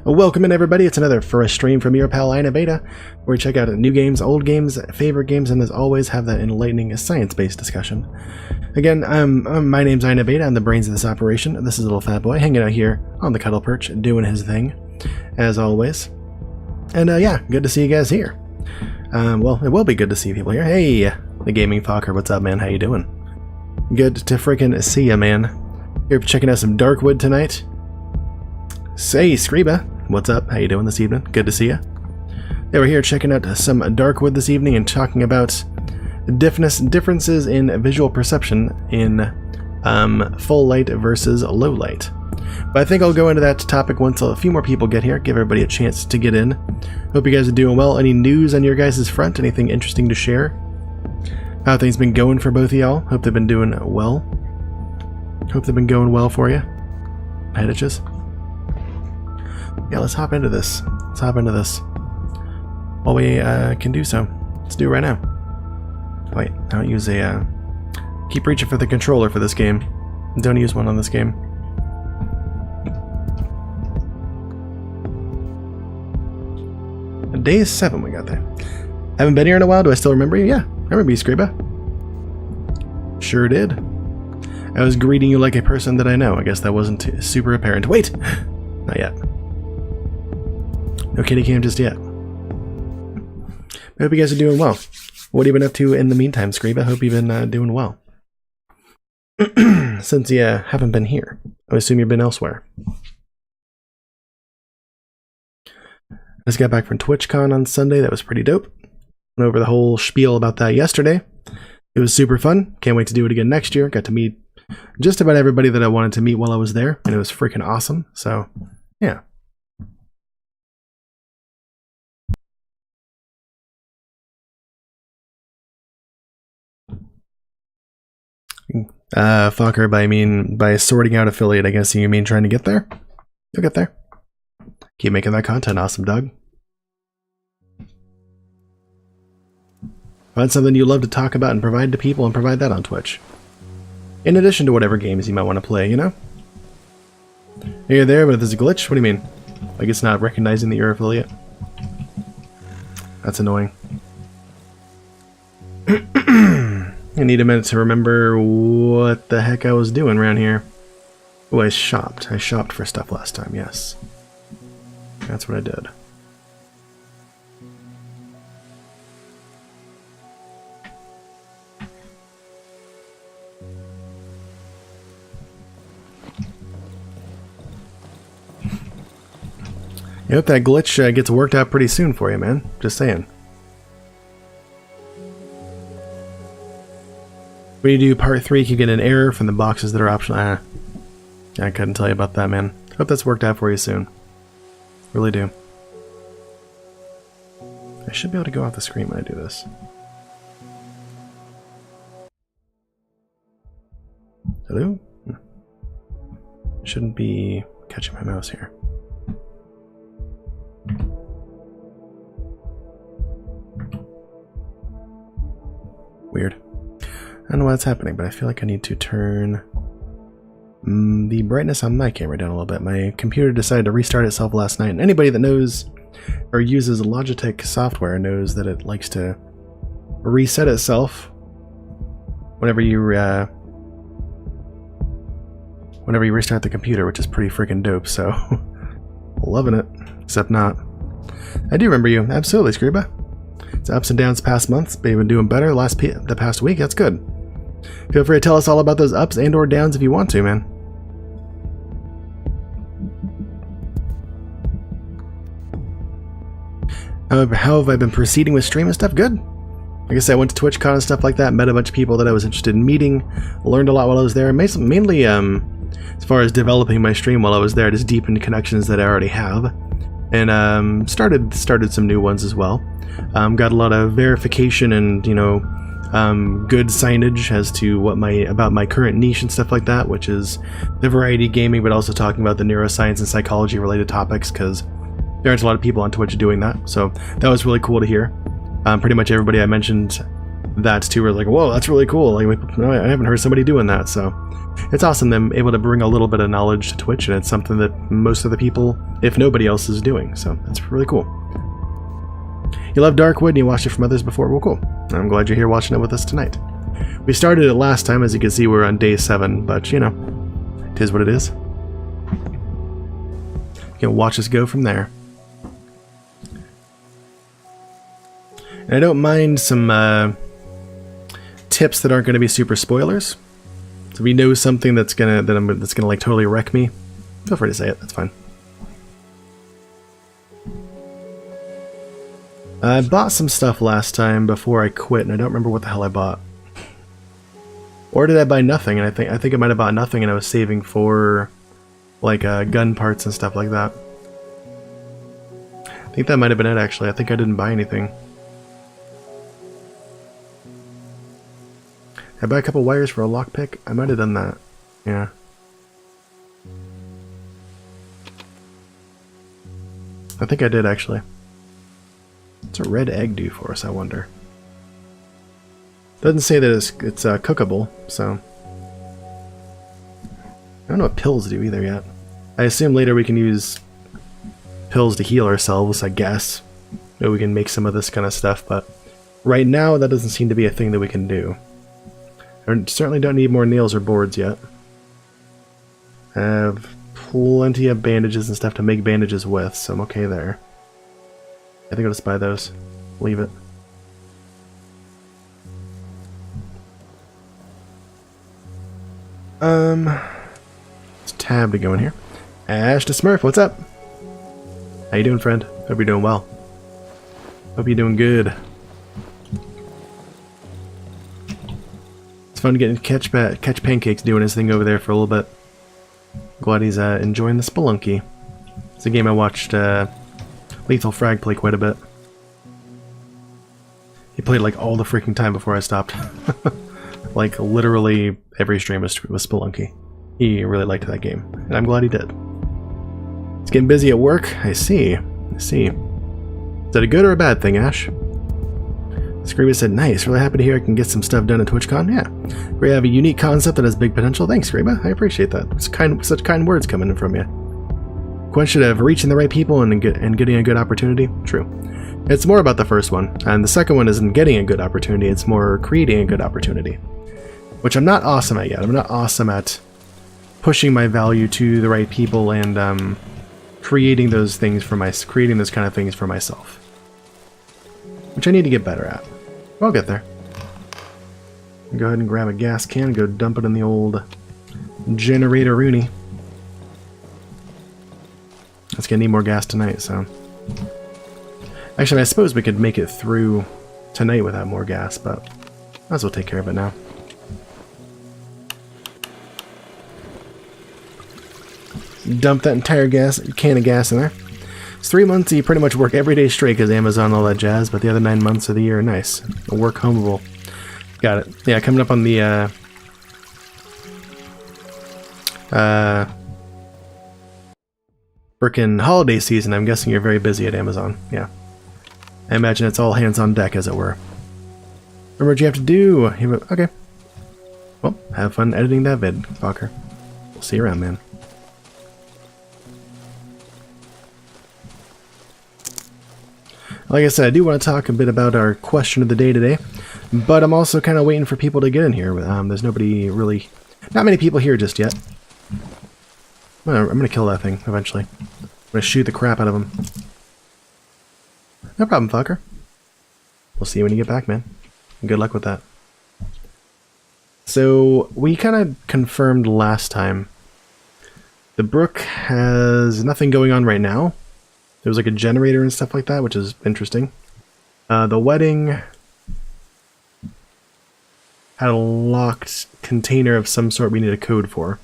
Welcome in everybody, it's another first stream from your pal InaBeta, where we check out new games, old games, favorite games, and as always have that enlightening science-based discussion. Again, my name's InaBeta, I'm the brains of this operation. This is a little fat boy hanging out here on the cuddle perch, doing his thing, as always. And yeah, good to see you guys here. Well, it will be good to see people here. Hey, the Gaming Fokker, what's up, man? How you doing? Good to freaking see ya, man. Here checking out some Darkwood tonight. Say, Scriba, what's up? How you doing this evening? Good to see you. Yeah, we're here checking out some Darkwood this evening and talking about differences in visual perception in full light versus low light. But I think I'll go into that topic once a few more people get here, give everybody a chance to get in. Hope you guys are doing well. Any news on your guys' front? Anything interesting to share? How things been going for both of y'all? Hope they've been doing well. Hope they've been going well for you. Head itches. Yeah, let's hop into this. Let's hop into this. While we can do so. Let's do it right now. Wait, I don't use a... keep reaching for the controller for this game. Don't use one on this game. Day 7 we got there. Haven't been here in a while. Do I still remember you? Yeah, I remember you, Scriba. Sure did. I was greeting you like a person that I know. I guess that wasn't super apparent. Wait! Not yet. No kitty cam just yet. I hope you guys are doing well. What have you been up to in the meantime, Scriba? I hope you've been doing well. Since you haven't been here. I assume you've been elsewhere. I just got back from TwitchCon on Sunday. That was pretty dope. Went over the whole spiel about that yesterday. It was super fun. Can't wait to do it again next year. Got to meet just about everybody that I wanted to meet while I was there, and it was freaking awesome. So, yeah. Fokker, by sorting out affiliate, I guess you mean trying to get there? You'll get there. Keep making that content awesome, Doug. Find something you love to talk about and provide to people and provide that on Twitch. In addition to whatever games you might want to play, you know? You're there, but there's a glitch? What do you mean? Like it's not recognizing that you're affiliate? That's annoying. I need a minute to remember what the heck I was doing around here. Oh, I shopped. I shopped for stuff last time, yes. That's what I did. I hope that glitch gets worked out pretty soon for you, man. Just saying. When you do part 3, you can get an error from the boxes that are optional. I couldn't tell you about that, man. Hope that's worked out for you soon. Really do. I should be able to go off the screen when I do this. Hello? Shouldn't be catching my mouse here. Weird. I don't know why that's happening, but I feel like I need to turn the brightness on my camera down a little bit. My computer decided to restart itself last night, and anybody that knows or uses Logitech software knows that it likes to reset itself whenever you restart the computer, which is pretty freaking dope, so loving it, except not. I do remember you, absolutely, Scriba. It's ups and downs past months, but you've been doing better the past week, that's good. Feel free to tell us all about those ups and or downs if you want to, man. How have I been proceeding with stream and stuff? Good. Like I said, I went to TwitchCon and stuff like that, met a bunch of people that I was interested in meeting, learned a lot while I was there, mainly as far as developing my stream while I was there, just deepened connections that I already have, and started some new ones as well. Got a lot of verification and, you know, good signage as to about my current niche and stuff like that, which is the variety gaming, but also talking about the neuroscience and psychology related topics, because there aren't a lot of people on Twitch doing that, so that was really cool to hear. Pretty much everybody I mentioned that too were like, whoa, that's really cool. Like, I haven't heard somebody doing that, so it's awesome them able to bring a little bit of knowledge to Twitch, and it's something that most of the people, if nobody else, is doing, so that's really cool. You love Darkwood and you watched it from others before? Well, cool. I'm glad you're here watching it with us tonight. We started it last time, as you can see we're on day 7, but you know, it is what it is. You can watch us go from there. And I don't mind some tips that aren't going to be super spoilers. So if you know something that's gonna like totally wreck me, feel free to say it. That's fine. I bought some stuff last time before I quit, and I don't remember what the hell I bought. Or did I buy nothing? And I think I might have bought nothing, and I was saving for like gun parts and stuff like that. I think that might have been it, actually. I think I didn't buy anything. I buy a couple wires for a lockpick. I might have done that. Yeah. I think I did, actually. What's a red egg do for us, I wonder? Doesn't say that it's cookable, so... I don't know what pills do either yet. I assume later we can use pills to heal ourselves, I guess. Maybe we can make some of this kind of stuff, but right now that doesn't seem to be a thing that we can do. I certainly don't need more nails or boards yet. I have plenty of bandages and stuff to make bandages with, so I'm okay there. I think I'll just buy those. Leave it. It's tab to go in here. Ash the Smurf, what's up? How you doing, friend? Hope you're doing well. Hope you're doing good. It's fun getting Catch Pancakes doing his thing over there for a little bit. Glad he's enjoying the Spelunky. It's a game I watched Lethal Frag play quite a bit. He played like all the freaking time before I stopped. Like literally every stream was Spelunky. He really liked that game, and I'm glad he did. It's getting busy at work. I see. I see. Is that a good or a bad thing, Ash? Screeba said, nice. Really happy to hear I can get some stuff done at TwitchCon. Yeah. Great to have a unique concept that has big potential. Thanks, Screeba. I appreciate that. It's such kind words coming in from you. Question of reaching the right people and getting a good opportunity. True. It's more about the first one, and the second one isn't getting a good opportunity. It's more creating a good opportunity, which I'm not awesome at yet. I'm not awesome at pushing my value to the right people and creating those kind of things for myself, which I need to get better at. I'll get there. Go ahead and grab a gas can and go dump it in the old generator Rooney. That's gonna need more gas tonight, so... Actually, I suppose we could make it through tonight without more gas, but might as well take care of it now. Dump that entire can of gas in there. It's 3 months you pretty much work every day straight because Amazon and all that jazz, but the other 9 months of the year are nice. A work homeable. Got it. Yeah, coming up on the frickin' holiday season, I'm guessing you're very busy at Amazon. Yeah. I imagine it's all hands on deck, as it were. Remember what you have to do. Okay. Well, have fun editing that vid, fucker. We'll see you around, man. Like I said, I do want to talk a bit about our question of the day today, but I'm also kind of waiting for people to get in here. There's not many people here just yet. I'm going to kill that thing eventually. I'm going to shoot the crap out of him. No problem, fucker. We'll see you when you get back, man. Good luck with that. So, we kind of confirmed last time. The brook has nothing going on right now. There's like a generator and stuff like that, which is interesting. The wedding had a locked container of some sort we need a code for.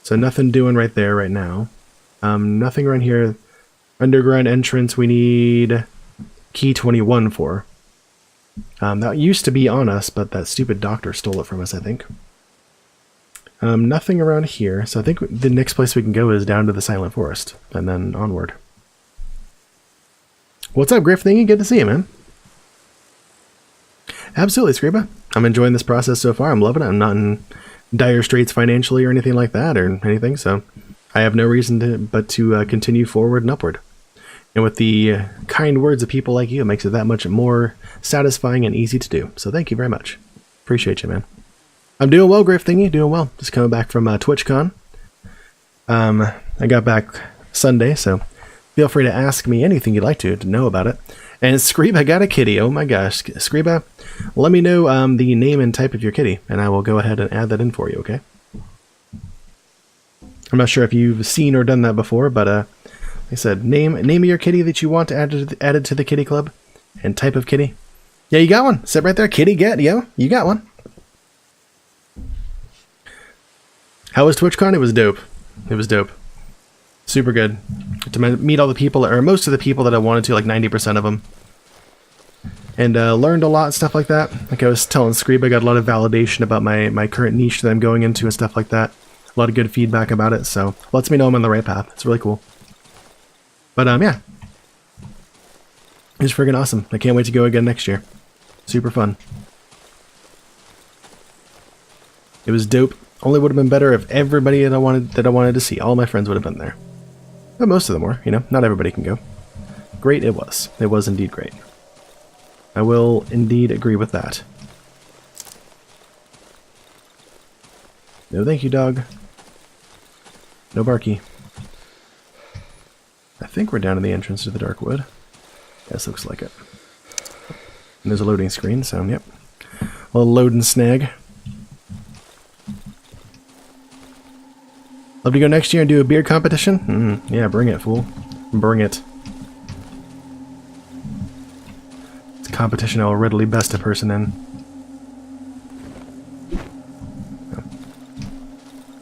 So nothing doing right there right now. Nothing around here. Underground entrance we need key 21 for. That used to be on us, but that stupid doctor stole it from us, I think. Nothing around here, so I think the next place we can go is down to the Silent Forest, and then onward. What's up, Griff Thingy? Good to see you, man. Absolutely, Scriba. I'm enjoying this process so far. I'm loving it. I'm not in dire straits financially or anything like that or anything, so I have no reason but to continue forward and upward. And with the kind words of people like you, it makes it that much more satisfying and easy to do. So thank you very much. Appreciate you, man. I'm doing well, Griff Thingy. Doing well. Just coming back from TwitchCon. I got back Sunday, so feel free to ask me anything you'd like to know about it. And Scriba got a kitty. Oh my gosh. Scriba, let me know the name and type of your kitty, and I will go ahead and add that in for you, okay? I'm not sure if you've seen or done that before, but like I said, name of your kitty that you want added to the kitty club, and type of kitty. Yeah, you got one. Sit right there, kitty get, yo. You got one. How was TwitchCon? It was dope. It was dope. Super good. To meet all the people, or most of the people that I wanted to, like 90% of them. And learned a lot, stuff like that. Like I was telling Scriba, I got a lot of validation about my current niche that I'm going into and stuff like that. A lot of good feedback about it, so lets me know I'm on the right path. It's really cool. But yeah. It's friggin' awesome. I can't wait to go again next year. Super fun. It was dope. Only would have been better if everybody that I wanted to see, all my friends would have been there. But most of them were, you know, not everybody can go. Great it was. It was indeed great. I will indeed agree with that. No thank you, dog. No barky. I think we're down in the entrance to the Darkwood. Yes, looks like it. And there's a loading screen, so yep. A little load and snag. Love to go next year and do a beer competition? Yeah, bring it, fool. Bring it. It's a competition I'll readily best a person in. Oh.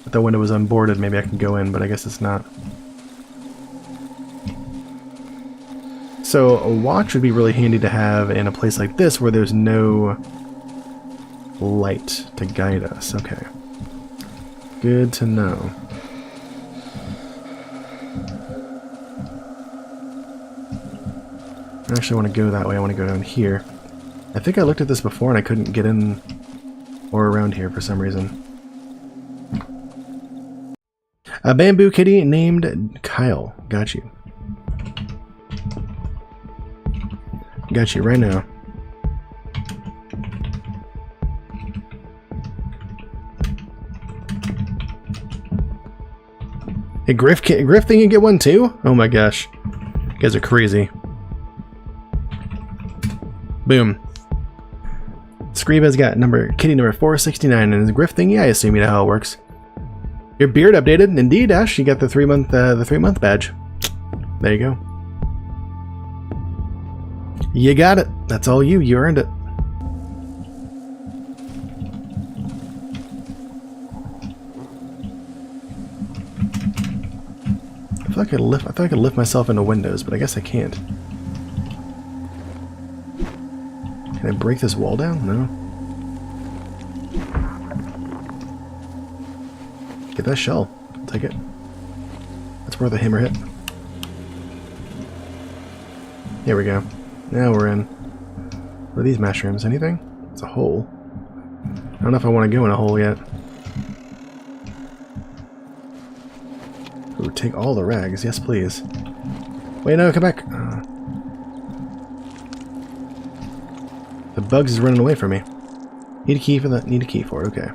If the window was unboarded, maybe I can go in, but I guess it's not. So a watch would be really handy to have in a place like this where there's no light to guide us. Okay. Good to know. I actually want to go that way. I want to go down here. I think I looked at this before and I couldn't get in or around here for some reason. A bamboo kitty named Kyle. Got you. Got you right now. Hey, Griff thing, you get one too? Oh my gosh. You guys are crazy. Boom. Scriba's got kitty number 469, and Griff thingy, I assume you know how it works. Your beard updated. Indeed, Ash, you got the 3-month badge. There you go. You got it. That's all you. You earned it. I thought I could lift myself into windows, but I guess I can't. Can I break this wall down? No. Get that shell. I'll take it. That's worth a hammer hit. Here we go. Now we're in. What are these mushrooms? Anything? It's a hole. I don't know if I want to go in a hole yet. Ooh, take all the rags. Yes, please. Wait, no, come back. The bugs is running away from me. Need a key for that? Need a key for it. Okay.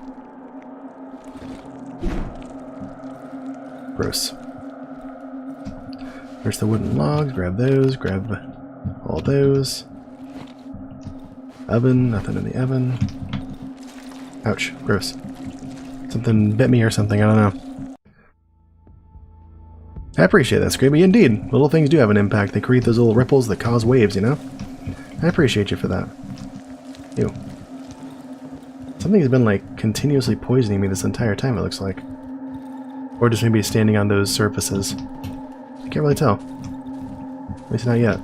Gross. There's the wooden logs. Grab those. Grab all those. Oven. Nothing in the oven. Ouch. Gross. Something bit me or something. I don't know. I appreciate that, Screamy. Indeed. Little things do have an impact. They create those little ripples that cause waves, you know? I appreciate you for that. Ew. Something's been, like, continuously poisoning me this entire time, it looks like. Or just maybe standing on those surfaces. I can't really tell. At least not yet.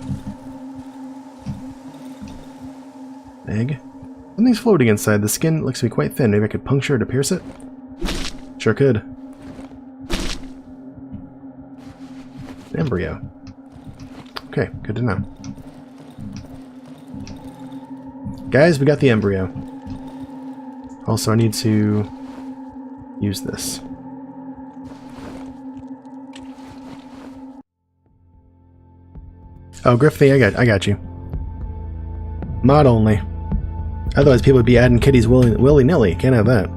Egg? Something's floating inside. The skin looks to be quite thin. Maybe I could puncture to pierce it? Sure could. Embryo. Okay, good to know. Guys, we got the embryo. Also, I need to use this. Oh, Griffy, I got you. Mod only. Otherwise, people would be adding kitties willy-nilly. Can't have that.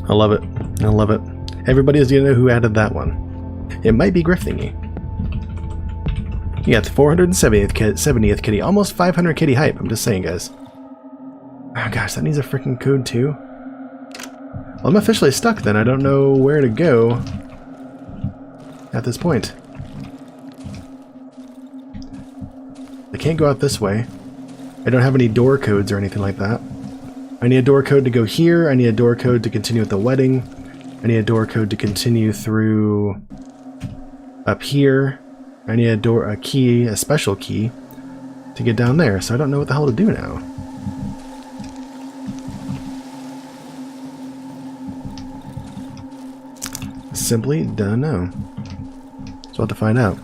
I love it. I love it. Everybody is going to know who added that one. It might be Griff Thingy. You got the 470th kitty. Almost 500 kitty hype. I'm just saying, guys. Oh, gosh, that needs a freaking code, too. Well, I'm officially stuck, then. I don't know where to go at this point. I can't go out this way. I don't have any door codes or anything like that. I need a door code to go here. I need a door code to continue with the wedding. I need a door code to continue through up here. I need a key, a special key, to get down there. So I don't know what the hell to do now. Simply don't know. So we'll have to find out.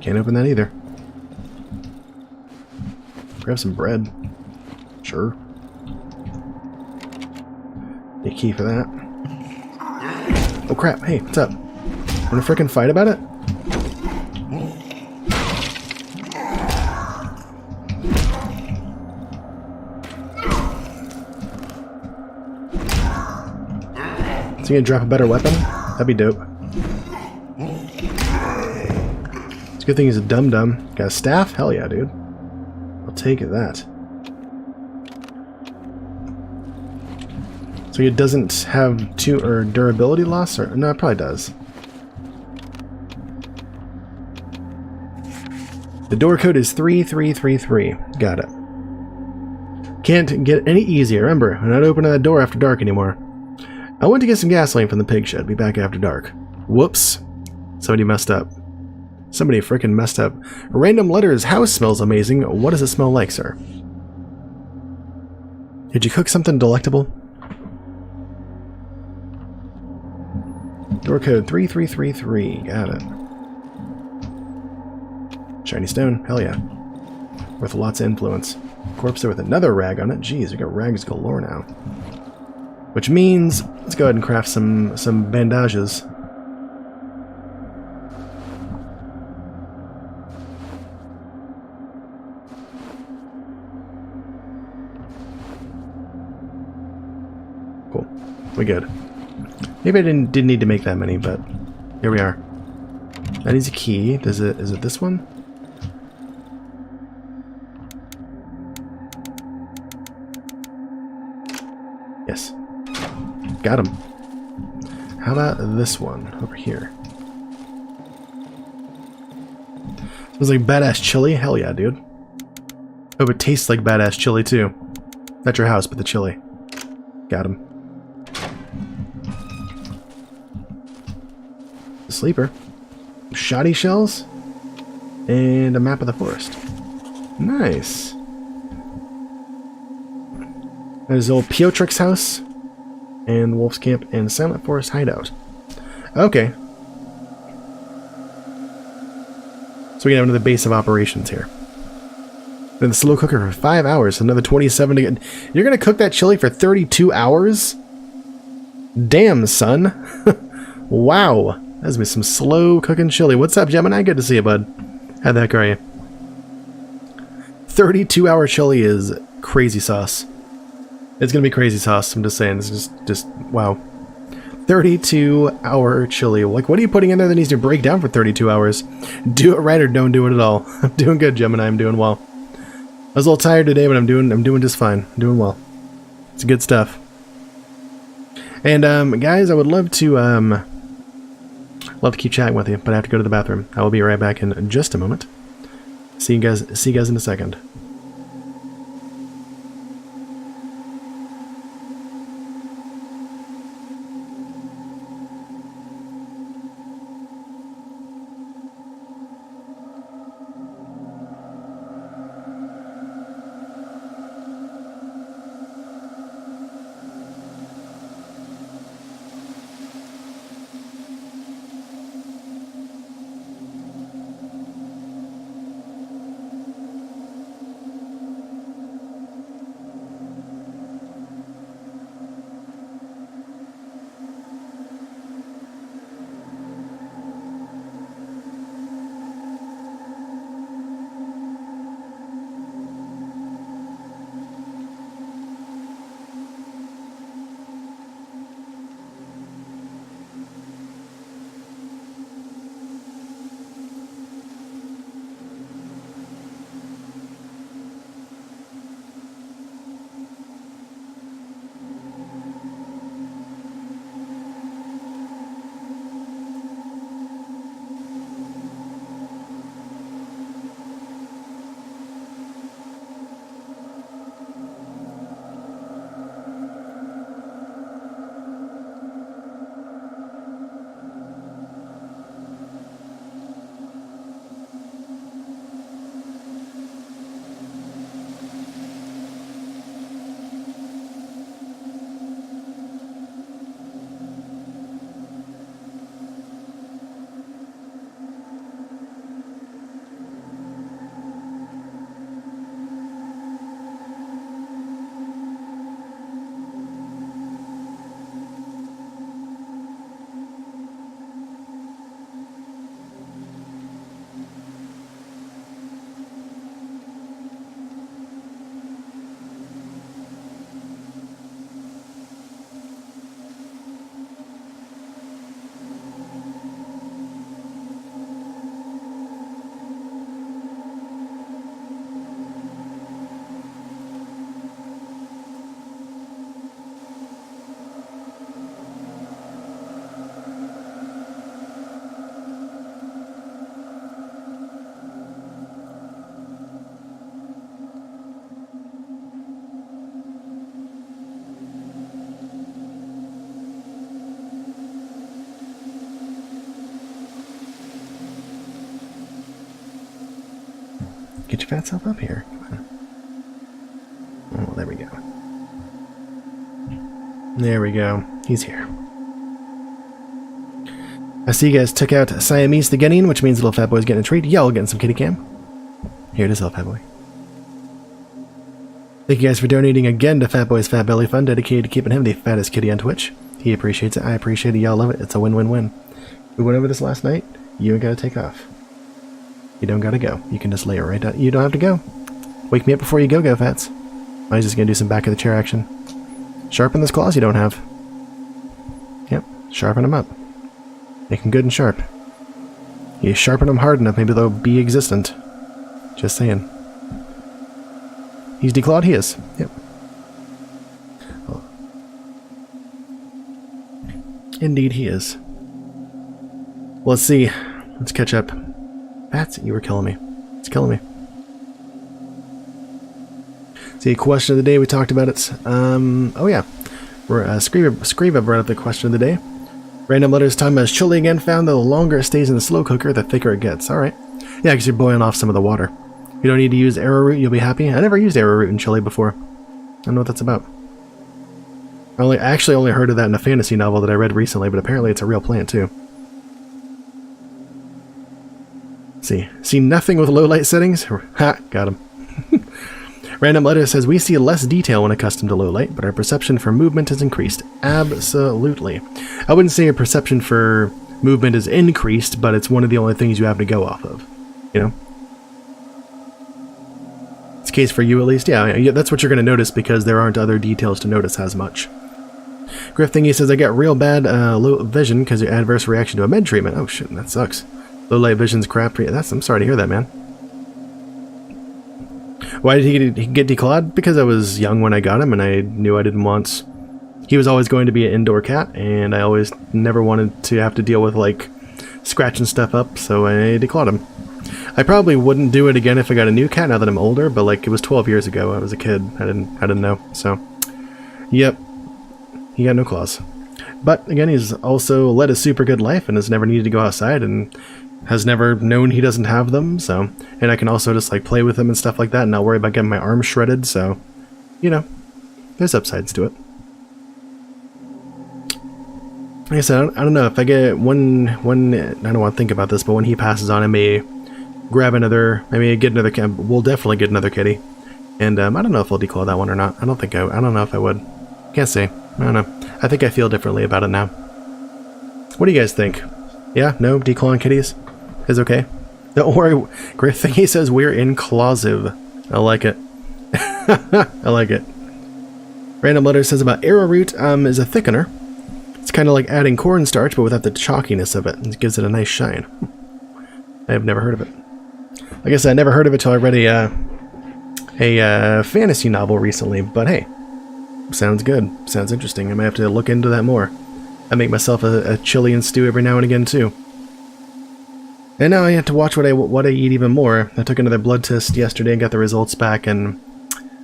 Can't open that either. Grab some bread. Sure. Need a key for that. Oh crap, hey, what's up? Wanna frickin' fight about it? Is he gonna drop a better weapon? That'd be dope. It's a good thing he's a dum-dum. Got a staff? Hell yeah, dude. I'll take that. So it doesn't have durability loss? Or no, it probably does. The door code is 3333. Got it. Can't get any easier. Remember, I'm not opening that door after dark anymore. I went to get some gasoline from the pig shed. Be back after dark. Whoops. Somebody messed up. Somebody frickin' messed up. Random Letter's house smells amazing. What does it smell like, sir? Did you cook something delectable? Door code 3333. Got it. Shiny stone. Hell yeah. Worth lots of influence. Corpse there with another rag on it. Jeez, we got rags galore now. Which means, let's go ahead and craft some bandages. Cool. We good. Maybe I didn't need to make that many, but here we are. That needs a key. Is it this one? Yes. Got him. How about this one over here? Smells like badass chili? Hell yeah, dude. Hope it tastes like badass chili too. Not your house, but the chili. Got him. A sleeper. Shoddy shells. And a map of the forest. Nice. There's old Piotric's house. And Wolf's Camp and Silent Forest Hideout. Okay. So we can have another base of operations here. Then the slow cooker for 5 hours, another 27 to get. You're gonna cook that chili for 32 hours? Damn, son. Wow. That's be some slow cooking chili. What's up, Gemini? Good to see you, bud. How the heck are you? 32-hour chili is crazy sauce. It's gonna be crazy sauce. I'm just saying. It's just wow. 32-hour chili. Like, what are you putting in there that needs to break down for 32 hours? Do it right or don't do it at all. I'm doing good, Gemini. I'm doing well. I was a little tired today, but I'm doing just fine. I'm doing well. It's good stuff. And guys, I would love to keep chatting with you, but I have to go to the bathroom. I will be right back in just a moment. See you guys in a second. Get your fat self up here. Come on. Oh, there we go. There we go. He's here. I see you guys took out Siamese the Guinean, which means little fat boy's getting a treat. Y'all getting some kitty cam. Here it is, little fat boy. Thank you guys for donating again to Fat Boy's Fat Belly Fund, dedicated to keeping him the fattest kitty on Twitch. He appreciates it. I appreciate it. Y'all love it. It's a win-win-win. We went over this last night. You ain't gotta take off. You don't gotta go. You can just lay it right down. You don't have to go. Wake me up before you go, Fats. I was just gonna do some back of the chair action. Sharpen those claws you don't have. Yep, sharpen them up. Make them good and sharp. You sharpen them hard enough, maybe they'll be existent. Just saying. He's declawed? He is. Yep. Oh. Indeed he is. Well, let's see. Let's catch up. Fats, you were killing me. It's killing me. See, question of the day, we talked about it. Oh yeah. Scriva brought up the question of the day. Random letters talking about chili again, found that the longer it stays in the slow cooker, the thicker it gets. Alright. Yeah, because you're boiling off some of the water. You don't need to use arrowroot, you'll be happy. I never used arrowroot in chili before. I don't know what that's about. I actually only heard of that in a fantasy novel that I read recently, but apparently it's a real plant too. See nothing with low light settings? Ha, got him. Random letter says, we see less detail when accustomed to low light, but our perception for movement has increased. Absolutely. I wouldn't say your perception for movement is increased, but it's one of the only things you have to go off of. You know? It's the case for you at least. Yeah, that's what you're going to notice because there aren't other details to notice as much. Griff Thingy says, I got real bad low vision because of your adverse reaction to a med treatment. Oh shit, that sucks. Low light vision's crap. I'm sorry to hear that, man. Why did he get declawed? Because I was young when I got him and I knew I didn't want... He was always going to be an indoor cat and I always never wanted to have to deal with like scratching stuff up, so I declawed him. I probably wouldn't do it again if I got a new cat now that I'm older, but like it was 12 years ago. I was a kid. I didn't know. So, yep. He got no claws. But again, he's also led a super good life and has never needed to go outside and has never known he doesn't have them, so... And I can also just, like, play with him and stuff like that and not worry about getting my arm shredded, so... You know, there's upsides to it. Like I said, I don't know, if I get one... I don't want to think about this, but when he passes on, I may grab another... I may get another cat. We'll definitely get another kitty. And, I don't know if I'll declaw that one or not. I don't know if I would. Can't say. I don't know. I think I feel differently about it now. What do you guys think? Yeah? No? Declawing kitties? Is okay. Don't worry. Great thing he says we're inclusive. I like it. I like it. Random letter says about arrowroot is a thickener. It's kind of like adding cornstarch, but without the chalkiness of it. It gives it a nice shine. I have never heard of it. Like I said, I never heard of it till I read a fantasy novel recently. But hey, sounds good. Sounds interesting. I might have to look into that more. I make myself a chili and stew every now and again too. And now I have to watch what I eat even more. I took another blood test yesterday and got the results back, and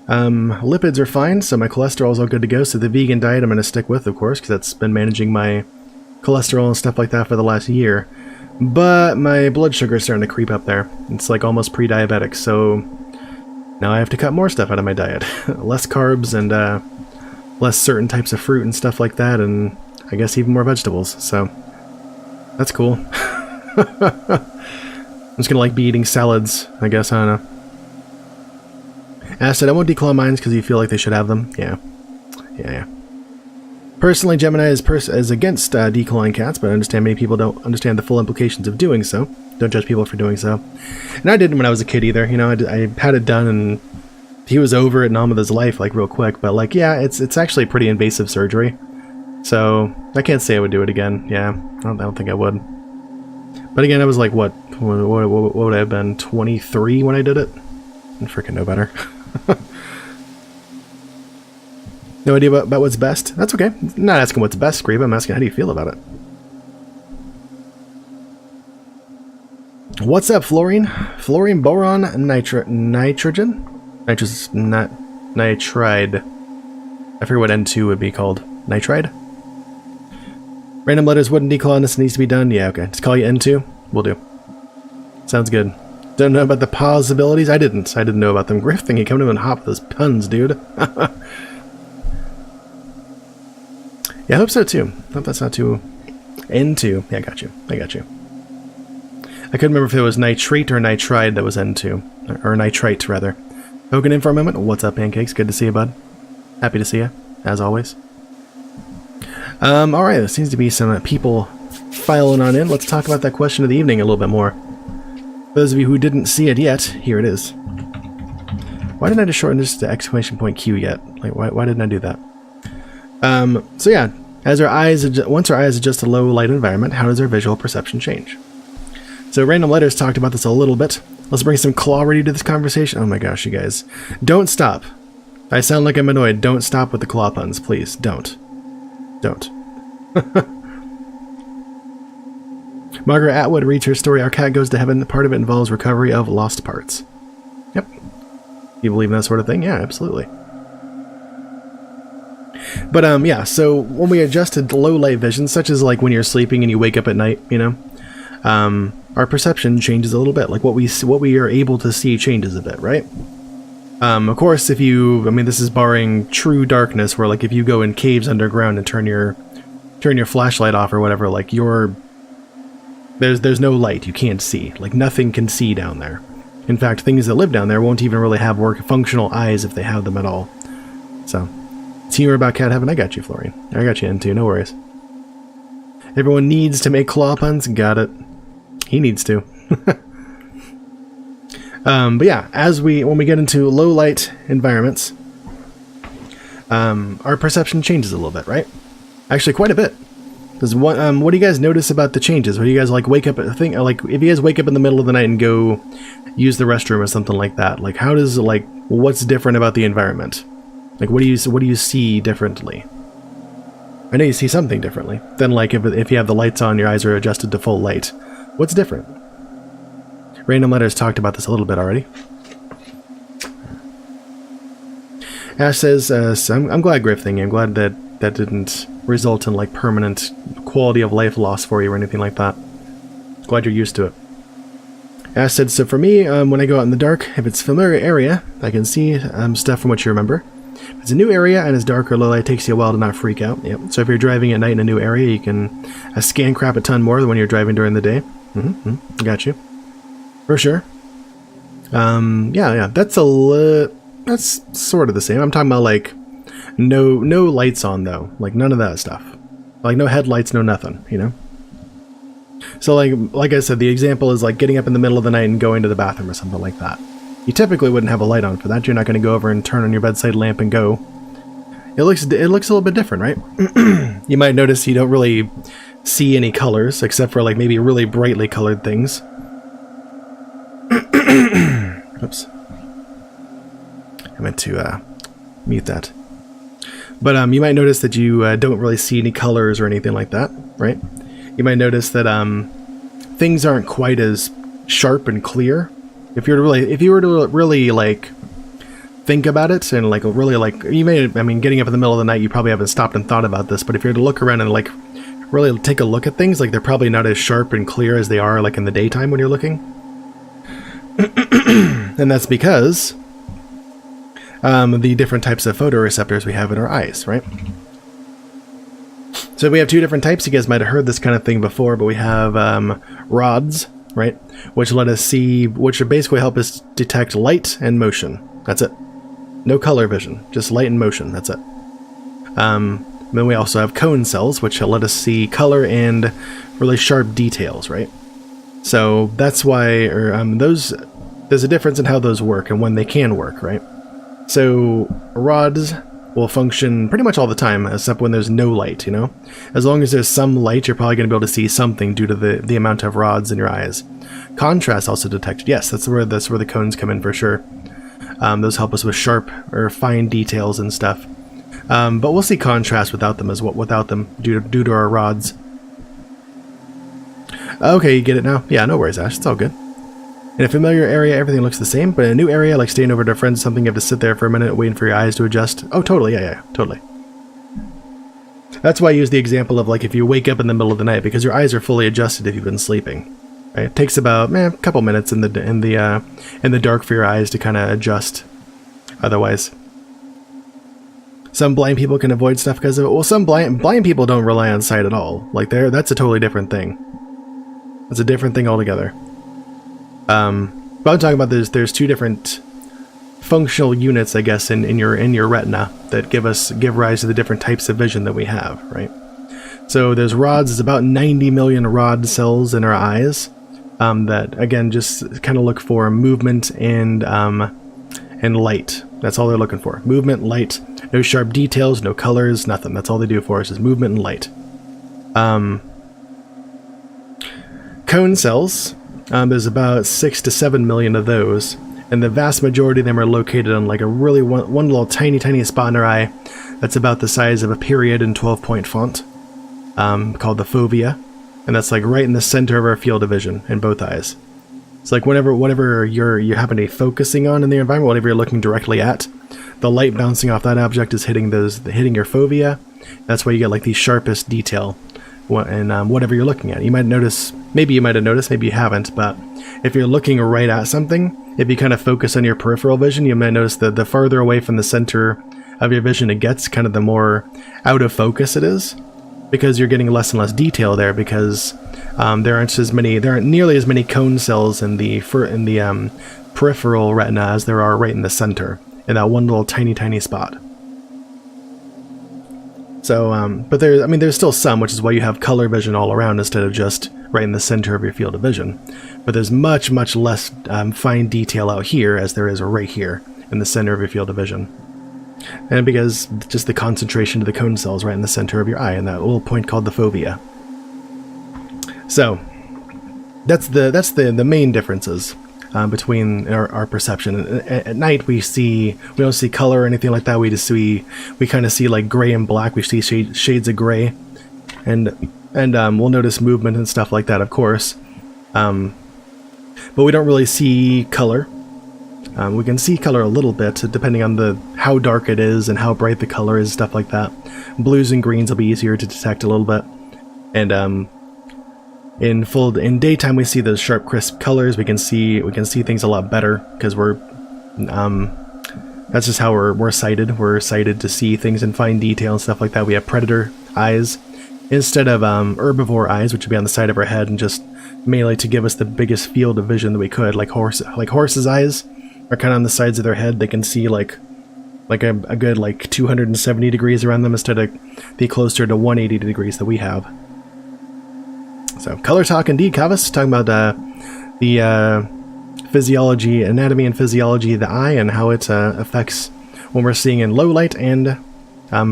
lipids are fine, so my cholesterol is all good to go. So the vegan diet I'm going to stick with, of course, because that's been managing my cholesterol and stuff like that for the last year. But my blood sugar is starting to creep up there. It's like almost pre-diabetic, so now I have to cut more stuff out of my diet. Less carbs and less certain types of fruit and stuff like that, and I guess even more vegetables. So that's cool. I'm just gonna be eating salads, I guess. I don't know. Acid, I won't declaw mines because you feel like they should have them. Yeah. Personally, Gemini is against declawing cats, but I understand many people don't understand the full implications of doing so. Don't judge people for doing so. And I didn't when I was a kid either. You know, I had it done and he was over it and on with his life like real quick. But like, yeah, it's actually pretty invasive surgery. So I can't say I would do it again. Yeah, I don't think I would. But again, I was like, what would I have been, 23 when I did it? I freaking know better. No idea about what's best? That's okay. I'm not asking what's best, Screeva. I'm asking how do you feel about it? What's up, fluorine? Fluorine, boron, nitrogen? Nitride? I forget what N2 would be called. Nitride? Random letters wouldn't declaw unless it needs to be done. Yeah, okay. Just call you N2. Will do. Sounds good. Don't know about the possibilities? I didn't know about them. Griff thingy coming in hot with those puns, dude. Yeah, I hope so too. Hope that's not too... N2. Yeah, I got you. I couldn't remember if it was nitrate or nitride that was N2. Or nitrite, rather. Poking in for a moment. What's up, Pancakes? Good to see you, bud. Happy to see you, as always. Alright, there seems to be some people filing on in. Let's talk about that question of the evening a little bit more. For those of you who didn't see it yet, here it is. Why didn't I just shorten this to exclamation point Q yet? Like, why didn't I do that? So yeah, once our eyes adjust to low light environment, how does our visual perception change? So Random Letters talked about this a little bit. Let's bring some clarity to this conversation. Oh my gosh, you guys. Don't stop. If I sound like I'm annoyed, don't stop with the claw puns, please. Don't. Margaret Atwood reads her story, Our Cat Goes to Heaven. Part of it involves recovery of lost parts. Yep. You believe in that sort of thing? Yeah, absolutely. But, yeah, so when we adjusted low light vision, such as like when you're sleeping and you wake up at night, you know, our perception changes a little bit. Like what we are able to see changes a bit, right? Of course, this is barring true darkness, where like if you go in caves underground and turn your flashlight off or whatever, like there's no light, you can't see. Like nothing can see down there. In fact, things that live down there won't even really have functional eyes if they have them at all. So, it's humor about cat heaven. I got you, Florian. I got you into, no worries. Everyone needs to make claw puns. Got it. He needs to. But yeah, when we get into low light environments, our perception changes a little bit, right? Actually, quite a bit. What do you guys notice about the changes? What do you guys like wake up if you guys wake up in the middle of the night and go use the restroom or something like that? Like how does what's different about the environment? Like what do you see differently? I know you see something differently than like if you have the lights on, your eyes are adjusted to full light. What's different? Random Letters talked about this a little bit already. Ash says, I'm glad Griff thingy. I'm glad that didn't result in like permanent quality of life loss for you or anything like that. Glad you're used to it. Ash said, so for me, when I go out in the dark, if it's a familiar area, I can see stuff from what you remember. If it's a new area and it's dark or low light, it takes you a while to not freak out. Yep. So if you're driving at night in a new area, you can scan crap a ton more than when you're driving during the day. Got you. For sure. Yeah, that's that's sort of the same. I'm talking about like no lights on though, like none of that stuff, like no headlights, no nothing, you know. So like I said, the example is like getting up in the middle of the night and going to the bathroom or something like that. You typically wouldn't have a light on for that. You're not going to go over and turn on your bedside lamp and go. It looks a little bit different, right? You might notice you don't really see any colors except for like maybe really brightly colored things. Oops. I meant to mute that. But you might notice that you don't really see any colors or anything like that, right? You might notice that things aren't quite as sharp and clear. If you were to really like think about it and like really like getting up in the middle of the night, you probably haven't stopped and thought about this, but if you were to look around and like really take a look at things, like they're probably not as sharp and clear as they are like in the daytime when you're looking. And that's because the different types of photoreceptors we have in our eyes, right? So we have two different types. You guys might have heard this kind of thing before, but we have rods, right? Which basically help us detect light and motion. That's it. No color vision, just light and motion. That's it. Then we also have cone cells, which let us see color and really sharp details, right? So that's why there's a difference in how those work and when they can work, right? So rods will function pretty much all the time, except when there's no light, you know? As long as there's some light, you're probably going to be able to see something due to the amount of rods in your eyes. Contrast also detected. Yes, that's where the cones come in for sure. Those help us with sharp or fine details and stuff. But we'll see contrast without them due to our rods. Okay, you get it now? Yeah, no worries, Ash. It's all good. In a familiar area, everything looks the same, but in a new area, like staying over to a friend's something, you have to sit there for a minute waiting for your eyes to adjust. Oh, totally. Yeah, totally. That's why I use the example of like if you wake up in the middle of the night, because your eyes are fully adjusted if you've been sleeping. Right? It takes about a couple minutes in the dark for your eyes to kind of adjust. Otherwise, some blind people can avoid stuff because of it. Well, some blind people don't rely on sight at all. Like that's a totally different thing. It's a different thing altogether. But I'm talking about there's two different functional units, I guess, in your retina that give rise to the different types of vision that we have, right? So there's rods. There's about 90 million rod cells in our eyes that, again, just kind of look for movement and light. That's all they're looking for. Movement, light. No sharp details, no colors, nothing. That's all they do for us is movement and light. Cone cells. There's about 6 to 7 million of those, and the vast majority of them are located on like a really one little tiny spot in our eye that's about the size of a period in 12-point font, called the fovea, and that's like right in the center of our field of vision in both eyes. It's like whatever you happen to be focusing on in the environment, whatever you're looking directly at, the light bouncing off that object is hitting your fovea. That's why you get like the sharpest detail in whatever you're looking at. You might notice, maybe you might have noticed, maybe you haven't, but if you're looking right at something, if you kind of focus on your peripheral vision, you might notice that the farther away from the center of your vision it gets, kind of the more out of focus it is, because you're getting less and less detail there, because there aren't nearly as many cone cells in the peripheral retina as there are right in the center, in that one little tiny spot. So, but there's still some, which is why you have color vision all around instead of just right in the center of your field of vision. But there's much less fine detail out here as there is right here in the center of your field of vision. And because just the concentration of the cone cells right in the center of your eye in that little point called the fovea. So, that's the main differences between our perception. At night we don't see color or anything like that. We kind of see like gray and black. We see shades of gray, and we'll notice movement and stuff like that, of course. But we don't really see color. We can see color a little bit depending on how dark it is and how bright the color is, stuff like that. Blues and greens will be easier to detect a little bit, and in daytime we see those sharp, crisp colors. We can see things a lot better because that's just how we're sighted. We're sighted to see things in fine detail and stuff like that. We have predator eyes instead of herbivore eyes, which would be on the side of our head and just mainly to give us the biggest field of vision that we could. Like horses' eyes are kind of on the sides of their head. They can see like a good 270 degrees around them instead of the closer to 180 degrees that we have. So, color talk indeed, Kavis, talking about the physiology, anatomy and physiology of the eye and how it affects when we're seeing in low light and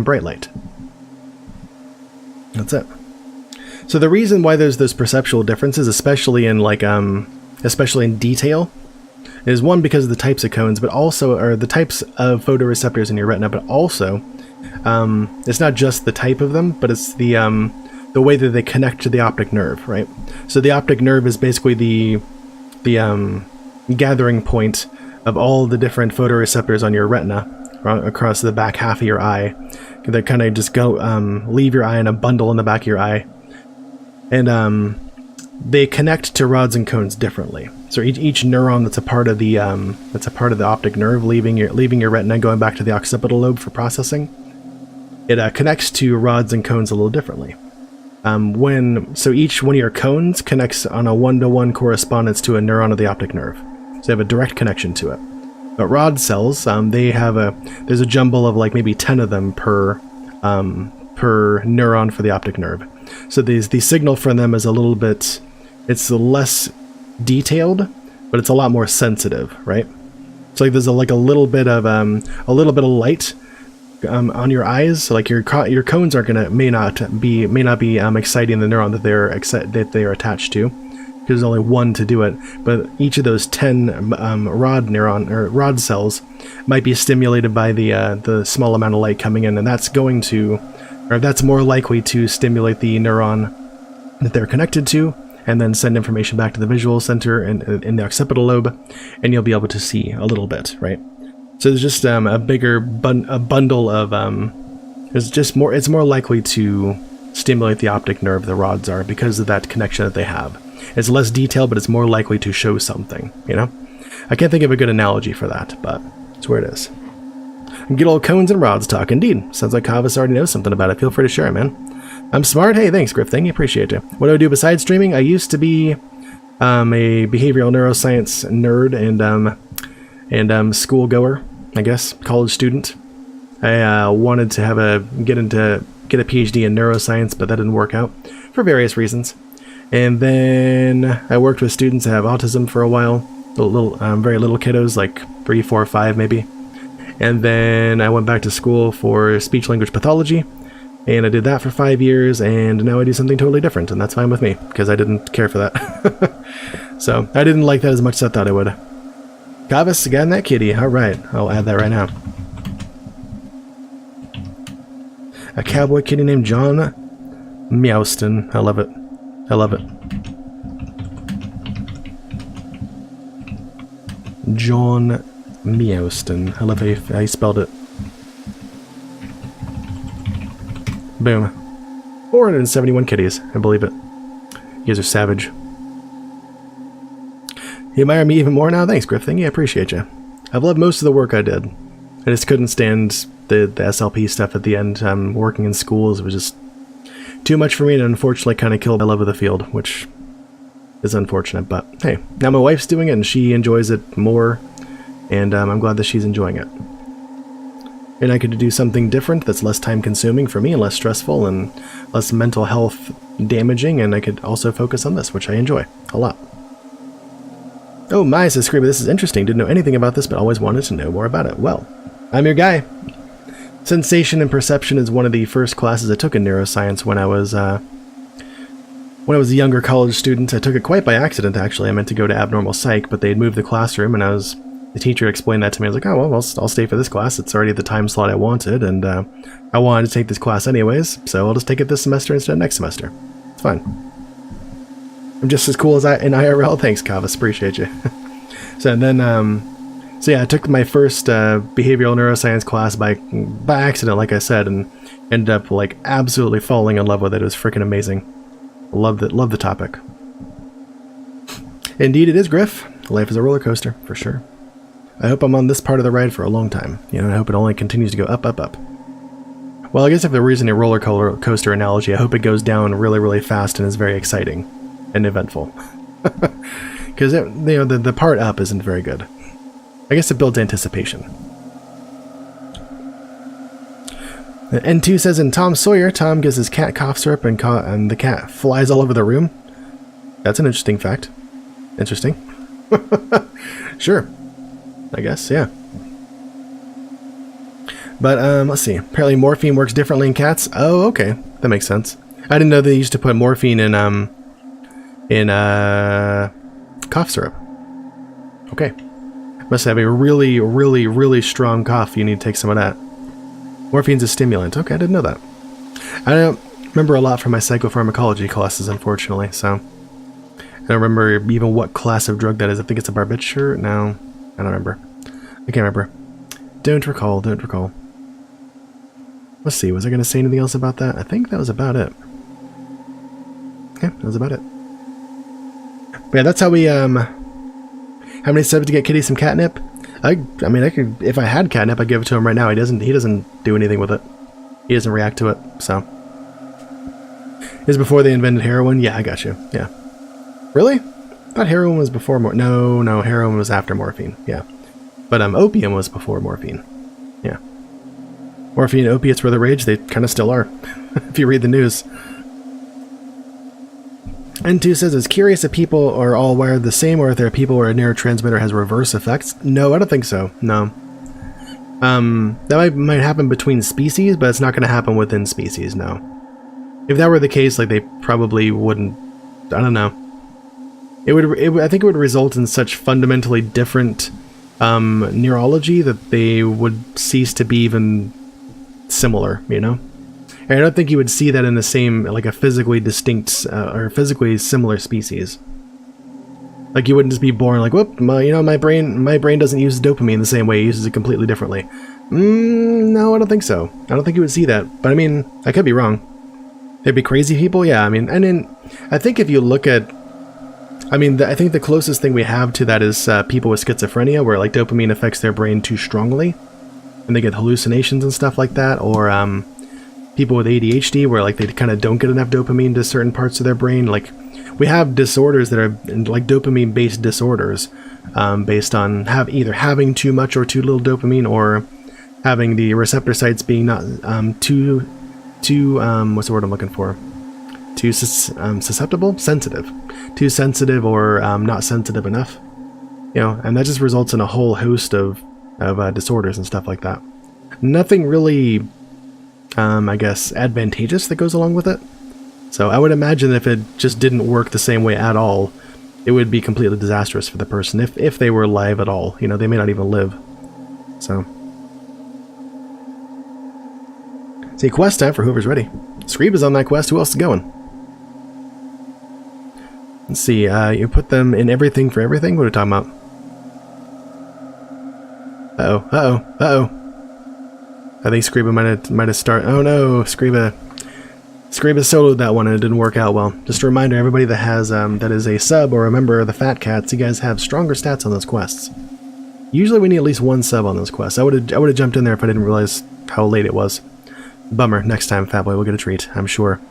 bright light. That's it. So the reason why there's those perceptual differences, especially in detail, is one because of the types of cones, but also or the types of photoreceptors in your retina, but also it's not just the type of them, but it's the way that they connect to the optic nerve, right? So the optic nerve is basically the gathering point of all the different photoreceptors on your retina across the back half of your eye. They kind of just go leave your eye in a bundle in the back of your eye, and they connect to rods and cones differently. So each neuron that's a part of the optic nerve leaving your retina, going back to the occipital lobe for processing, it connects to rods and cones a little differently. So each one of your cones connects on a 1-to-1 correspondence to a neuron of the optic nerve. So you have a direct connection to it. But rod cells, there's a jumble of like maybe 10 of them per neuron for the optic nerve. So the signal from them is it's less detailed, but it's a lot more sensitive, right? So like there's a little bit of light on your eyes. So like your cones may not be exciting the neuron that they are attached to, because there's only one to do it. But each of those 10 rod cells might be stimulated by the small amount of light coming in, and that's more likely to stimulate the neuron that they're connected to, and then send information back to the visual center in the occipital lobe, and you'll be able to see a little bit, right? So there's just a bigger bundle of it's more likely to stimulate the optic nerve, the rods are, because of that connection that they have. It's less detailed, but it's more likely to show something, you know? I can't think of a good analogy for that, but it's where it is. Good old cones and rods talk, indeed. Sounds like Kavis already knows something about it. Feel free to share it, man. I'm smart? Hey, thanks, Griff. Thank you. Appreciate it. What do I do besides streaming? I used to be a behavioral neuroscience nerd and school goer, I guess, college student. I wanted to get a PhD in neuroscience, but that didn't work out for various reasons. And then I worked with students that have autism for a while, very little kiddos, like 3, 4, 5 maybe. And then I went back to school for speech-language pathology, and I did that for 5 years, and now I do something totally different, and that's fine with me, because I didn't care for that. So, I didn't like that as much as I thought I would. Kavis, got that kitty. Alright, I'll add that right now. A cowboy kitty named John Meowston. I love it. I love it. John Meowston. I love how you spelled it. Boom. 471 kitties. I believe it. You guys are savage. You admire me even more now? Thanks, Griff. Thank you. I appreciate you. I've loved most of the work I did. I just couldn't stand the SLP stuff at the end. Working in schools was just too much for me, and unfortunately kind of killed my love of the field, which is unfortunate. But hey, now my wife's doing it, and she enjoys it more, and I'm glad that she's enjoying it. And I could do something different that's less time-consuming for me and less stressful and less mental health damaging, and I could also focus on this, which I enjoy a lot. Oh my, says Screamer, this is interesting. Didn't know anything about this, but always wanted to know more about it. Well, I'm your guy. Sensation and perception is one of the first classes I took in neuroscience when I was a younger college student. I took it quite by accident, actually. I meant to go to abnormal psych, but they had moved the classroom, and the teacher explained that to me. I was like, oh, well, I'll stay for this class. It's already the time slot I wanted, and I wanted to take this class anyways, so I'll just take it this semester instead of next semester. It's fine. I'm just as cool as in IRL. Thanks, Kavis. Appreciate you. So yeah, I took my first behavioral neuroscience class by accident, like I said, and ended up like absolutely falling in love with it. It was freaking amazing. Love the topic. Indeed, it is, Griff. Life is a roller coaster, for sure. I hope I'm on this part of the ride for a long time. You know, I hope it only continues to go up, up, up. Well, I guess if there isn't a roller coaster analogy, I hope it goes down really, really fast and is very exciting and eventful. Because the part up isn't very good. I guess it builds anticipation. N2 says in Tom Sawyer, Tom gives his cat cough syrup and the cat flies all over the room. That's an interesting fact. Interesting. Sure. I guess, yeah. But, let's see. Apparently morphine works differently in cats. Oh, okay. That makes sense. I didn't know they used to put morphine in cough syrup. Okay. Must have a really, really, really strong cough. You need to take some of that. Morphine's a stimulant. Okay, I didn't know that. I don't remember a lot from my psychopharmacology classes, unfortunately, so I don't remember even what class of drug that is. I think it's a barbiturate? No, I don't remember. I can't remember. Don't recall. Let's see, was I going to say anything else about that? I think that was about it. Yeah, that was about it. But yeah, that's how we, how many subs to get Kitty some catnip? I mean, I could, if I had catnip, I'd give it to him right now. He doesn't do anything with it. He doesn't react to it, so. Is before they invented heroin? Yeah, I got you. Yeah. Really? I thought heroin was before No, heroin was after morphine. Yeah. But opium was before morphine. Yeah. Morphine and opiates were the rage. They kind of still are, if you read the news. N2 says, is curious if people are all wired the same or if there are people where a neurotransmitter has reverse effects. No, I don't think so. No. That might happen between species, but it's not going to happen within species, no. If that were the case, like, they probably wouldn't... I don't know. I think it would result in such fundamentally different neurology that they would cease to be even similar, you know? And I don't think you would see that in the same, like a physically distinct or physically similar species. Like you wouldn't just be born like, whoop, my brain doesn't use dopamine the same way, it uses it completely differently. No, I don't think so. I don't think you would see that. But I mean, I could be wrong. There'd be crazy people, yeah. I mean, I think if you look at I mean, I think the closest thing we have to that is people with schizophrenia, where like dopamine affects their brain too strongly, and they get hallucinations and stuff like that, or people with ADHD, where like they kind of don't get enough dopamine to certain parts of their brain. Like, we have disorders that are like dopamine-based disorders, based on either having too much or too little dopamine, or having the receptor sites being not too what's the word I'm looking for? Too susceptible? Sensitive. Too sensitive, or not sensitive enough. You know, and that just results in a whole host of disorders and stuff like that. Nothing really, I guess, advantageous that goes along with it. So I would imagine if it just didn't work the same way at all, it would be completely disastrous for the person, if they were alive at all. You know, they may not even live. So. See, quest time for whoever's ready. Screeb is on that quest. Who else is going? Let's see, you put them in everything for everything? What are we talking about? Uh-oh. I think Screeba might have started. Oh no, Screeba soloed that one and it didn't work out well. Just a reminder, everybody that has that is a sub or a member of the Fat Cats, you guys have stronger stats on those quests. Usually we need at least one sub on those quests. I would have jumped in there if I didn't realize how late it was. Bummer. Next time, Fatboy will get a treat, I'm sure.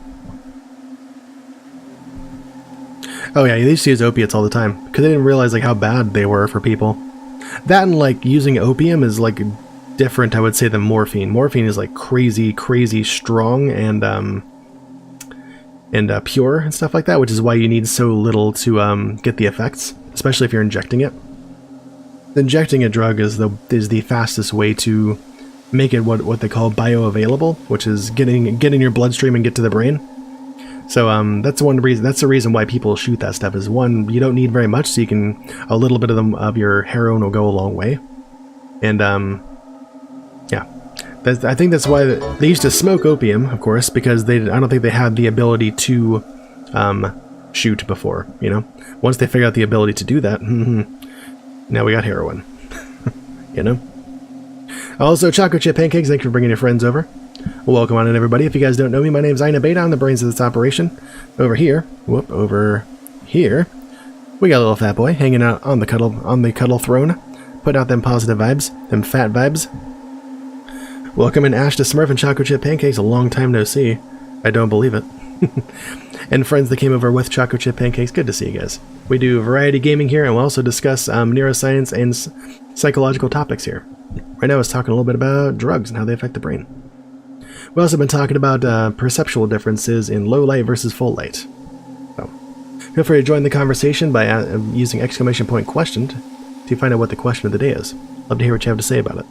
Oh yeah, they used to use opiates all the time, because they didn't realize like how bad they were for people. That and like using opium is like different, I would say, than morphine. Morphine is like crazy strong and pure and stuff like that, which is why you need so little to get the effects, especially if you're injecting it. Injecting a drug is the fastest way to make it what they call bioavailable, which is getting your bloodstream and get to the brain. So that's the reason why people shoot that stuff. Is one, you don't need very much, so you can a little bit of your heroin will go a long way, and yeah, I think that's why they used to smoke opium, of course, because I don't think they had the ability to shoot before. You know, once they figured out the ability to do that, now we got heroin. You know. Also, chocolate chip pancakes. Thanks for bringing your friends over. Welcome on in, everybody. If you guys don't know me, my name's InaBeta. I'm the brains of this operation. Over here, we got a little fat boy hanging out on the cuddle throne, putting out them positive vibes, them fat vibes. Welcome in, Ash to Smurf and chocolate chip pancakes. A long time no see. I don't believe it. And friends that came over with chocolate chip pancakes. Good to see you guys. We do variety gaming here, and we'll also discuss neuroscience and psychological topics here. Right now, I was talking a little bit about drugs and how they affect the brain. We've also been talking about perceptual differences in low light versus full light. So, feel free to join the conversation by using !question to find out what the question of the day is. Love to hear what you have to say about it.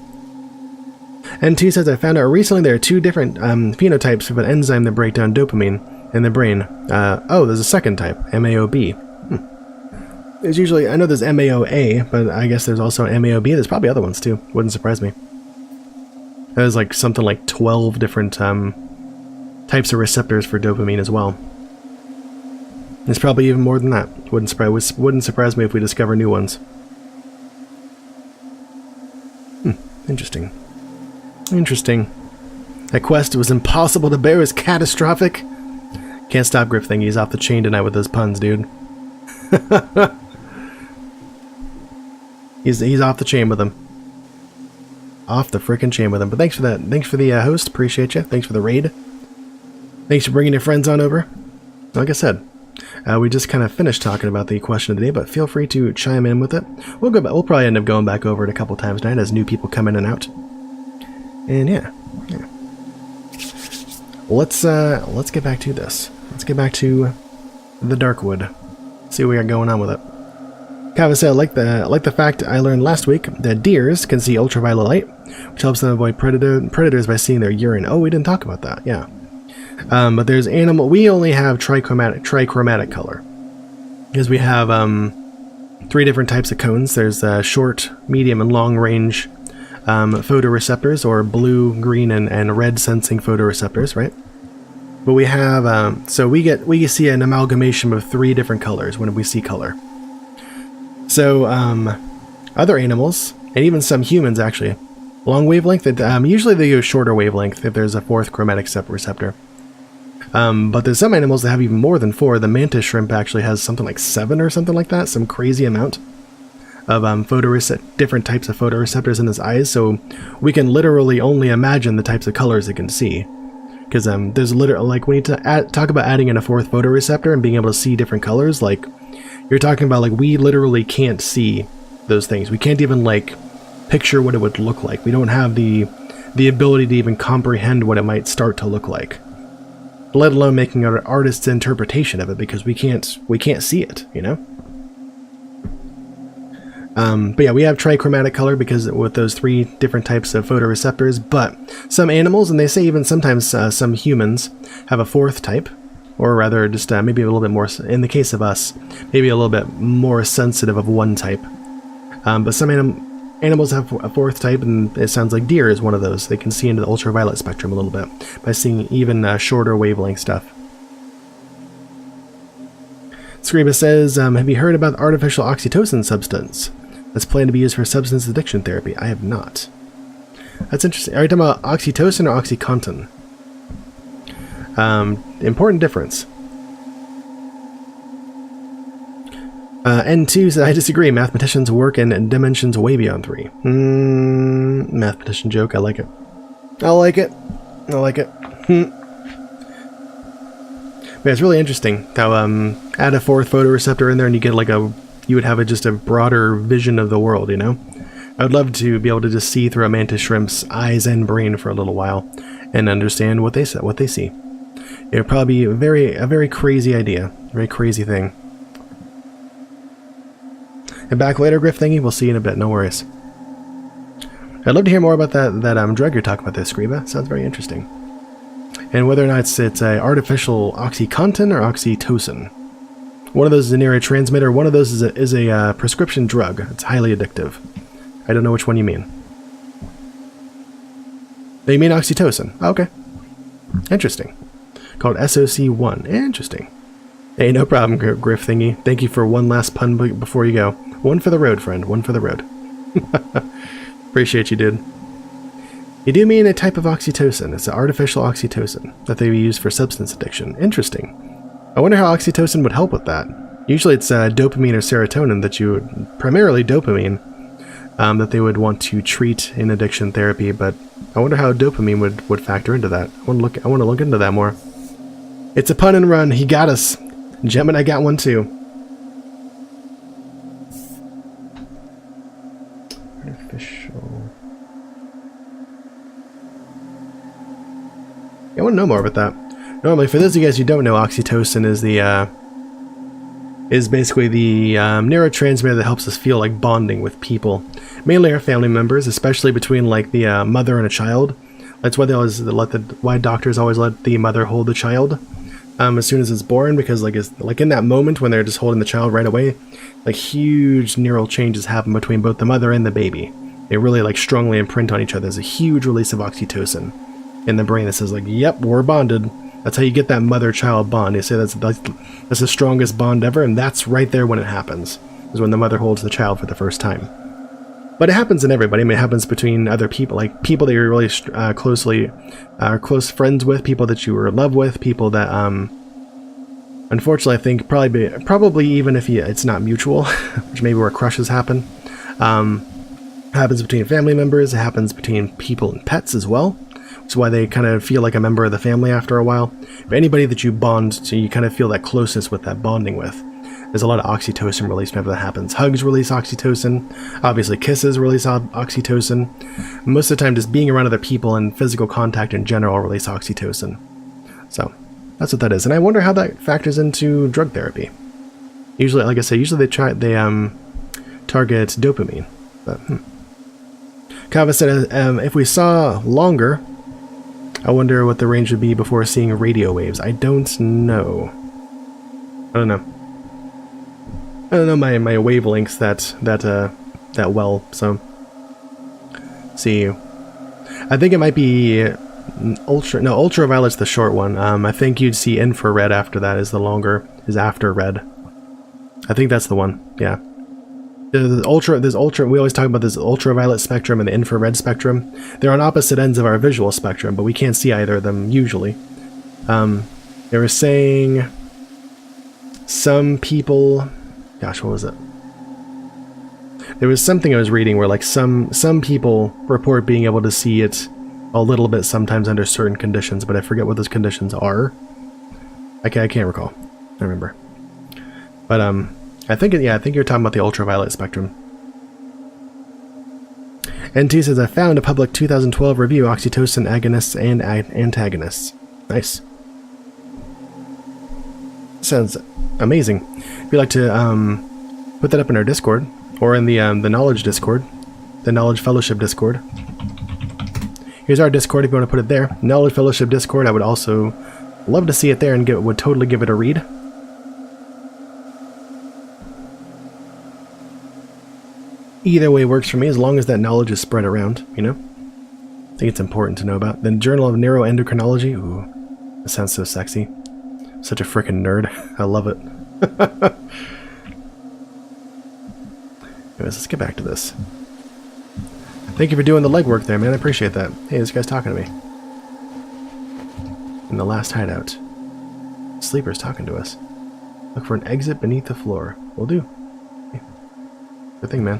N2 says, I found out recently there are two different phenotypes of an enzyme that break down dopamine in the brain. Oh, there's a second type, MAOB. There's usually, I know there's MAOA, but I guess there's also MAOB. There's probably other ones too. Wouldn't surprise me. There's like something like 12 different types of receptors for dopamine as well. There's probably even more than that. Wouldn't surprise me if we discover new ones. Interesting. Interesting. That quest was impossible to bear. It was catastrophic. Can't stop Griff thinking he's off the chain tonight with those puns, dude. He's off the chain with them. Off the frickin' chain with them. But thanks for that. Thanks for the host. Appreciate you. Thanks for the raid. Thanks for bringing your friends on over. Like I said, we just kind of finished talking about the question of the day, but feel free to chime in with it. We'll go back. We'll probably end up going back over it a couple times tonight as new people come in and out. And yeah. Let's get back to this. Let's get back to the Darkwood. See what we got going on with it. Kava said, I like the fact I learned last week that deers can see ultraviolet light, which helps them avoid predators by seeing their urine. Oh, we didn't talk about that. Yeah. But there's animal. We only have trichromatic color because we have 3 different types of cones. There's short, medium, and long range photoreceptors, or blue, green, and red sensing photoreceptors, right? But we have so we see an amalgamation of 3 different colors when we see color. So other animals, and even some humans actually, long wavelength, usually they go shorter wavelength if there's a 4th chromatic receptor. But there's some animals that have even more than 4. The mantis shrimp actually has something like 7 or something like that, some crazy amount of different types of photoreceptors in its eyes, so we can literally only imagine the types of colors it can see. Because there's literally, like, when you talk about adding in a 4th photoreceptor and being able to see different colors, like, you're talking about, like, we literally can't see those things. We can't even, like, picture what it would look like. We don't have the ability to even comprehend what it might start to look like, let alone making an artist's interpretation of it, because we can't see it, you know? But yeah, we have trichromatic color because with those 3 different types of photoreceptors, but some animals, and they say even sometimes some humans, have a 4th type, or rather just maybe a little bit more, in the case of us, maybe a little bit more sensitive of one type. But some animals have a 4th type, and it sounds like deer is one of those. They can see into the ultraviolet spectrum a little bit by seeing even shorter wavelength stuff. Scriba says, have you heard about the artificial oxytocin substance that's planned to be used for substance addiction therapy? I have not. That's interesting. Are you talking about oxytocin or OxyContin? Important difference. N2 said, I disagree. Mathematicians work in dimensions way beyond 3. Mathematician joke. I like it. I like it. I like it. But it's really interesting how add a 4th photoreceptor in there and you get like you would have just a broader vision of the world, you know? I would love to be able to just see through a mantis shrimp's eyes and brain for a little while and understand what they see. It would probably be a very crazy idea, a very crazy thing. And back later, Griff thingy, we'll see you in a bit, no worries. I'd love to hear more about that drug you're talking about there, Scriba. Sounds very interesting. And whether or not it's a artificial OxyContin or oxytocin. One of those is a neurotransmitter, one of those is a prescription drug. It's highly addictive. I don't know which one you mean. You mean oxytocin? Okay. Interesting. Called SOC1. Interesting. Hey, no problem, Griff thingy. Thank you for one last pun before you go. One for the road, friend. One for the road. Appreciate you, dude. You do mean a type of oxytocin. It's an artificial oxytocin that they use for substance addiction. Interesting. I wonder how oxytocin would help with that. Usually it's dopamine or serotonin that you would, primarily dopamine, that they would want to treat in addiction therapy, but I wonder how dopamine would factor into that. I want to look into that more. It's a pun and run. He got us. Gemini got one too. Artificial. I want to know more about that. Normally, for those of you guys who don't know, oxytocin is basically the neurotransmitter that helps us feel like bonding with people, mainly our family members, especially between like the mother and a child. That's why they always why doctors always let the mother hold the child as soon as it's born, because like in that moment when they're just holding the child right away, like huge neural changes happen between both the mother and the baby. They really like strongly imprint on each other. There's a huge release of oxytocin in the brain that says like, yep, we're bonded. That's how you get that mother-child bond. They say that's the strongest bond ever, and that's right there when it happens, is when the mother holds the child for the first time. But it happens in everybody. I mean, it happens between other people, like people that you're really close friends with, people that you were in love with, people that, unfortunately, I think probably even if it's not mutual, which maybe where crushes happen, happens between family members. It happens between people and pets as well. Which is why they kind of feel like a member of the family after a while. But anybody that you bond to, you kind of feel that closeness with, that bonding with. There's a lot of oxytocin released whenever that happens. Hugs release oxytocin. Obviously kisses release oxytocin. Most of the time just being around other people and physical contact in general release oxytocin. So that's what that is. And I wonder how that factors into drug therapy. Usually, like I say, they target dopamine. But, Kava said, if we saw longer, I wonder what the range would be before seeing radio waves. I don't know. I don't know my wavelengths that well, so see. I think it might be ultraviolet's the short one. I think you'd see infrared after that is after red. I think that's the one. Yeah. We always talk about this ultraviolet spectrum and the infrared spectrum. They're on opposite ends of our visual spectrum, but we can't see either of them usually. They were saying some people... Gosh, what was it? There was something I was reading where like some people report being able to see it a little bit sometimes under certain conditions, but I forget what those conditions are. I can't recall. I remember. But I think you're talking about the ultraviolet spectrum. NT says, I found a public 2012 review, oxytocin agonists and antagonists. Nice. Sounds amazing. If you'd like to put that up in our Discord, or in the Knowledge Discord, the Knowledge Fellowship Discord. Here's our Discord if you want to put it there. Knowledge Fellowship Discord, I would also love to see it there and would totally give it a read. Either way works for me, as long as that knowledge is spread around, you know? I think it's important to know about. The Journal of Neuroendocrinology, ooh, that sounds so sexy. Such a frickin' nerd. I love it. Anyways, let's get back to this. Thank you for doing the legwork there, man. I appreciate that. Hey, this guy's talking to me. In the last hideout. Sleeper's talking to us. Look for an exit beneath the floor. Will do. Hey. Good thing, man.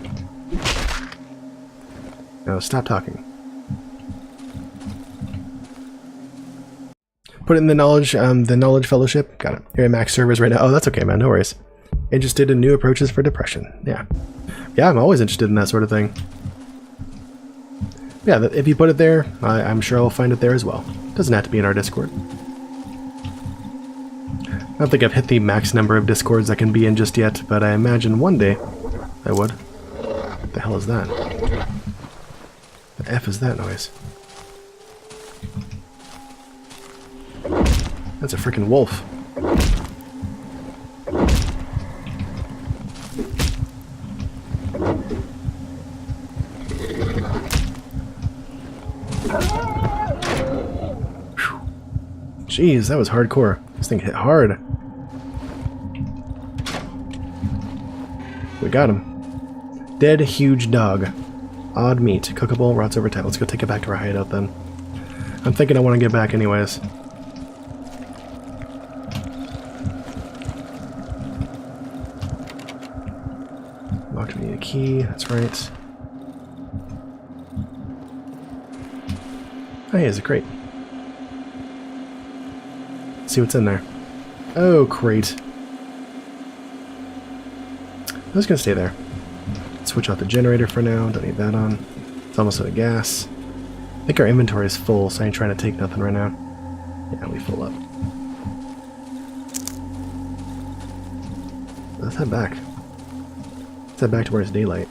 No, stop talking. Put it in the knowledge fellowship. Got it. You're at max servers right now. Oh, that's okay, man. No worries. Interested in new approaches for depression. Yeah. Yeah, I'm always interested in that sort of thing. Yeah, if you put it there, I'm sure I'll find it there as well. Doesn't have to be in our Discord. I don't think I've hit the max number of Discords I can be in just yet, but I imagine one day I would. What the hell is that? The F is that noise? That's a freaking wolf. Jeez, that was hardcore. This thing hit hard. We got him. Dead, huge dog. Odd meat. Cookable, rots over time. Let's go take it back to our hideout then. I'm thinking I want to get back anyways. Locked me a key. That's right. Oh, hey, is it crate? See what's in there. Oh, crate. I'm just gonna stay there. Switch off the generator for now. Don't need that on. It's almost out of gas. I think our inventory is full, so I ain't trying to take nothing right now. Yeah, we full up. Let's head back. Let's head back to where it's daylight.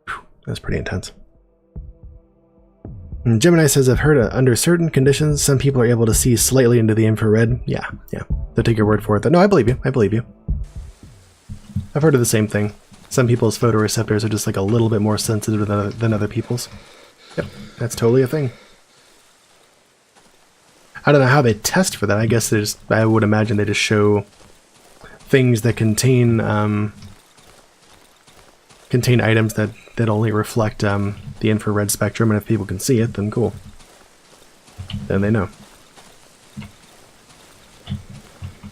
Whew, that's pretty intense. And Gemini says, I've heard under certain conditions, some people are able to see slightly into the infrared. Yeah. They'll take your word for it. No, I believe you. I believe you. I've heard of the same thing. Some people's photoreceptors are just like a little bit more sensitive than other people's. Yep, that's totally a thing. I don't know how they test for that. I guess I would imagine they just show things that contain items that only reflect the infrared spectrum, and if people can see it, then cool. Then they know.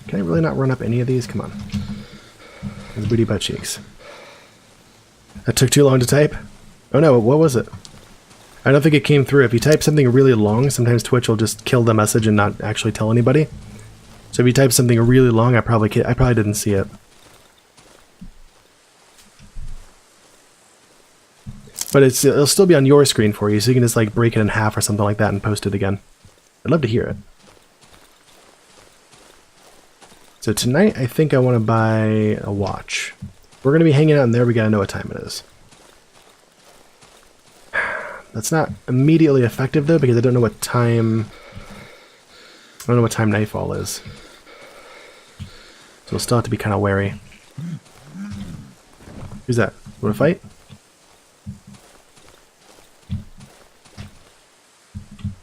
Can I really not run up any of these? Come on. Those booty butt cheeks. That took too long to type? Oh no, what was it? I don't think it came through. If you type something really long, sometimes Twitch will just kill the message and not actually tell anybody. So if you type something really long, I probably didn't see it. But it'll still be on your screen for you, so you can just like break it in half or something like that and post it again. I'd love to hear it. So tonight, I think I want to buy a watch. We're going to be hanging out in there. We got to know what time it is. That's not immediately effective though, because I don't know what time nightfall is. So we'll still have to be kind of wary. Who's that? Want to fight?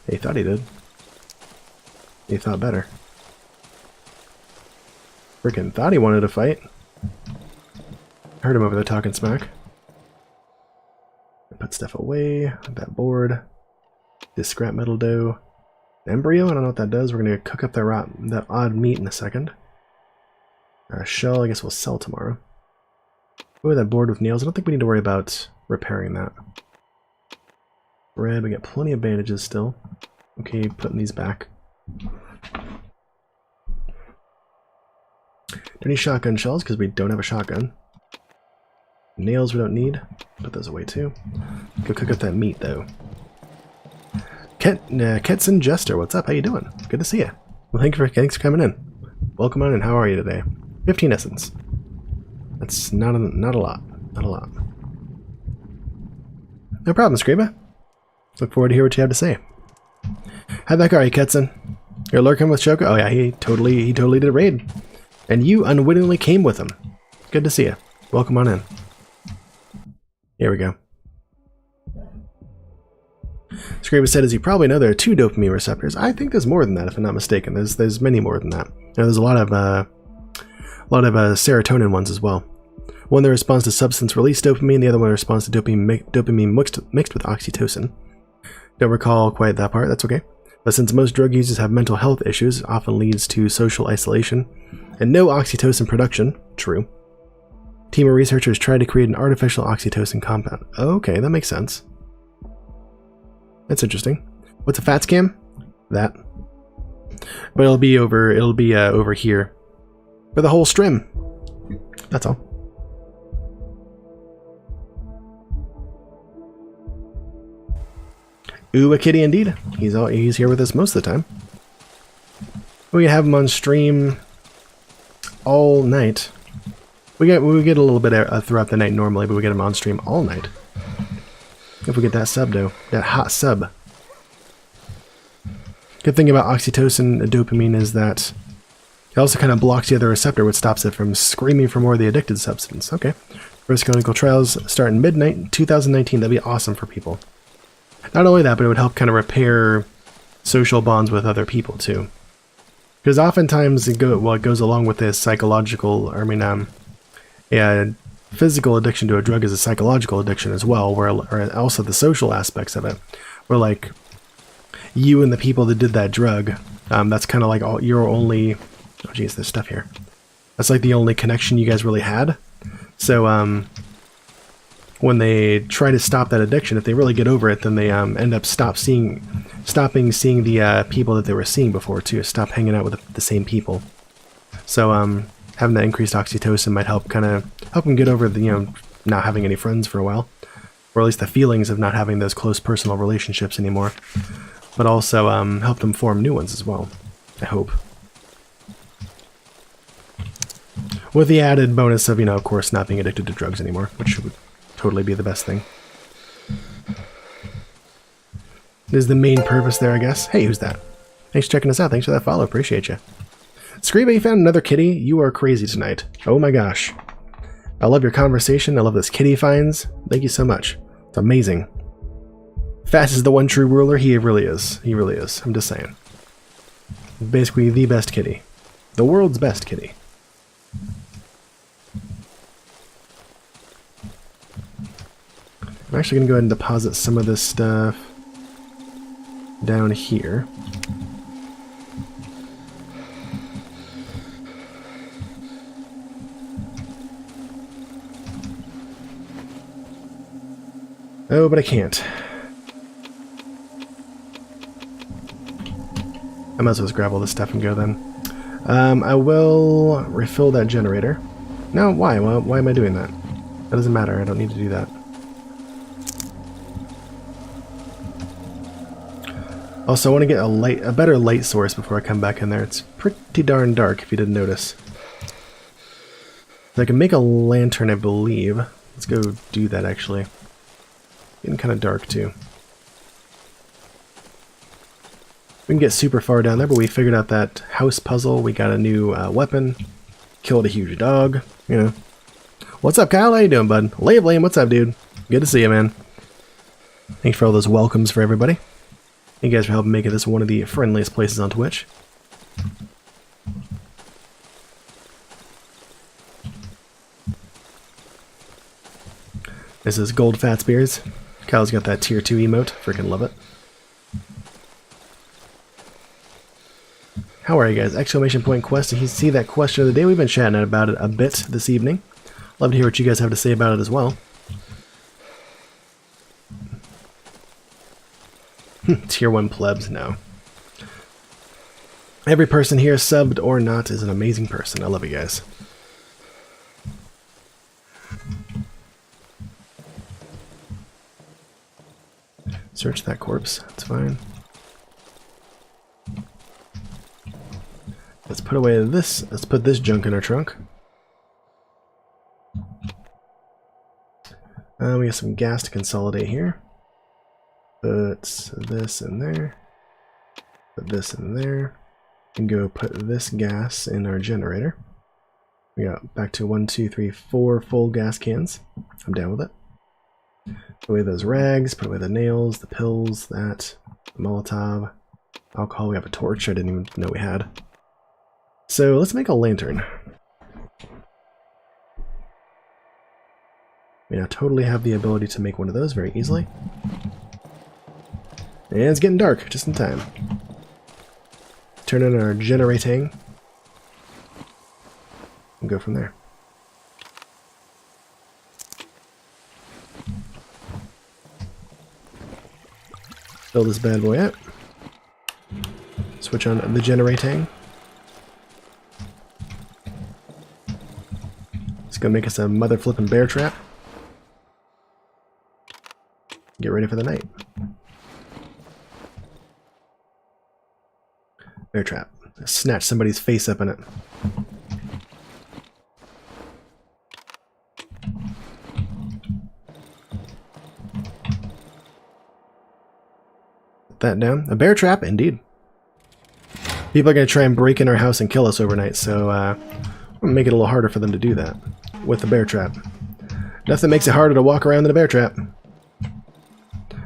He thought he did. He thought better. Frickin' thought he wanted to fight. Heard him over there talking smack. Put stuff away. That board. This scrap metal dough. Embryo, I don't know what that does. We're going to cook up that odd meat in a second. Shell, I guess we'll sell tomorrow. Oh, that board with nails. I don't think we need to worry about repairing that. Bread, we got plenty of bandages still. Okay, putting these back. Any shotgun shells, because we don't have a shotgun. Nails we don't need. Put those away too. Go cook up that meat though. Ketson Jester, what's up? How you doing? Good to see you. Well, thanks for coming in. Welcome on in. How are you today? 15 essence. That's not a lot. Not a lot. No problem, Screeba. Look forward to hear what you have to say. How'd that go, Ketson? You're lurking with Shoko? Oh yeah, he totally did a raid. And you unwittingly came with him. Good to see you. Welcome on in. Here we go. Screeba said, as you probably know, there are 2 dopamine receptors. I think there's more than that, if I'm not mistaken. There's many more than that. There's a lot of serotonin ones as well. One that responds to substance release dopamine, the other one responds to dopamine mixed with oxytocin. Don't recall quite that part, that's okay. But since most drug users have mental health issues, it often leads to social isolation and no oxytocin production. True. A team of researchers tried to create an artificial oxytocin compound. Okay, that makes sense. That's interesting. What's a fat scam? That. But it'll be over here for the whole stream. That's all. Ooh, a kitty indeed. He's here with us most of the time. We have him on stream all night. We get a little bit throughout the night normally, but we get him on stream all night. If we get that sub though, that hot sub. Good thing about oxytocin and dopamine is that it also kind of blocks the other receptor, which stops it from screaming for more of the addicted substance. Okay. First clinical trials start in midnight 2019. That'd be awesome for people. Not only that, but it would help kind of repair social bonds with other people too. Because oftentimes it goes along with this psychological, physical addiction to a drug is a psychological addiction as well, or also the social aspects of it. Where like you and the people that did that drug, that's kind of like your only, oh geez, there's stuff here. That's like the only connection you guys really had. So when they try to stop that addiction, if they really get over it, then they end up stopping seeing the people that they were seeing before too. Stop hanging out with the same people. So having that increased oxytocin might help them get over the not having any friends for a while, or at least the feelings of not having those close personal relationships anymore. But also help them form new ones as well. I hope. With the added bonus of of course not being addicted to drugs anymore, which would totally be the best thing. This is the main purpose there, I guess. Hey, who's that? Thanks for checking us out. Thanks for that follow. Appreciate you. Screeba, you found another kitty? You are crazy tonight. Oh my gosh. I love your conversation. I love this kitty finds. Thank you so much. It's amazing. Fast is the one true ruler. He really is. He really is. I'm just saying. Basically the best kitty. The world's best kitty. I'm actually going to go ahead and deposit some of this stuff down here. Oh, but I can't. I might as well just grab all this stuff and go then. I will refill that generator. No, why? Why am I doing that? That doesn't matter. I don't need to do that. Also, I want to get a better light source before I come back in there. It's pretty darn dark, if you didn't notice. I can make a lantern, I believe. Let's go do that, actually. Getting kind of dark, too. We can get super far down there, but we figured out that house puzzle. We got a new weapon. Killed a huge dog, What's up, Kyle? How you doing, bud? Lame, what's up, dude? Good to see you, man. Thanks for all those welcomes for everybody. Thank you guys for helping make this one of the friendliest places on Twitch. This is Gold Fat Spears. Kyle's got that tier 2 emote. Freaking love it. How are you guys? Exclamation point quest. If you see that question of the day, we've been chatting about it a bit this evening. Love to hear what you guys have to say about it as well. Tier 1 plebs, no. Every person here, subbed or not, is an amazing person. I love you guys. Search that corpse. That's fine. Let's put away this. Let's put this junk in our trunk. We have some gas to consolidate here. Put this in there. Put this in there. And go put this gas in our generator. We got back to 1, 2, 3, 4 full gas cans. I'm down with it. Put away those rags, put away the nails, the pills, that, the Molotov, alcohol. We have a torch I didn't even know we had. So let's make a lantern. We now totally have the ability to make one of those very easily. And it's getting dark, just in time. Turn on our generating. And go from there. Fill this bad boy up. Switch on the generating. It's gonna make us a mother flipping bear trap. Get ready for the night. Bear trap. Snatch somebody's face up in it. Put that down. A bear trap, indeed. People are going to try and break in our house and kill us overnight, so I'm going to make it a little harder for them to do that with the bear trap. Nothing makes it harder to walk around than a bear trap.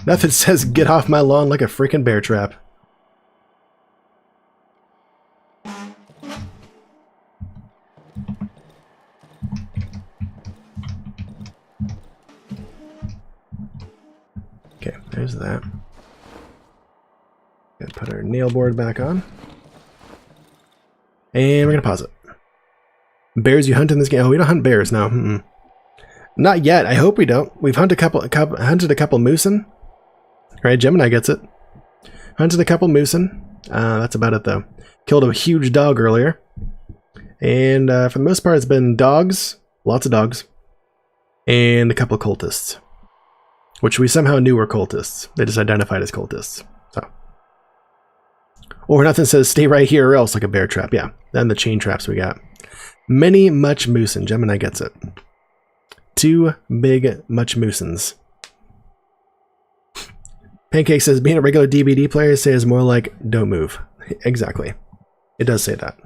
Nothing says get off my lawn like a freaking bear trap. Okay, there's that. Gotta put our nail board back on. And we're gonna pause it. Bears you hunt in this game? Oh, we don't hunt bears now. Not yet. I hope we don't. We've hunted a couple moosin. Right, Gemini gets it. Hunted a couple moosin. That's about it though. Killed a huge dog earlier. And for the most part it's been dogs, lots of dogs, and a couple cultists. Which we somehow knew were cultists. They just identified as cultists. So. Or nothing says stay right here or else, like a bear trap. Yeah, then the chain traps we got. Many much moosin. Gemini gets it. 2 big much moosins. Pancake says being a regular DBD player says more like don't move. Exactly. It does say that.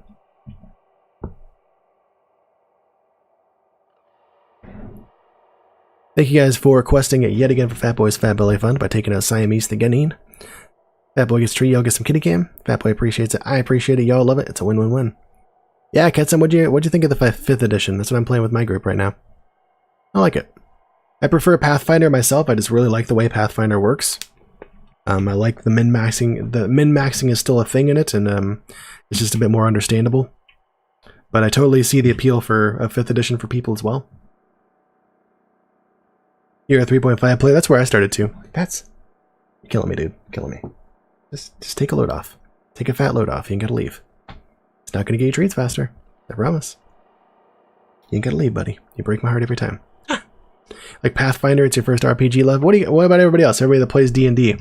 Thank you guys for questing it yet again for Fat Boy's Fat Belly Fund by taking out Siamese the Guinea. Fat Boy gets tree, y'all get some kitty cam. Fat Boy appreciates it. I appreciate it. Y'all love it. It's a win-win-win. Yeah, Ketsun, what'd you think of the 5th edition? That's what I'm playing with my group right now. I like it. I prefer Pathfinder myself. I just really like the way Pathfinder works. I like the min-maxing. The min-maxing is still a thing in it, and it's just a bit more understandable. But I totally see the appeal for a 5th edition for people as well. You're a 3.5 play. That's where I started too. That's killing me, dude. Killing me. Just take a load off. Take a fat load off. You ain't gotta leave. It's not gonna get you treats faster. I promise. You ain't gotta leave, buddy. You break my heart every time. Like Pathfinder, it's your first RPG love. What about everybody else? Everybody that plays D&D.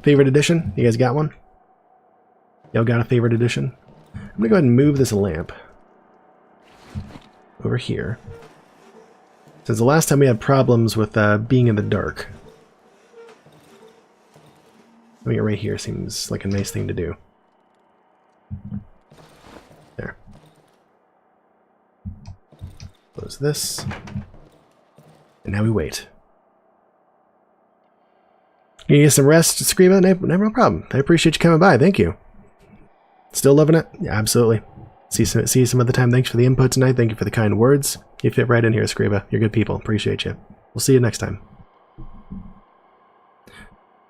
Favorite edition? You guys got one? Y'all got a favorite edition? I'm gonna go ahead and move this lamp over here. Since the last time we had problems with being in the dark. Having it right here seems like a nice thing to do. There. Close this. And now we wait. You get some rest, Screama? No problem. I appreciate you coming by. Thank you. Still loving it? Yeah, absolutely. See you some other time. Thanks for the input tonight. Thank you for the kind words. You fit right in here, Screama. You're good people. Appreciate you. We'll see you next time.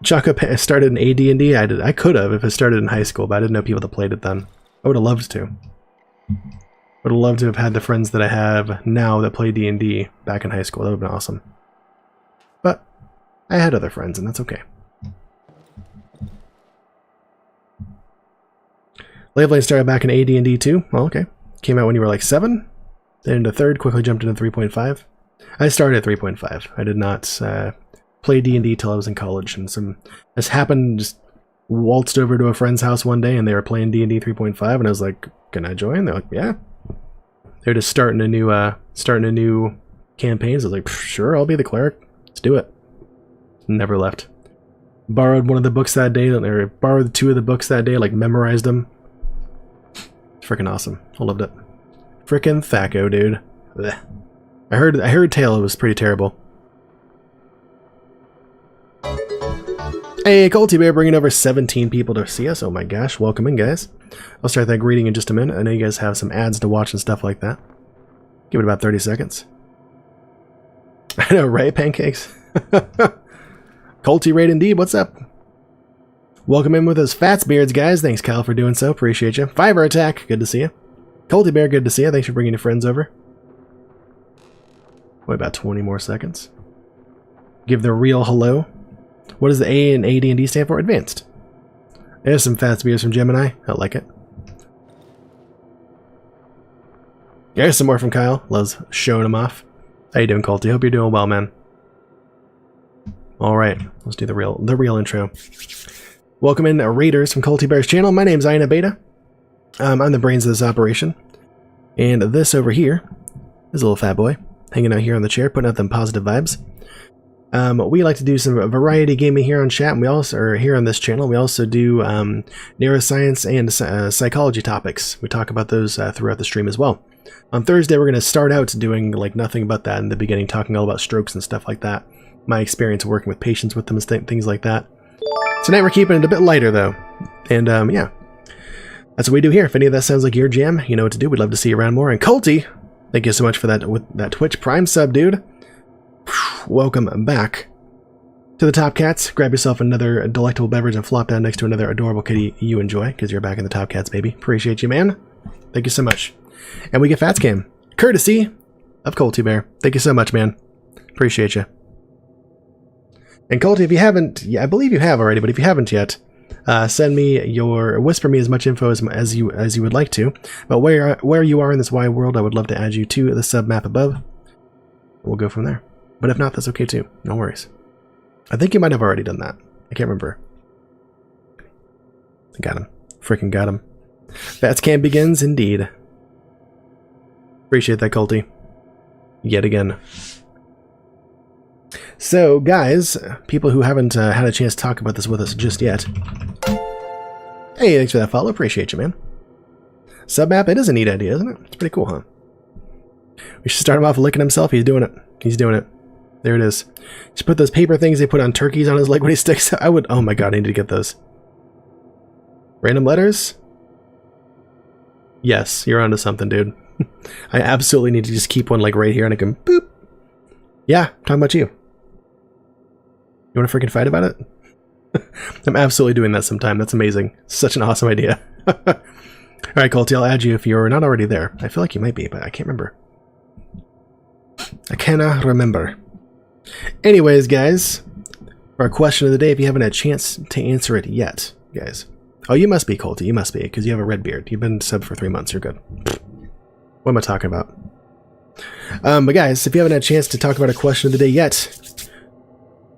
Choco started in AD&D. I could have if it started in high school, but I didn't know people that played it then. I would have loved to. Would have loved to have had the friends that I have now that play D&D back in high school. That would have been awesome. But I had other friends, and that's okay. Laveline started back in AD&D too. Well, okay. Came out when you were like 7. Then into 3rd, quickly jumped into 3.5. I started at 3.5. I did not play D&D till I was in college, and this happened. Just waltzed over to a friend's house one day, and they were playing D&D 3.5, and I was like, "Can I join?" They're like, "Yeah." They're just starting a new campaign. So I was like, "Sure, I'll be the cleric. Let's do it." Never left. Borrowed one of the books that day, or borrowed 2 of the books that day. Like memorized them. Freaking awesome. I loved it. Frickin' Thaco, dude. Blech. I heard tale it was pretty terrible. Hey, Colty Bear bringing over 17 people to see us. Oh my gosh, welcome in, guys. I'll start that greeting in just a minute. I know you guys have some ads to watch and stuff like that. Give it about 30 seconds. I know, right, pancakes? Colty Raid indeed, what's up? Welcome in with those Fats Beards, guys. Thanks, Kyle, for doing so. Appreciate you. Fiber Attack, good to see you. Colty Bear, good to see you. Thanks for bringing your friends over. Wait, about 20 more seconds. Give the real hello. What does the A in AD&D stand for? Advanced. There's some Fats Beards from Gemini. I like it. There's some more from Kyle. Loves showing them off. How you doing, Colty? Hope you're doing well, man. All right, let's do the real intro. Welcome in, Raiders from Colty Bear's channel. My name's InaBeta. I'm the brains of this operation, and this over here is a little fat boy hanging out here on the chair, putting out them positive vibes. We like to do some variety gaming here on chat, and we also, or here on this channel, we also do neuroscience and psychology topics. We talk about those throughout the stream as well. On Thursday, we're going to start out doing like nothing but that in the beginning, talking all about strokes and stuff like that. My experience working with patients with them and things like that. Tonight we're keeping it a bit lighter though, and yeah, that's what we do here. If any of that sounds like your jam, you know what to do. We'd love to see you around more. And Colty, thank you so much for that Twitch Prime sub, dude. Welcome back to the Top Cats. Grab yourself another delectable beverage and flop down next to another adorable kitty you enjoy, because you're back in the Top Cats, baby. Appreciate you, man. Thank you so much. And we get Fats Cam, courtesy of Colty Bear. Thank you so much, man. Appreciate you. And Colty, if you haven't, I believe you have already, but if you haven't yet, send me whisper me as much info as you would like to about where you are in this wide world. I would love to add you to the sub map above. We'll go from there. But if not, that's okay too. No worries. I think you might have already done that. I can't remember. Got him. Freaking got him. Fats Camp begins indeed. Appreciate that, Colty. Yet again. So, guys, people who haven't had a chance to talk about this with us just yet. Hey, thanks for that follow. Appreciate you, man. Submap, it is a neat idea, isn't it? It's pretty cool, huh? We should start him off licking himself. He's doing it. He's doing it. There it is. Just put those paper things they put on turkeys on his leg when he sticks. I would. Oh my god, I need to get those. Random letters? Yes, you're onto something, dude. I absolutely need to just keep one like right here and I can boop. Yeah, I'm talking about you. You want to freaking fight about it? I'm absolutely doing that sometime. That's amazing. Such an awesome idea. Alright, Colty, I'll add you if you're not already there. I feel like you might be, but I can't remember. I cannot remember. Anyways, guys, for our question of the day, if you haven't had a chance to answer it yet, guys. Oh, you must be, Colty. You must be, because you have a red beard. You've been subbed for 3 months. You're good. What am I talking about? But guys, if you haven't had a chance to talk about a question of the day yet,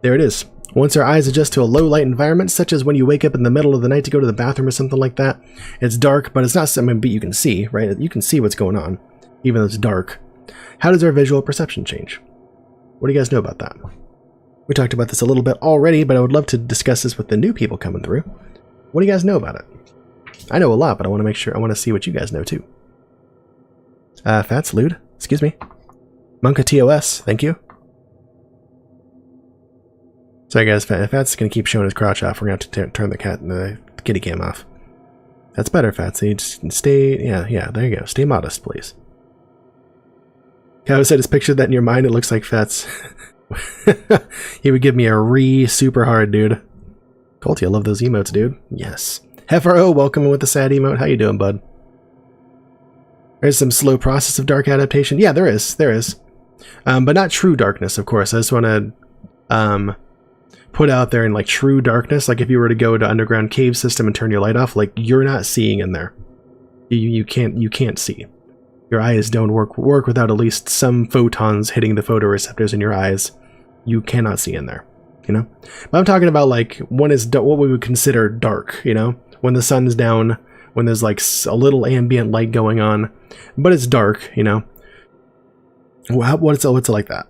there it is. Once our eyes adjust to a low light environment, such as when you wake up in the middle of the night to go to the bathroom or something like that, it's dark, but it's not something, but you can see, right? You can see what's going on, even though it's dark. How does our visual perception change? What do you guys know about that? We talked about this a little bit already, but I would love to discuss this with the new people coming through. What do you guys know about it? I know a lot, but I want to make sure, I want to see what you guys know too. Fats, Lude, excuse me. Monka TOS, thank you. Sorry guys, Fats going to keep showing his crotch off. We're going to have to turn the kitty cam off. That's better, Fats. You just stay, yeah, there you go. Stay modest, please. Kyle said it's pictured that in your mind, it looks like Fats. He would give me a super hard, dude. Colty, I love those emotes, dude. Yes. Hefro, welcome in with the sad emote. How you doing, bud? There's some slow process of dark adaptation. Yeah, there is. But not true darkness, of course. I just want to put out there in like true darkness, like if you were to go to underground cave system and turn your light off, like you're not seeing in there. You can't see. Your eyes don't work without at least some photons hitting the photoreceptors in your eyes. You cannot see in there, you know? But I'm talking about like when is what we would consider dark, you know? When the sun's down, when there's like a little ambient light going on, but it's dark, you know? What's it like that?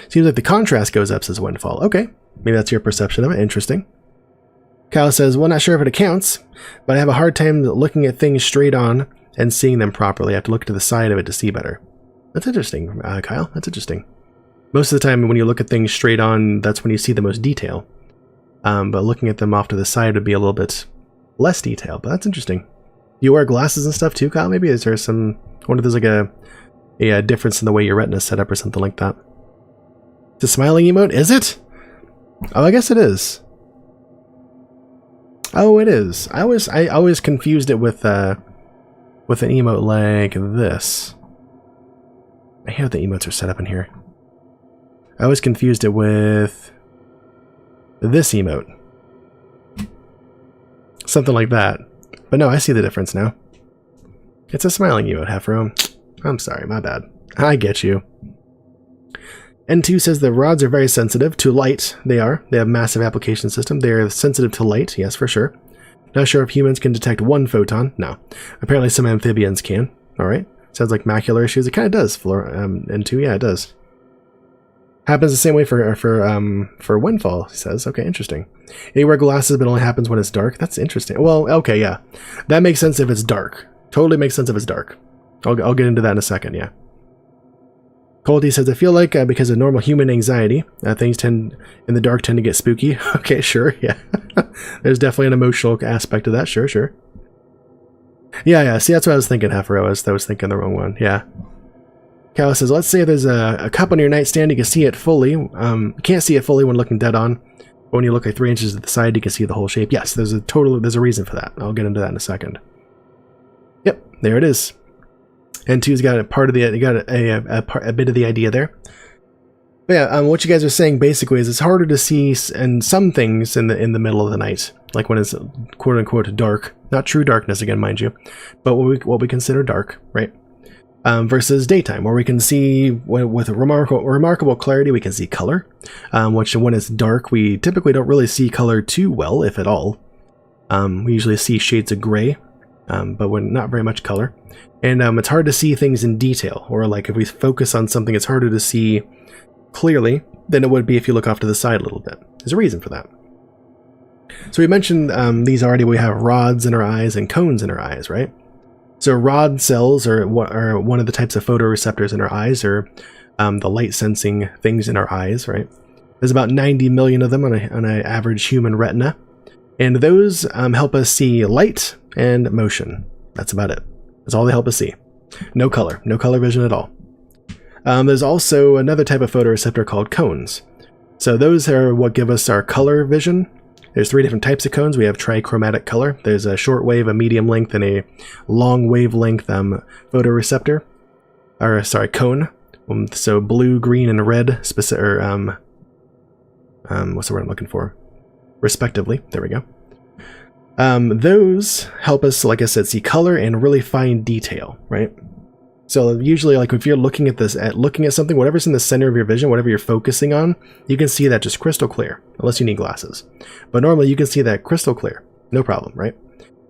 Seems like the contrast goes up, says Windfall. Okay, maybe that's your perception of it. Interesting. Kyle says, well, not sure if it accounts, but I have a hard time looking at things straight on and seeing them properly. I have to look to the side of it to see better. That's interesting, Kyle. That's interesting. Most of the time when you look at things straight on, that's when you see the most detail. But looking at them off to the side would be a little bit less detail, but that's interesting. You wear glasses and stuff too, Kyle? Maybe is there some... I wonder if there's like a difference in the way your retina's set up or something like that. The smiling emote, is it? Oh, I guess it is. Oh, it is. I always confused it with an emote like this. I hate how the emotes are set up in here. I always confused it with this emote. Something like that. But no, I see the difference now. It's a smiling emote, Hefro. I'm sorry, my bad. I get you. N2 says the rods are very sensitive to light. They are. They have massive application system. They are sensitive to light, yes, for sure. Not sure if humans can detect one photon. No. Apparently some amphibians can. Alright. Sounds like macular issues. It kind of does, N2. Yeah, it does. Happens the same way for Windfall, he says. Okay, interesting. You wear glasses, but it only happens when it's dark. That's interesting. Well, okay, yeah. That makes sense if it's dark. Totally makes sense if it's dark. I'll get into that in a second, yeah. Colty says, I feel like because of normal human anxiety, things in the dark tend to get spooky. Okay, sure, yeah. There's definitely an emotional aspect to that, sure. Yeah, see, that's what I was thinking, Hefero. I was thinking the wrong one, yeah. Cal says, let's say there's a cup on your nightstand, you can see it fully. You can't see it fully when looking dead on. But when you look like 3 inches to the side, you can see the whole shape. Yes, there's a reason for that. I'll get into that in a second. Yep, there it is. N2's got a bit of the idea there. But yeah, what you guys are saying basically is it's harder to see and some things in the middle of the night, like when it's quote unquote dark, not true darkness again, mind you, but what we consider dark, right? Versus daytime, where we can see with remarkable clarity, we can see color. Which when it's dark, we typically don't really see color too well, if at all. We usually see shades of gray, but when not very much color. And it's hard to see things in detail, or like if we focus on something, it's harder to see clearly than it would be if you look off to the side a little bit. There's a reason for that. So we mentioned these already. We have rods in our eyes and cones in our eyes, right? So rod cells are one of the types of photoreceptors in our eyes, or the light sensing things in our eyes, right? There's about 90 million of them on an average human retina. And those help us see light and motion. That's about it. That's all they help us see. No color vision at all. There's also another type of photoreceptor called cones. So those are what give us our color vision. There's 3 different types of cones. We have trichromatic color. There's a short wave, a medium length, and a long wavelength photoreceptor. Or sorry, cone. So blue, green, and red, what's the word I'm looking for? Respectively. There we go. Those help us, like I said, see color and really fine detail, right? So usually, like if you're looking at something, whatever's in the center of your vision, whatever you're focusing on, you can see that just crystal clear, unless you need glasses. But normally you can see that crystal clear, no problem, right?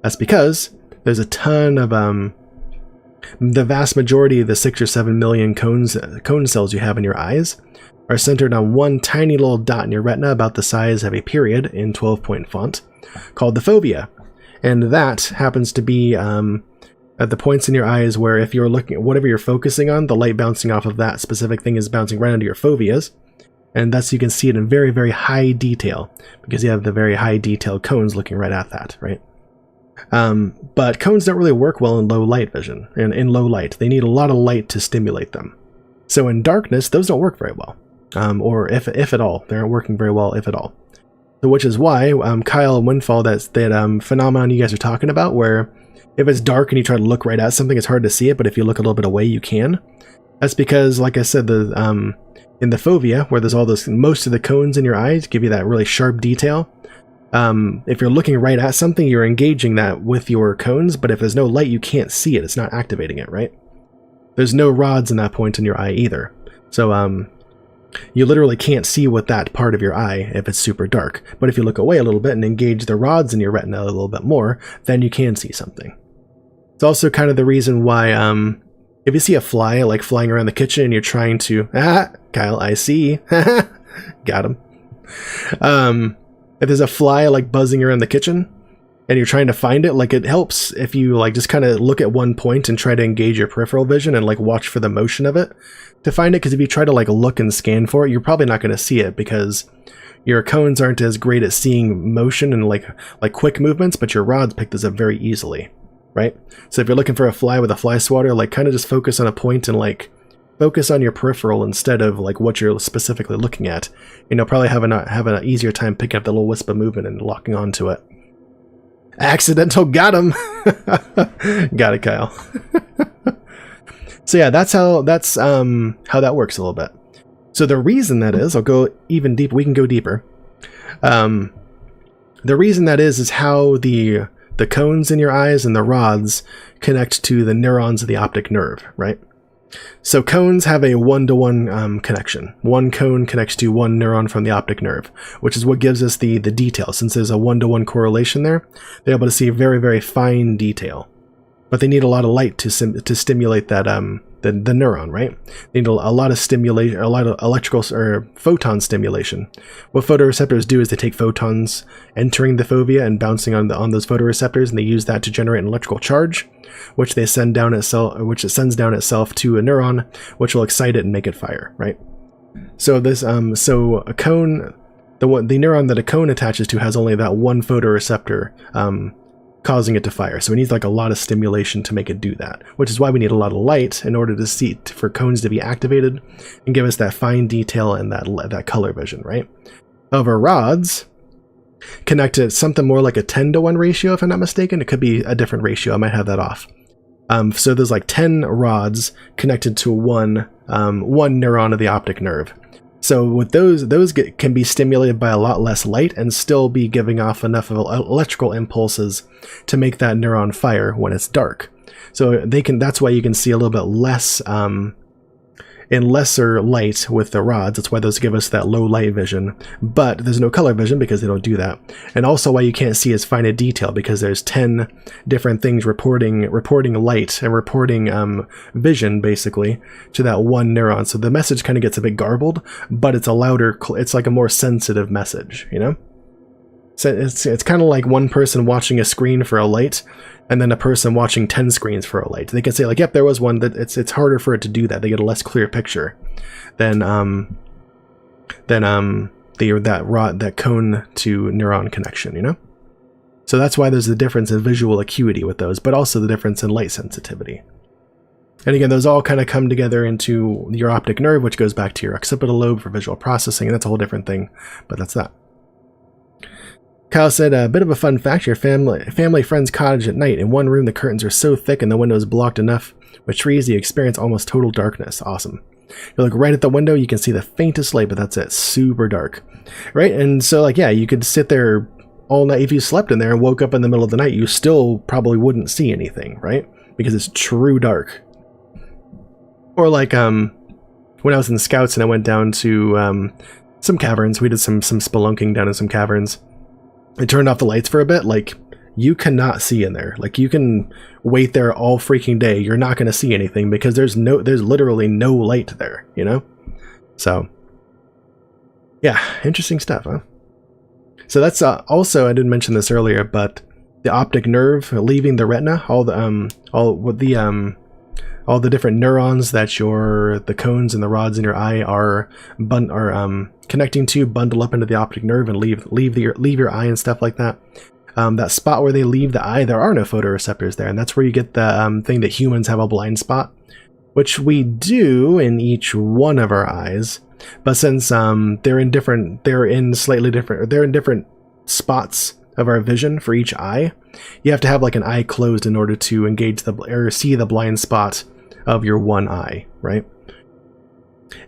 That's because there's a ton of the vast majority of the 6 or 7 million cone cells you have in your eyes are centered on one tiny little dot in your retina about the size of a period in 12-point font called the fovea. And that happens to be at the points in your eyes where if you're looking at whatever you're focusing on, the light bouncing off of that specific thing is bouncing right onto your foveas. And thus you can see it in very, very high detail because you have the very high detailed cones looking right at that, right? But cones don't really work well in low light vision. In low light, they need a lot of light to stimulate them. So in darkness, those don't work very well. Or if at all, they aren't working very well, if at all. So which is why Kyle and Windfall, that phenomenon you guys are talking about, where if it's dark and you try to look right at something, it's hard to see it, but if you look a little bit away, you can. That's because, like I said, the in the fovea, where there's all those, most of the cones in your eyes give you that really sharp detail. If you're looking right at something, you're engaging that with your cones, but if there's no light, you can't see it. It's not activating it, right? There's no rods in that point in your eye either. So, you literally can't see with that part of your eye if it's super dark. But if you look away a little bit and engage the rods in your retina a little bit more, then you can see something. It's also kind of the reason why, if you see a fly like flying around the kitchen and you're trying to, Kyle, I see, got him. If there's a fly like buzzing around the kitchen and you're trying to find it, like it helps if you like just kind of look at one point and try to engage your peripheral vision and like watch for the motion of it to find it. Because if you try to like look and scan for it, you're probably not going to see it because your cones aren't as great at seeing motion and like quick movements, but your rods pick this up very easily, right? So if you're looking for a fly with a fly swatter, like kind of just focus on a point and like focus on your peripheral instead of like what you're specifically looking at. You know, probably have an easier time picking up the little wisp of movement and locking onto it. Accidental, got him. Got it, Kyle. So yeah, that's how that works a little bit. So the reason that is, I'll go even deep. We can go deeper. The reason that is how the cones in your eyes and the rods connect to the neurons of the optic nerve, right? So cones have a one-to-one connection. One cone connects to one neuron from the optic nerve, which is what gives us the detail. Since there's a one-to-one correlation there, they're able to see very, very fine detail. But they need a lot of light to stimulate that the neuron, right? They need a lot of stimulation, a lot of electrical or photon stimulation. What photoreceptors do is they take photons entering the fovea and bouncing on those photoreceptors, and they use that to generate an electrical charge, which it sends down itself to a neuron, which will excite it and make it fire, right? So this so a cone, the neuron that a cone attaches to has only that one photoreceptor causing it to fire. So it needs like a lot of stimulation to make it do that, which is why we need a lot of light in order to see, for cones to be activated and give us that fine detail and that color vision, right? However, rods connect to something more like a 10-to-1 ratio, if I'm not mistaken. It could be a different ratio. I might have that off. So there's like 10 rods connected to one neuron of the optic nerve. So with those can be stimulated by a lot less light and still be giving off enough of electrical impulses to make that neuron fire when it's dark. So that's why you can see a little bit less in lesser light with the rods. That's why those give us that low light vision, but there's no color vision because they don't do that. And also why you can't see as fine a detail, because there's 10 different things reporting light and reporting vision basically to that one neuron. So the message kind of gets a bit garbled, but it's it's like a more sensitive message, you know? So it's kind of like one person watching a screen for a light and then a person watching 10 screens for a light. They can say like, yep, there was one. That it's harder for it to do that. They get a less clear picture than that cone to neuron connection, you know? So that's why there's the difference in visual acuity with those, but also the difference in light sensitivity. And again, those all kind of come together into your optic nerve, which goes back to your occipital lobe for visual processing, and that's a whole different thing, but that's that. Kyle said, a bit of a fun fact, your family friend's cottage at night. In one room, the curtains are so thick and the window is blocked enough with trees you experience almost total darkness. Awesome. You look right at the window, you can see the faintest light, but that's it. Super dark. Right? And so, like, yeah, you could sit there all night. If you slept in there and woke up in the middle of the night, you still probably wouldn't see anything, right? Because it's true dark. Or like, when I was in the Scouts and I went down to some caverns, we did some spelunking down in some caverns. I turned off the lights for a bit. Like, you cannot see in there. Like, you can wait there all freaking day. You're not going to see anything because there's literally no light there, you know? So, yeah, interesting stuff, huh? So that's also, I didn't mention this earlier, but the optic nerve leaving the retina, all the different neurons that the cones and the rods in your eye are connecting to bundle up into the optic nerve and leave your eye and stuff like that. That spot where they leave the eye, there are no photoreceptors there, and that's where you get the thing that humans have a blind spot, which we do in each one of our eyes. But since they're in different spots of our vision for each eye. You have to have like an eye closed in order to engage or see the blind spot of your one eye, right?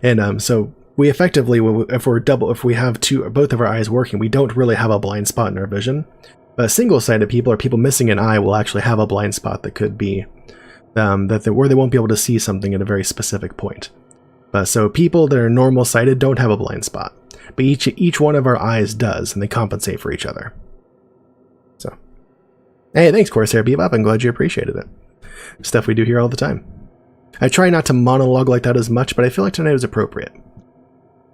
And so we effectively, if we have both of our eyes working, we don't really have a blind spot in our vision. But single-sighted people or people missing an eye will actually have a blind spot that could be where they won't be able to see something at a very specific point. So people that are normal-sighted don't have a blind spot, but each one of our eyes does, and they compensate for each other. So, hey, thanks, Corsair Bebop. I'm glad you appreciated it. Stuff we do here all the time. I try not to monologue like that as much, but I feel like tonight was appropriate.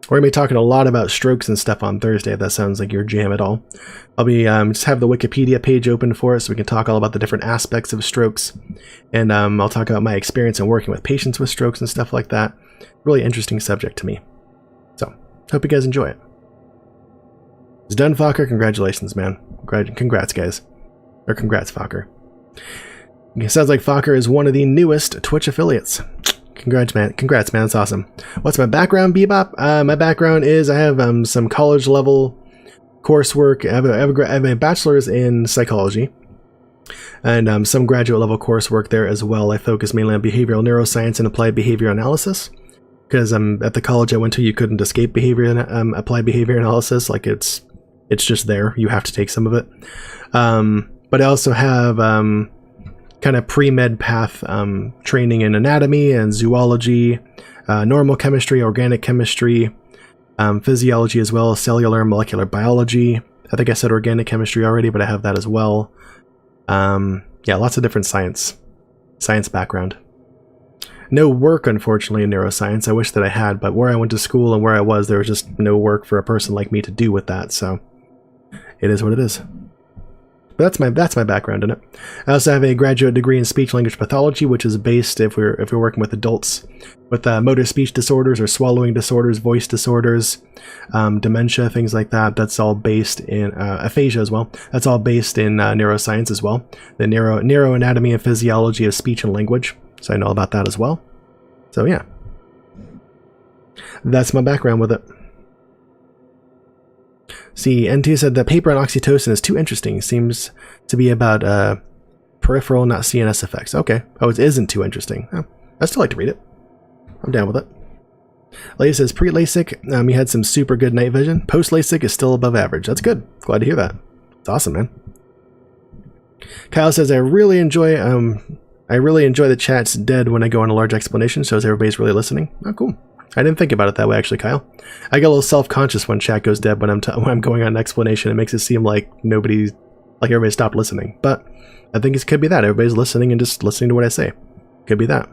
We're going to be talking a lot about strokes and stuff on Thursday, if that sounds like your jam at all. I'll be just have the Wikipedia page open for us so we can talk all about the different aspects of strokes. And I'll talk about my experience in working with patients with strokes and stuff like that. Really interesting subject to me. So, hope you guys enjoy it. It's done, Fokker. Congratulations, man. Congrats, guys. Or congrats, Fokker. It sounds like Fokker is one of the newest Twitch affiliates. Congrats, man. That's awesome. What's my background, Bebop? My background is I have some college-level coursework. I have a bachelor's in psychology and some graduate-level coursework there as well. I focus mainly on behavioral neuroscience and applied behavior analysis because at the college I went to, you couldn't escape applied behavior analysis. Like it's just there. You have to take some of it. But I also have kind of pre-med path training in anatomy and zoology, normal chemistry, organic chemistry, physiology as well, cellular and molecular biology. I think I said organic chemistry already, but I have that as well. Yeah, lots of different science background. No work, unfortunately, in neuroscience. I wish that I had, but where I went to school and where I was, there was just no work for a person like me to do with that, so it is what it is. But that's my background in it. I also have a graduate degree in speech-language pathology, which is based, if we're working with adults with motor speech disorders or swallowing disorders, voice disorders, dementia, things like that. That's all based in aphasia as well. That's all based in neuroscience as well. The neuroanatomy and physiology of speech and language. So I know about that as well. So yeah, that's my background with it. See, N2 said the paper on oxytocin is too interesting. Seems to be about peripheral, not CNS effects. Okay. Oh, it isn't too interesting. Oh, I still like to read it. I'm down with it. Leia says pre-LASIK, you had some super good night vision. Post-LASIK is still above average. That's good. Glad to hear that. It's awesome, man. Kyle says I really enjoy the chat's dead when I go on a large explanation. Shows everybody's really listening. Oh, cool. I didn't think about it that way, actually, Kyle. I get a little self-conscious when chat goes dead when I'm going on an explanation. It makes it seem like everybody stopped listening. But I think it could be that. Everybody's listening and just listening to what I say. Could be that.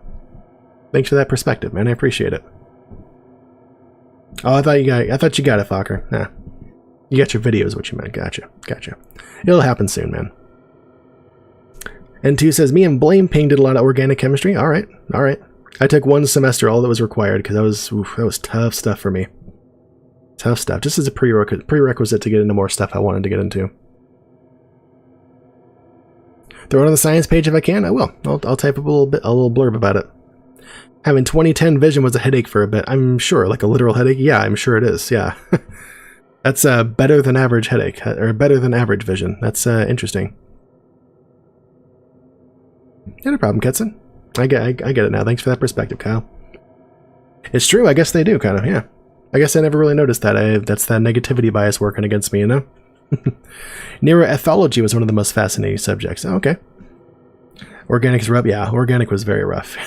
Thanks for that perspective, man. I appreciate it. Oh, I thought you got it, Fokker. Nah. You got your videos, what you meant. Gotcha. It'll happen soon, man. N2 says, me and Blame Ping did a lot of organic chemistry. All right. I took one semester, all that was required, because that was tough stuff for me. Tough stuff, just as a prerequisite to get into more stuff I wanted to get into. Throw it on the science page if I can. I will. I'll type up a little blurb about it. Having 20/10 vision was a headache for a bit. I'm sure, like a literal headache. Yeah, I'm sure it is. Yeah, that's better than average headache, or better than average vision. That's interesting. No problem, Ketson. I get it now. Thanks for that perspective, Kyle. It's true. I guess they do, kind of. Yeah. I guess I never really noticed that. That's that negativity bias working against me, you know? Neuroethology was one of the most fascinating subjects. Oh, okay. Organics were up. Yeah, organic was very rough,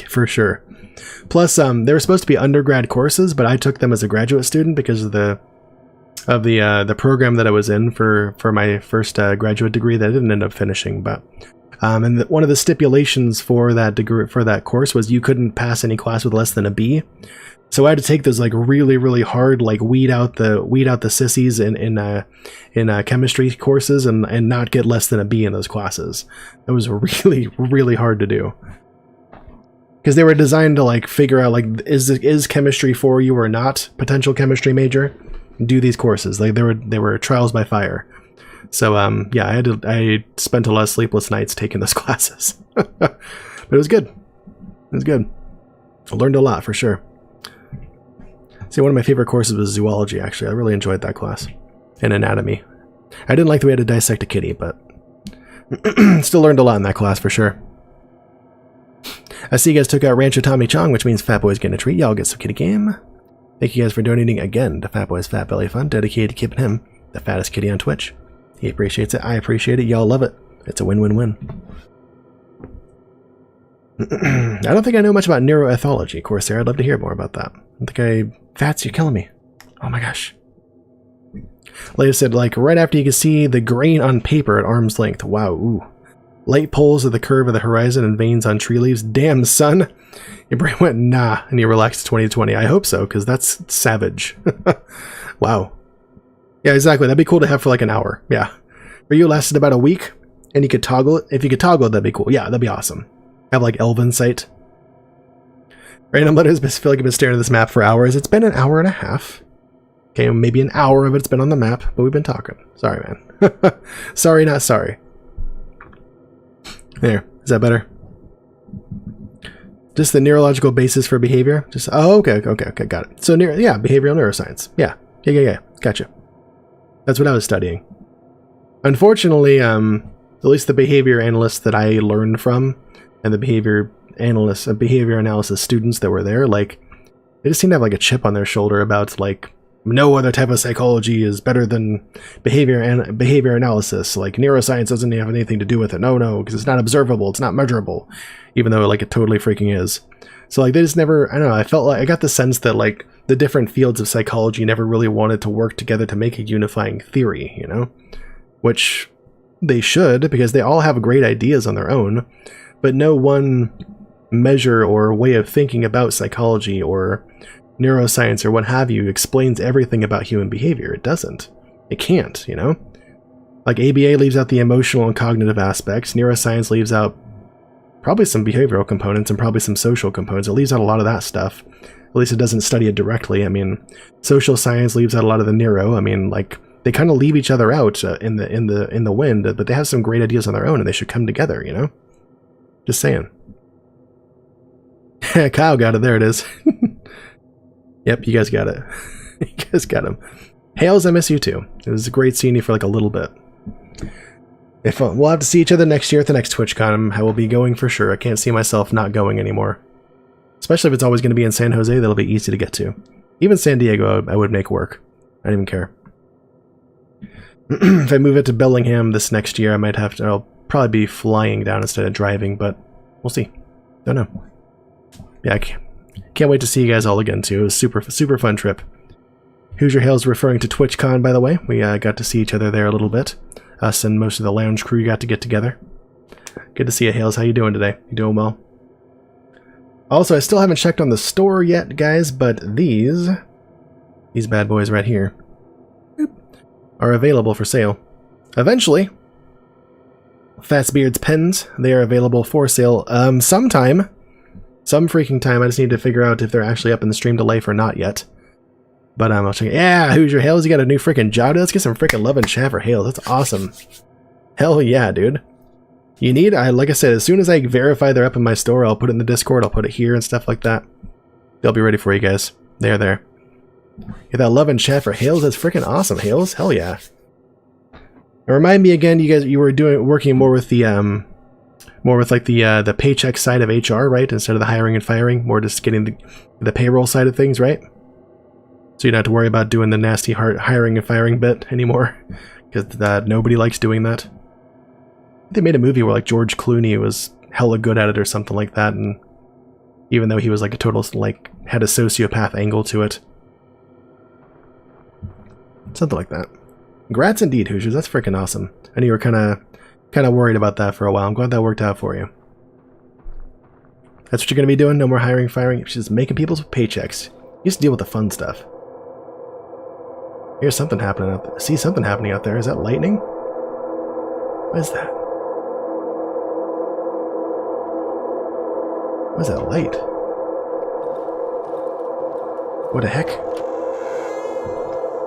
for sure. Plus, they were supposed to be undergrad courses, but I took them as a graduate student because of the program that I was in for my first graduate degree that I didn't end up finishing, but. And one of the stipulations for that course was you couldn't pass any class with less than a B. So I had to take those like really, really hard, like weed out the sissies in chemistry courses and not get less than a B in those classes. That was really, really hard to do. Because they were designed to like figure out like is chemistry for you or not, potential chemistry major. Do these courses. Like they were trials by fire. So, yeah, I spent a lot of sleepless nights taking those classes. But it was good. It was good. I learned a lot, for sure. See, one of my favorite courses was zoology, actually. I really enjoyed that class. And anatomy. I didn't like the way I had to dissect a kitty, but still learned a lot in that class for sure. I see you guys took out Rancho Tommy Chong, which means Fat Boy's getting a treat. Y'all get some kitty game. Thank you guys for donating again to Fat Boy's Fat Belly Fund, dedicated to keeping him the fattest kitty on Twitch. He appreciates it. I appreciate it. Y'all love it. It's a win-win-win. I don't think I know much about neuroethology, Corsair. I'd love to hear more about that. Fats, you're killing me. Oh my gosh. Like I said, like right after you can see the grain on paper at arm's length. Wow, ooh. Light poles at the curve of the horizon and veins on tree leaves. Damn, son. Your brain went, nah, and you relaxed 2020. I hope so, because that's savage. Wow. Yeah, exactly. That'd be cool to have for like an hour. Yeah. For you, it lasted about a week, and you could toggle it. If you could toggle it, that'd be cool. Yeah, that'd be awesome. Have like elven sight. Random letters feel like I've been staring at this map for hours. It's been an hour and a half. Okay, maybe an hour of it's been on the map, but we've been talking. Sorry, man. Sorry, not sorry. There. Is that better? Just the neurological basis for behavior? Just okay, got it. So, yeah, behavioral neuroscience. Yeah. Gotcha. That's what I was studying. Unfortunately, at least the behavior analysts that I learned from, and the behavior analysts, behavior analysis students that were there, like, they just seem to have like a chip on their shoulder about like, no other type of psychology is better than behavior analysis. Like, neuroscience doesn't have anything to do with it. No, because it's not observable, it's not measurable, even though like it totally freaking is. So like they just never, I don't know, I felt like I got the sense that like the different fields of psychology never really wanted to work together to make a unifying theory, you know? Which they should, because they all have great ideas on their own, but no one measure or way of thinking about psychology or neuroscience or what have you explains everything about human behavior. It doesn't. It can't, you know? Like ABA leaves out the emotional and cognitive aspects. Neuroscience leaves out probably some behavioral components and probably some social components. It leaves out a lot of that stuff. At least it doesn't study it directly. I mean, social science leaves out a lot of the neuro. I mean, like they kind of leave each other out in the wind, but they have some great ideas on their own and they should come together, you know? Just saying. Kyle got it. There it is. Yep, you guys got it. You guys got him. Hales, I miss you too. It was great seeing you for like a little bit. We'll have to see each other next year at the next TwitchCon. I will be going for sure. I can't see myself not going anymore. Especially if it's always going to be in San Jose, that'll be easy to get to. Even San Diego, I would make work. I don't even care. If I move it to Bellingham this next year, I'll probably be flying down instead of driving, but we'll see. Don't know. Yeah, I can't wait to see you guys all again too. It was super fun trip. Hoosier Hale's referring to TwitchCon, by the way. We got to see each other there a little bit. Us and most of the lounge crew got to get together. Good to see you, Hales. How you doing today? You doing well? Also, I still haven't checked on the store yet, guys, but these bad boys right here are available for sale. Eventually. Fatsbeard's pens, they are available for sale sometime. Some freaking time. I just need to figure out if they're actually up in the stream to life or not yet. But I'll check it. Yeah, Hoosier Hales, you got a new freaking job. Let's get some freaking love and chat for Hales. That's awesome. Hell yeah, dude. You need, like I said, as soon as I verify they're up in my store, I'll put it in the Discord, I'll put it here and stuff like that. They'll be ready for you guys. There. Get that love and chat for Hales. That's freaking awesome, Hales. Hell yeah. And remind me again, you were working more with the the paycheck side of HR, right? Instead of the hiring and firing, more just getting the payroll side of things, right? So you don't have to worry about doing the nasty hiring and firing bit anymore, because nobody likes doing that. They made a movie where like George Clooney was hella good at it or something like that, and even though he was like a total like had a sociopath angle to it, something like that. Congrats indeed, Hoosiers. That's freaking awesome. I knew you were kind of worried about that for a while. I'm glad that worked out for you. That's what you're gonna be doing. No more hiring, firing. It's just making people's paychecks. You used to deal with the fun stuff. Here's something happening out there. See something happening out there. Is that lightning? What is that? What is that light? What the heck?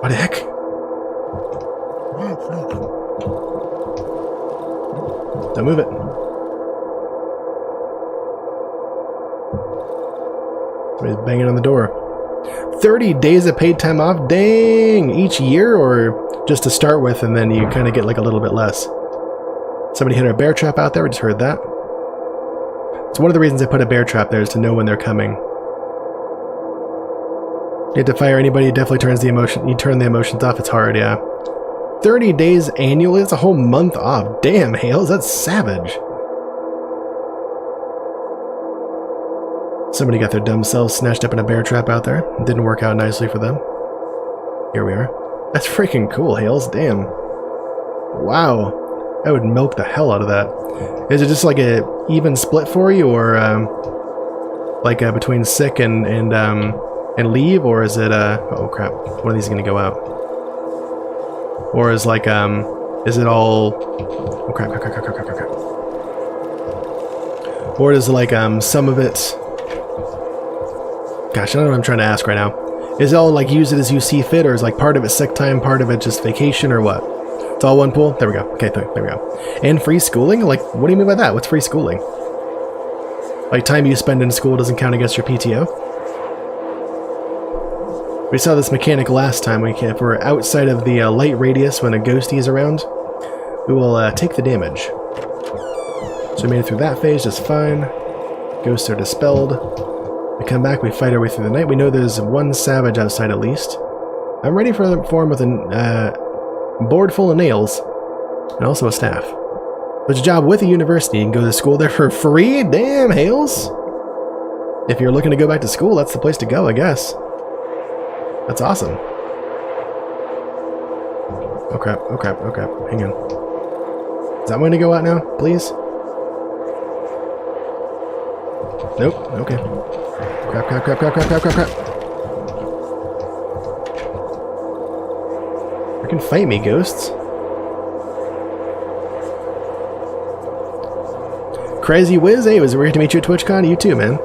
What the heck? Don't move it. Somebody's banging on the door. 30 days of paid time off? Dang! Each year or just to start with, and then you kind of get like a little bit less. Somebody hit a bear trap out there. We just heard that. So one of the reasons I put a bear trap there is to know when they're coming. You have to fire anybody, it definitely turns the emotion. You turn the emotions off, it's hard, yeah. 30 days annually, that's a whole month off. Damn, Hales, that's savage. Somebody got their dumb selves snatched up in a bear trap out there. It didn't work out nicely for them. Here we are. That's freaking cool, Hales, damn. Wow. I would milk the hell out of that. Is it just like a even split for you, or like between sick and leave, or is it oh crap, one of these is gonna go out? Or is like is it all oh crap. Or is it like some of it, gosh, I don't know what I'm trying to ask right now. Is it all like use it as you see fit, or is like part of it sick time, part of it just vacation, or what? It's all one pool? There we go. Okay, there we go. And free schooling? Like, what do you mean by that? What's free schooling? Like, time you spend in school doesn't count against your PTO? We saw this mechanic last time. If we're outside of the light radius when a ghostie is around, we will take the damage. So we made it through that phase just fine. Ghosts are dispelled. We come back, we fight our way through the night. We know there's one savage outside at least. I'm ready for him with a board full of nails, and also a staff. There's a job with a university. You can go to school there for free? Damn, Hales! If you're looking to go back to school, that's the place to go, I guess. That's awesome. Oh crap, oh crap, oh crap. Hang on. Is that one to go out now, please? Nope, okay. Crap. Can fight me, ghosts. Crazy Wiz, hey, it was weird to meet you at TwitchCon. You too, man.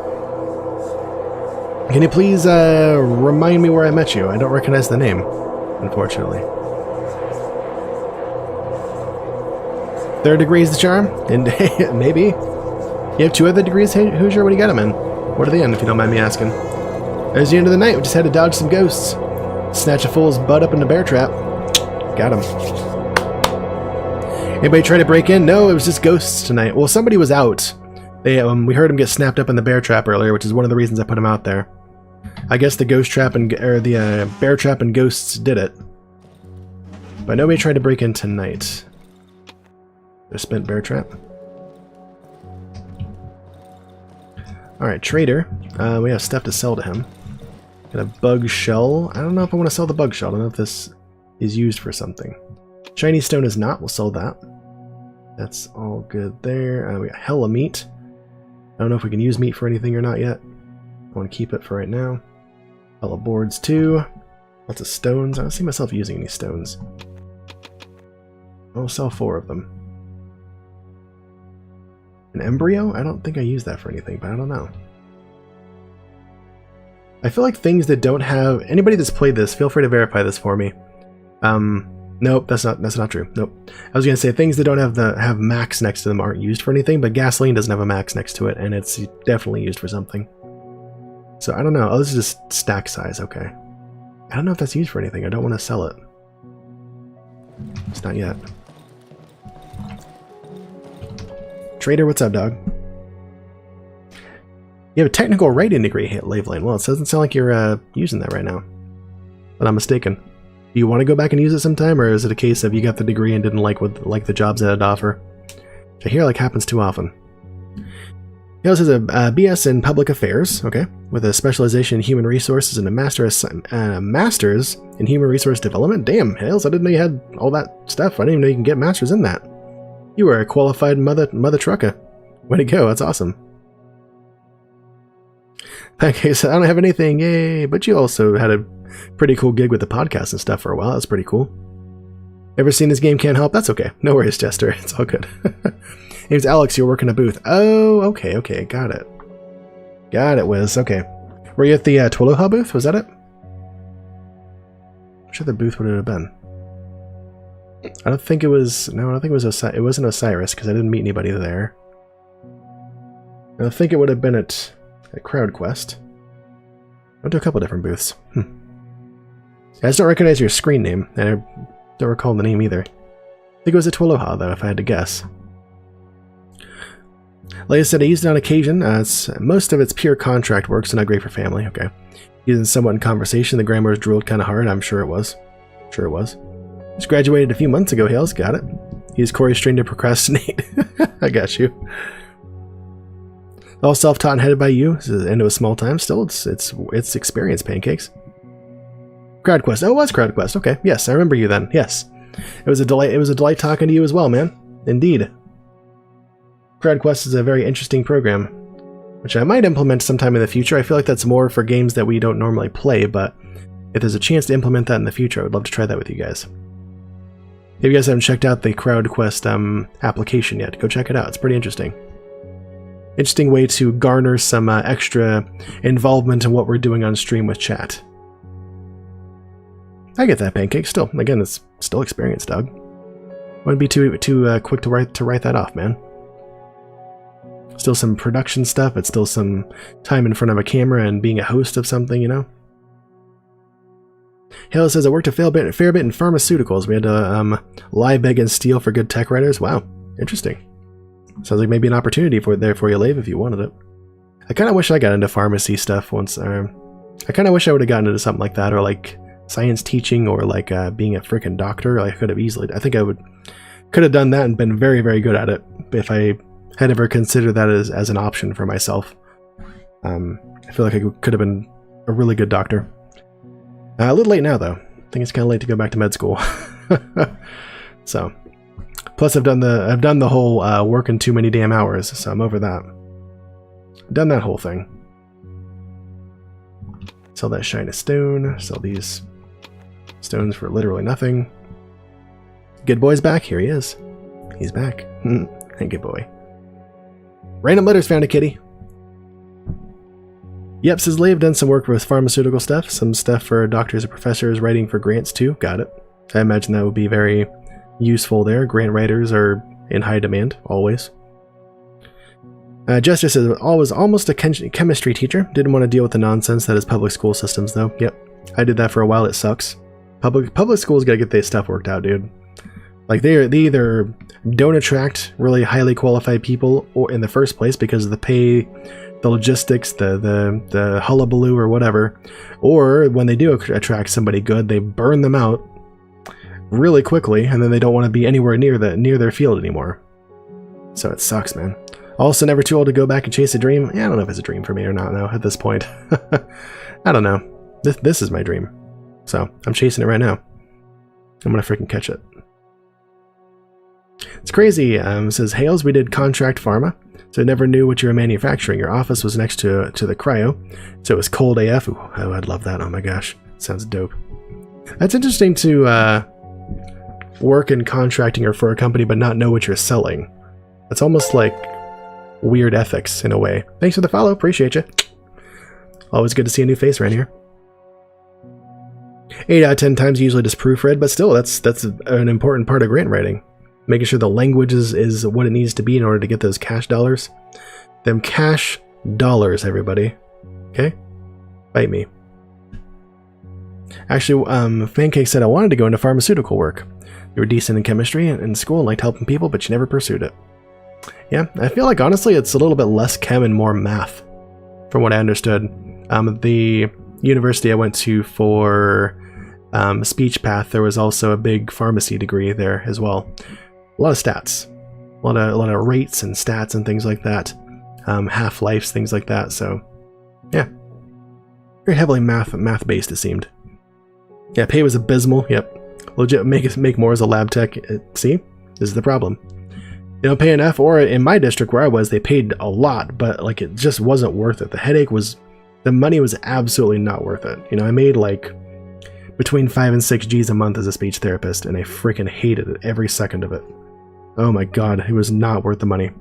Can you please remind me where I met you? I don't recognize the name, unfortunately. Third degree is the charm? And maybe. You have 2 other degrees, Hoosier? What do you got them in? What are they in, if you don't mind me asking? There's the end of the night. We just had to dodge some ghosts. Snatch a fool's butt up in the bear trap. Got him. Anybody try to break in? No, it was just ghosts tonight. Well, somebody was out. They we heard him get snapped up in the bear trap earlier, which is one of the reasons I put him out there. I guess the ghost trap and the bear trap and ghosts did it. But nobody tried to break in tonight. The spent bear trap. All right, trader. We have stuff to sell to him. Got a bug shell. I don't know if I want to sell the bug shell. I don't know if this is used for something. Shiny stone is not. We'll sell that. That's all good there. We got hella meat. I don't know if we can use meat for anything or not yet. I want to keep it for right now. Hella boards too. Lots of stones. I don't see myself using any stones. I'll sell 4 of them. An embryo? I don't think I use that for anything, but I don't know. I feel like things that don't have... Anybody that's played this, feel free to verify this for me. Nope, that's not true. Nope. I was gonna say things that don't have max next to them aren't used for anything, but gasoline doesn't have a max next to it, and it's definitely used for something. So I don't know. Oh, this is just stack size. Okay. I don't know if that's used for anything. I don't want to sell it. It's not yet. Trader, what's up, dog? You have a technical writing degree, Laveline. Well, it doesn't sound like you're using that right now. But I'm mistaken. Do you want to go back and use it sometime, or is it a case of you got the degree and didn't like the jobs that it offer? Which I hear like happens too often. He also has a BS in Public Affairs, okay, with a specialization in Human Resources and a Master's in Human Resource Development. Damn, Hales, I didn't know you had all that stuff. I didn't even know you can get Masters in that. You were a qualified mother trucker. Way to go, that's awesome. Okay, so I don't have anything, yay, but you also had a pretty cool gig with the podcast and stuff for a while. That's pretty cool. Ever seen this game Can't Help? That's okay. No worries, Jester. It's all good. Name's Alex. You're working a booth. Oh, okay. Got it. Got it, Wiz. Okay. Were you at the Twilloha booth? Was that it? I'm sure the booth would it have been. I don't think it was... No, I don't think it was it wasn't Osiris, because I didn't meet anybody there. I think it would have been at Crowd Quest. I went to a couple different booths. I just don't recognize your screen name. And Don't recall the name either. I think it was a Twaloha, though, if I had to guess. Like I said, I used it on occasion. Most of it's pure contract work, so not great for family. Okay. Using somewhat in conversation, the grammar was drooled kind of hard. I'm sure it was. Sure it was. Just graduated a few months ago, Hales. Got it. Use Corey's string to procrastinate. I got you. All self-taught and headed by you. This is into a small time. Still, it's experience, Pancakes. Crowd Quest. Oh, it was Crowd Quest. Okay. Yes, I remember you then. Yes. It was a delight. It was a delight talking to you as well, man. Indeed. Crowd Quest is a very interesting program, which I might implement sometime in the future. I feel like that's more for games that we don't normally play, but if there's a chance to implement that in the future, I would love to try that with you guys. If you guys haven't checked out the Crowd Quest application yet, go check it out. It's pretty interesting. Interesting way to garner some extra involvement in what we're doing on stream with chat. I get that, Pancake. Still, again, it's still experience, dog. Wouldn't be too quick to write that off, man. Still some production stuff. It's still some time in front of a camera and being a host of something, you know. Halo says I worked a fair bit in pharmaceuticals. We had to lie, beg, and steal for good tech writers. Wow, interesting. Sounds like maybe an opportunity there for you, Lave, if you wanted it. I kind of wish I got into pharmacy stuff once. I kind of wish I would have gotten into something like that, or like science teaching, or like being a freaking doctor. I could have easily. I think I could have done that and been very, very good at it if I had ever considered that as an option for myself. I feel like I could have been a really good doctor. A little late now, though. I think it's kind of late to go back to med school. So, plus I've done the whole working too many damn hours, so I'm over that. Done that whole thing. Sell that shiny stone. Sell these stones for literally nothing. Good boy's back. Here he is. He's back. Hey, good boy. Random letters found a kitty. Yep, says Lee, I've done some work with pharmaceutical stuff, some stuff for doctors and professors, writing for grants too. Got it. I imagine that would be very useful there. Grant writers are in high demand, always. Justice says, I was almost a chemistry teacher. Didn't want to deal with the nonsense that is public school systems, though. Yep, I did that for a while. It sucks. Public schools gotta get their stuff worked out, dude. Like, they either don't attract really highly qualified people or in the first place because of the pay, the logistics, the hullabaloo or whatever, or when they do attract somebody good, they burn them out really quickly, and then they don't want to be anywhere near their field anymore. So it sucks, man. Also, never too old to go back and chase a dream. Yeah, I don't know if it's a dream for me or not now at this point. I don't know. This is my dream. So I'm chasing it right now. I'm gonna freaking catch it. It's crazy. Says Hales, we did contract pharma, so I never knew what you were manufacturing. Your office was next to the cryo, so it was cold AF. Ooh, oh, I'd love that. Oh my gosh, sounds dope. That's interesting to work in contracting or for a company but not know what you're selling. It's almost like weird ethics in a way. Thanks for the follow. Appreciate you. Always good to see a new face around here. 8 out of 10 times usually just proofread, but still, that's an important part of grant writing. Making sure the language is what it needs to be in order to get those cash dollars. Them cash dollars, everybody. Okay? Bite me. Actually, Pancake said I wanted to go into pharmaceutical work. You were decent in chemistry in school and liked helping people, but you never pursued it. Yeah, I feel like honestly it's a little bit less chem and more math, from what I understood. The university I went to for speech path, there was also a big pharmacy degree there as well. A lot of stats, a lot of rates and stats and things like that, half-lives, things like that. So, yeah, very heavily math based it seemed. Yeah, pay was abysmal. Yep, legit make more as a lab tech. See, this is the problem. They don't pay enough, or in my district where I was, they paid a lot, but like it just wasn't worth it. The money was absolutely not worth it. You know, I made like between 5 and 6 G's a month as a speech therapist, and I freaking hated it, every second of it. Oh my god, it was not worth the money.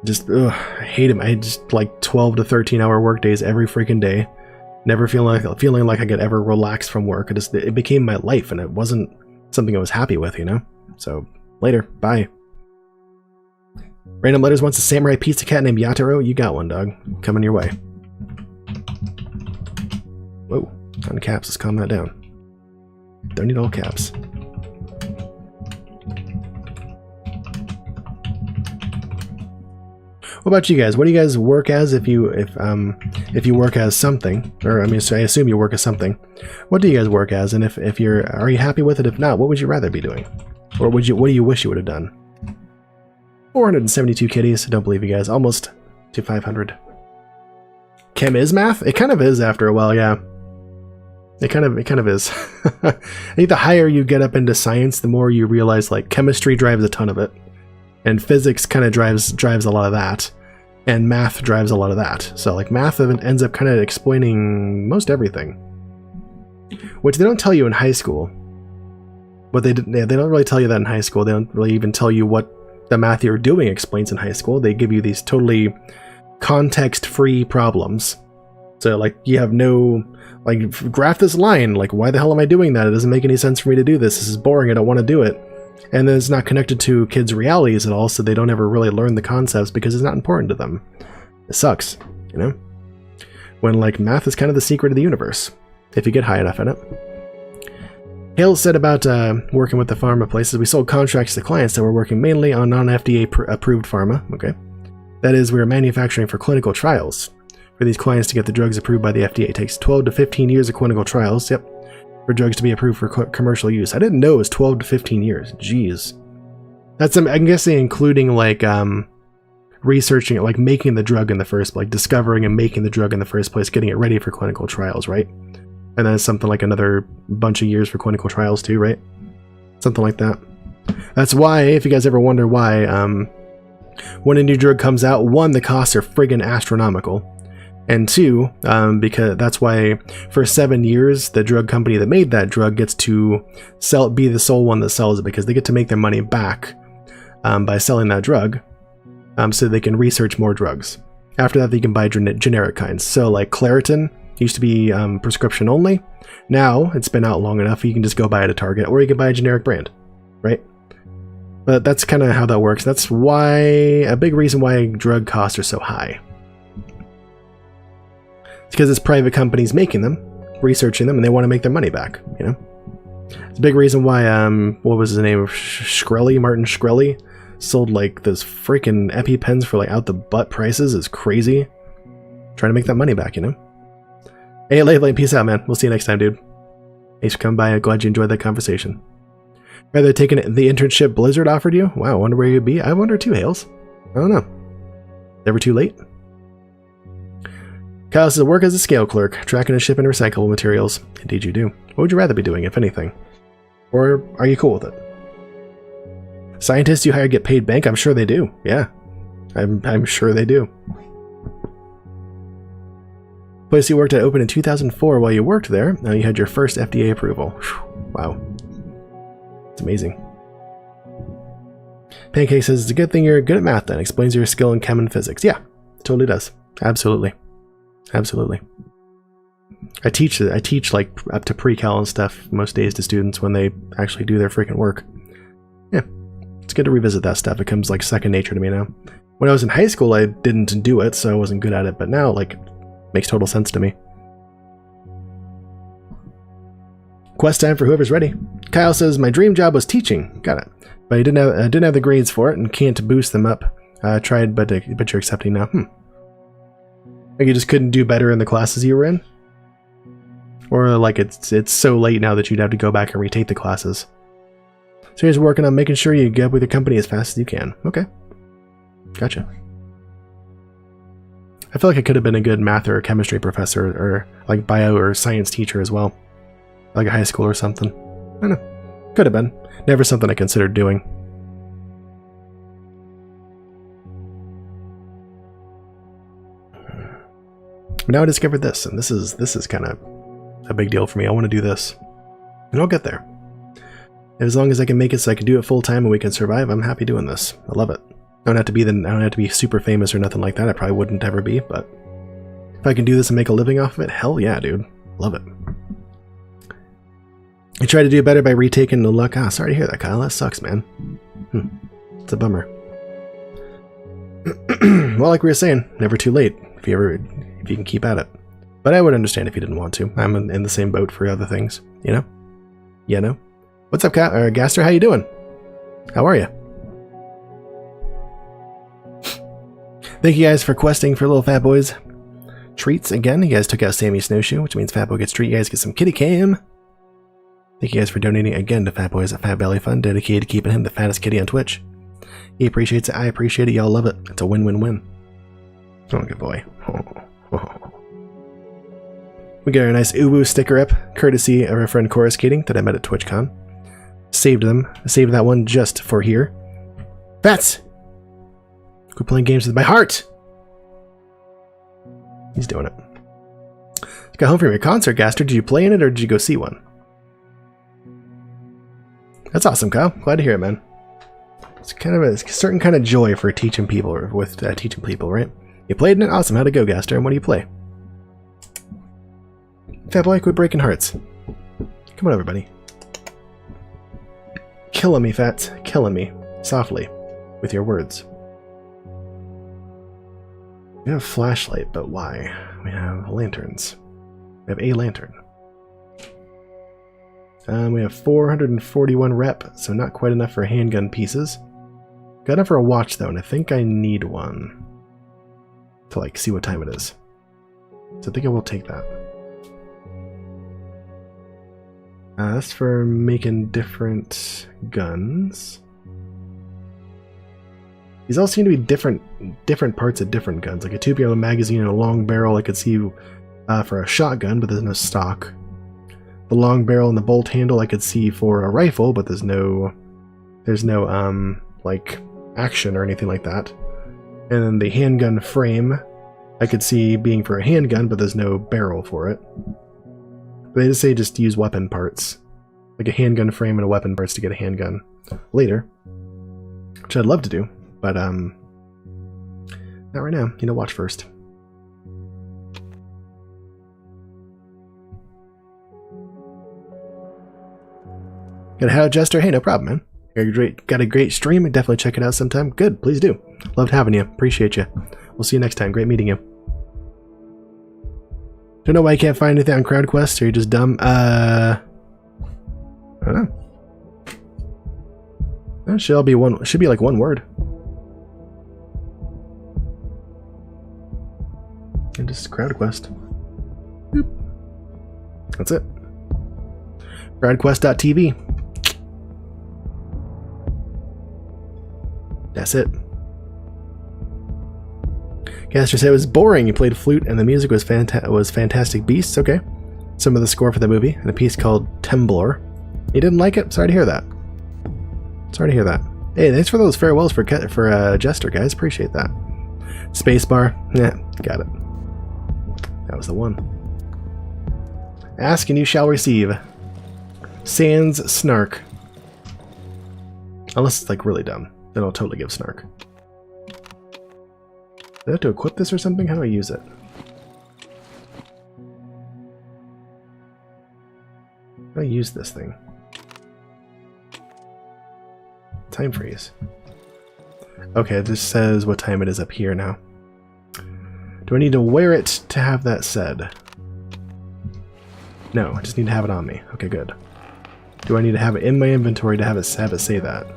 Just, I hate it. I had just like 12 to 13 hour work days every freaking day. Never feeling like I could ever relax from work. It became my life, and it wasn't something I was happy with, you know? So, later. Bye. Random Letters wants a samurai pizza cat named Yataro. You got one, dog. Coming your way. Whoa. On caps, let's calm that down. Don't need all caps. What about you guys? What do you guys work as if you work as something? Or I mean, so I assume you work as something. What do you guys work as? And if you're, are you happy with it? If not, what would you rather be doing? Or what do you wish you would have done? 472 kitties. Don't believe you guys. Almost to 500. Chem is math? It kind of is after a while, yeah. It kind of is. I think the higher you get up into science, the more you realize like chemistry drives a ton of it. And physics kind of drives a lot of that. And math drives a lot of that. So like math ends up kind of explaining most everything. Which they don't tell you in high school. But they don't really tell you that in high school. They don't really even tell you what the math you're doing explains in high school. They give you these totally context-free problems. So like you have no, like, graph this line, like why the hell am I doing that? It doesn't make any sense for me to do this. This is boring, I don't want to do it. And then it's not connected to kids' realities at all, so they don't ever really learn the concepts because it's not important to them. It sucks, you know? When like math is kind of the secret of the universe, if you get high enough in it. Hale said about working with the pharma places, we sold contracts to clients that were working mainly on non-FDA approved pharma, okay? That is, we were manufacturing for clinical trials. For these clients to get the drugs approved by the FDA, it takes 12 to 15 years of clinical trials, yep, for drugs to be approved for commercial use. I didn't know it was 12 to 15 years, jeez. That's, I'm guessing, including like researching it, like making the drug in the first place, like discovering and making the drug in the first place, getting it ready for clinical trials, right? And then something like another bunch of years for clinical trials too, right? Something like that. That's why, if you guys ever wonder why, when a new drug comes out, one, the costs are friggin' astronomical. And two, because that's why for 7 years, the drug company that made that drug gets to be the sole one that sells it, because they get to make their money back by selling that drug, so they can research more drugs. After that, they can buy generic kinds. So like Claritin used to be prescription only. Now, it's been out long enough, you can just go buy it at Target, or you can buy a generic brand, right? But that's kind of how that works. That's why, a big reason why drug costs are so high. It's because it's private companies making them, researching them, and they want to make their money back, you know? It's a big reason why, what was the name of Shkreli? Martin Shkreli sold like those freaking EpiPens for like out the butt prices is crazy. Trying to make that money back, you know? Hey, Late, peace out, man. We'll see you next time, dude. Thanks for coming by. I'm glad you enjoyed that conversation. Rather taking the internship Blizzard offered you? Wow, I wonder where you'd be. I wonder too, Hales. I don't know. Never too late? Kyle says, work as a scale clerk, tracking and shipping recyclable materials. Indeed you do. What would you rather be doing, if anything? Or are you cool with it? Scientists you hire get paid bank? I'm sure they do. Yeah. I'm sure they do. Place you worked at opened in 2004. While you worked there, now you had your first FDA approval. Whew. Wow. It's amazing. Pancake says, it's a good thing you're good at math then. Explains your skill in chem and physics. Yeah, it totally does. Absolutely. Absolutely. I teach like up to pre-cal and stuff most days to students when they actually do their freaking work. Yeah, it's good to revisit that stuff. It comes like second nature to me now. When I was in high school, I didn't do it, so I wasn't good at it. But now, like, makes total sense to me. Quest time for whoever's ready. Kyle says, my dream job was teaching. Got it. But I didn't have the grades for it and can't boost them up. Tried, but you're accepting now. Like you just couldn't do better in the classes you were in? Or like it's so late now that you'd have to go back and retake the classes. So you're working on making sure you get up with your company as fast as you can. Okay. Gotcha. I feel like I could have been a good math or chemistry professor or like bio or science teacher as well. Like a high school or something. I don't know. Could have been. Never something I considered doing. But now I discovered this, and this is kind of a big deal for me. I want to do this. And I'll get there. As long as I can make it so I can do it full time and we can survive, I'm happy doing this. I love it. I don't have to be super famous or nothing like that. I probably wouldn't ever be, but if I can do this and make a living off of it, hell yeah, dude. Love it. I try to do better by retaking the luck. Ah, sorry to hear that, Kyle. That sucks, man. It's a bummer. Well, like we were saying, never too late if you can keep at it. But I would understand if you didn't want to. I'm in the same boat for other things, you know? Yeah, no. What's up, Gaster? How you doing? How are you? Thank you guys for questing for little Fat Boys treats again. You guys took out Sammy's snowshoe, which means Fat Boy gets treat. You guys get some kitty cam. Thank you guys for donating again to Fat Boys at Fat Belly Fund, dedicated to keeping him the fattest kitty on Twitch. He appreciates it. I appreciate it. Y'all love it. It's a win-win-win. Oh, good boy. We got a nice Uwu sticker up, courtesy of our friend Chorus Kating that I met at TwitchCon. Saved them. Saved that one just for here. Fats! Quit playing games with my heart! He's doing it. You got home from your concert, Gaster. Did you play in it or did you go see one? That's awesome, Kyle. Glad to hear it, man. It's kind of a certain kind of joy for teaching people, right? You played in it? Awesome. How'd it go, Gaster? And what do you play? Fat boy, quit breaking hearts. Come on, everybody. Killing me, Fats. Killing me. Softly. With your words. We have a flashlight, but why? We have lanterns. We have a lantern. We have 441 rep, so not quite enough for handgun pieces. Got enough for a watch, though, and I think I need one to, like, see what time it is. So I think I will take that. That's for making different guns. These all seem to be different parts of different guns. Like a tubular magazine and a long barrel I could see for a shotgun, but there's no stock. The long barrel and the bolt handle I could see for a rifle, but there's no like action or anything like that. And then the handgun frame I could see being for a handgun, but there's no barrel for it. They just say just use weapon parts. Like a handgun frame and a weapon parts to get a handgun later. Which I'd love to do, but not right now. You know, watch first. Got a how, Jester? Hey, no problem, man. Got a great stream. Definitely check it out sometime. Good, please do. Loved having you. Appreciate you. We'll see you next time. Great meeting you. Don't know why you can't find anything on CrowdQuest, or you're just dumb. I don't know. It should all be one. Should be like one word. And just CrowdQuest. Boop. That's it. CrowdQuest.tv. That's it. Gaster said it was boring. You played flute and the music was Fantastic Beasts. Okay. Some of the score for the movie and a piece called Temblor. You didn't like it? Sorry to hear that. Sorry to hear that. Hey, thanks for those farewells for Jester, guys. Appreciate that. Spacebar. Yeah, got it. That was the one. Ask and you shall receive. Sans snark. Unless it's like really dumb. Then I'll totally give snark. Do I have to equip this or something? How do I use it? How do I use this thing? Time freeze. Okay, this says what time it is up here now. Do I need to wear it to have that said? No, I just need to have it on me. Okay, good. Do I need to have it in my inventory to have it say that?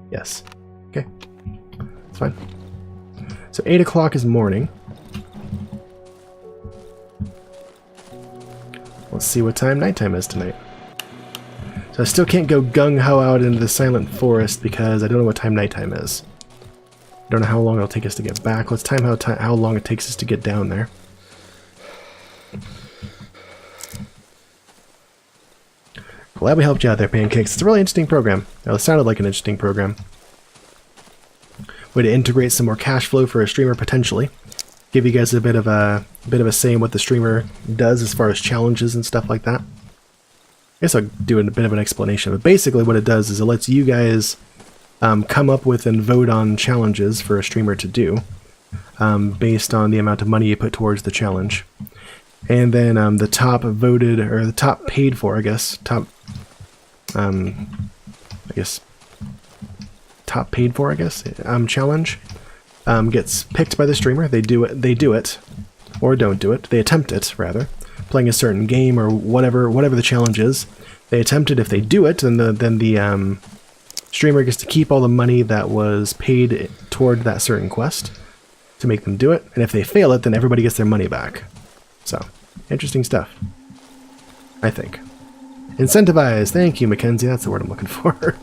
Yes. Okay. It's fine. So 8 o'clock is morning. Let's see what time nighttime is tonight. So I still can't go gung-ho out into the silent forest because I don't know what time nighttime is. I don't know how long it'll take us to get back. Let's time how long it takes us to get down there. Glad we helped you out there, Pancakes. It's a really interesting program. Well, it sounded like an interesting program. Way to integrate some more cash flow for a streamer potentially. Give you guys a bit of a say in what the streamer does as far as challenges and stuff like that. I guess I'll do a bit of an explanation, but basically what it does is it lets you guys come up with and vote on challenges for a streamer to do based on the amount of money you put towards the challenge. And then the top voted, or the top paid for, I guess, top paid for, challenge gets picked by the streamer. They do it, or don't do it. They attempt it, rather. playing a certain game or whatever the challenge is. They attempt it. If they do it, then the streamer gets to keep all the money that was paid toward that certain quest to make them do it. And if they fail it, then everybody gets their money back. So, interesting stuff, I think. Incentivize. Thank you, Mackenzie. That's the word I'm looking for.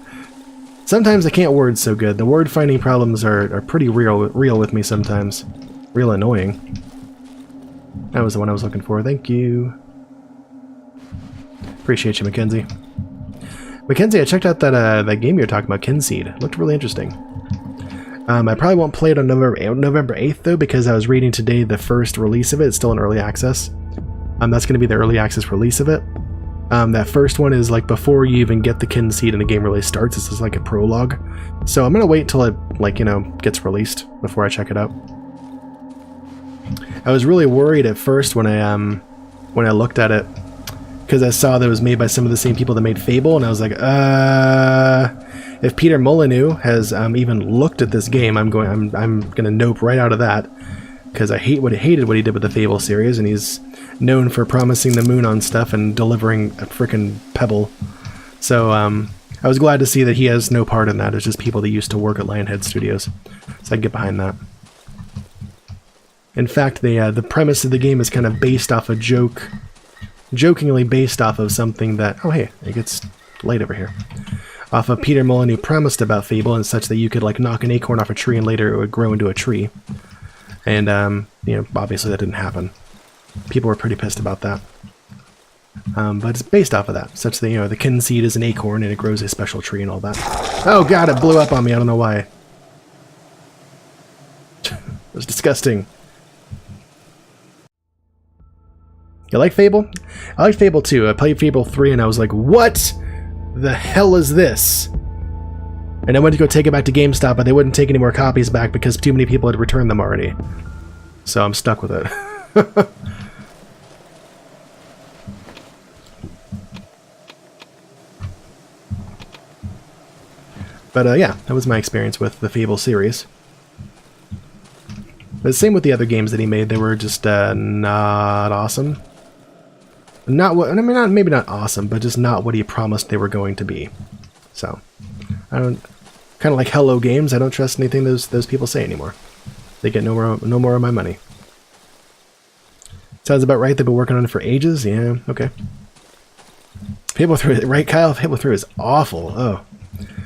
Sometimes I can't word so good. The word finding problems are pretty real with me sometimes. Real annoying. That was the one I was looking for. Thank you. Appreciate you, Mackenzie. Mackenzie, I checked out that game you were talking about, Kinseed. It looked really interesting. I probably won't play it on November 8th, though, because I was reading today the first release of it. It's still in early access. That's going to be the early access release of it. That first one is like before you even get the Kinseed and the game really starts. This is like a prologue. So I'm going to wait until it, like, you know, gets released before I check it out. I was really worried at first when I looked at it, because I saw that it was made by some of the same people that made Fable, and I was like, if Peter Molyneux has even looked at this game, I'm gonna nope right out of that, because I hated what he did with the Fable series, and he's known for promising the moon on stuff and delivering a frickin' pebble. So I was glad to see that he has no part in that. It's just people that used to work at Lionhead Studios, so I can get behind that. In fact, the premise of the game is kind of based off a jokingly based off of something that, oh hey, it gets light over here, off of Peter Molyneux promised about Fable, and such that you could like knock an acorn off a tree and later it would grow into a tree. And you know, obviously that didn't happen. People were pretty pissed about that. But it's based off of that, such that, you know, the Kinseed is an acorn and it grows a special tree and all that. Oh god, it blew up on me, I don't know why. It was disgusting. You like Fable? I like Fable 2. I played Fable 3 and I was like, what the hell is this? And I went to go take it back to GameStop, but they wouldn't take any more copies back because too many people had returned them already. So I'm stuck with it. But yeah, that was my experience with the Fable series. But same with the other games that he made. They were just not awesome. Not what, I mean, maybe not awesome, but just not what he promised they were going to be. So, I don't, kind of like Hello Games, I don't trust anything those people say anymore. They get no more of my money. Sounds about right. They've been working on it for ages. Yeah, okay. Fable 3, right, Kyle? Fable 3 is awful. Oh,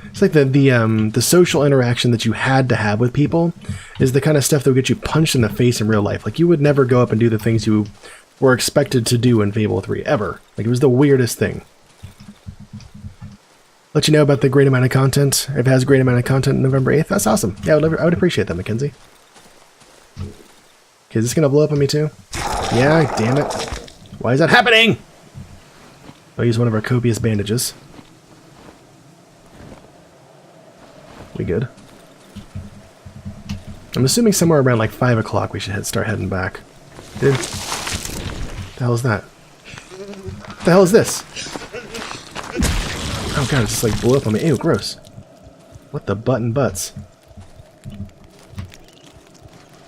it's like the social interaction that you had to have with people is the kind of stuff that would get you punched in the face in real life. Like, you would never go up and do the things you were expected to do in Fable 3, ever. Like, it was the weirdest thing. Let you know about the great amount of content. If it has a great amount of content on November 8th, that's awesome. Yeah, I would appreciate that, Mackenzie. Okay, is this gonna blow up on me too? Yeah, damn it. Why is that happening? I'll use one of our copious bandages. We good? I'm assuming somewhere around like 5 o'clock we should start heading back. Dude. What the hell is that? What the hell is this? Oh god, it just like blew up on me. Ew, gross. What the butts?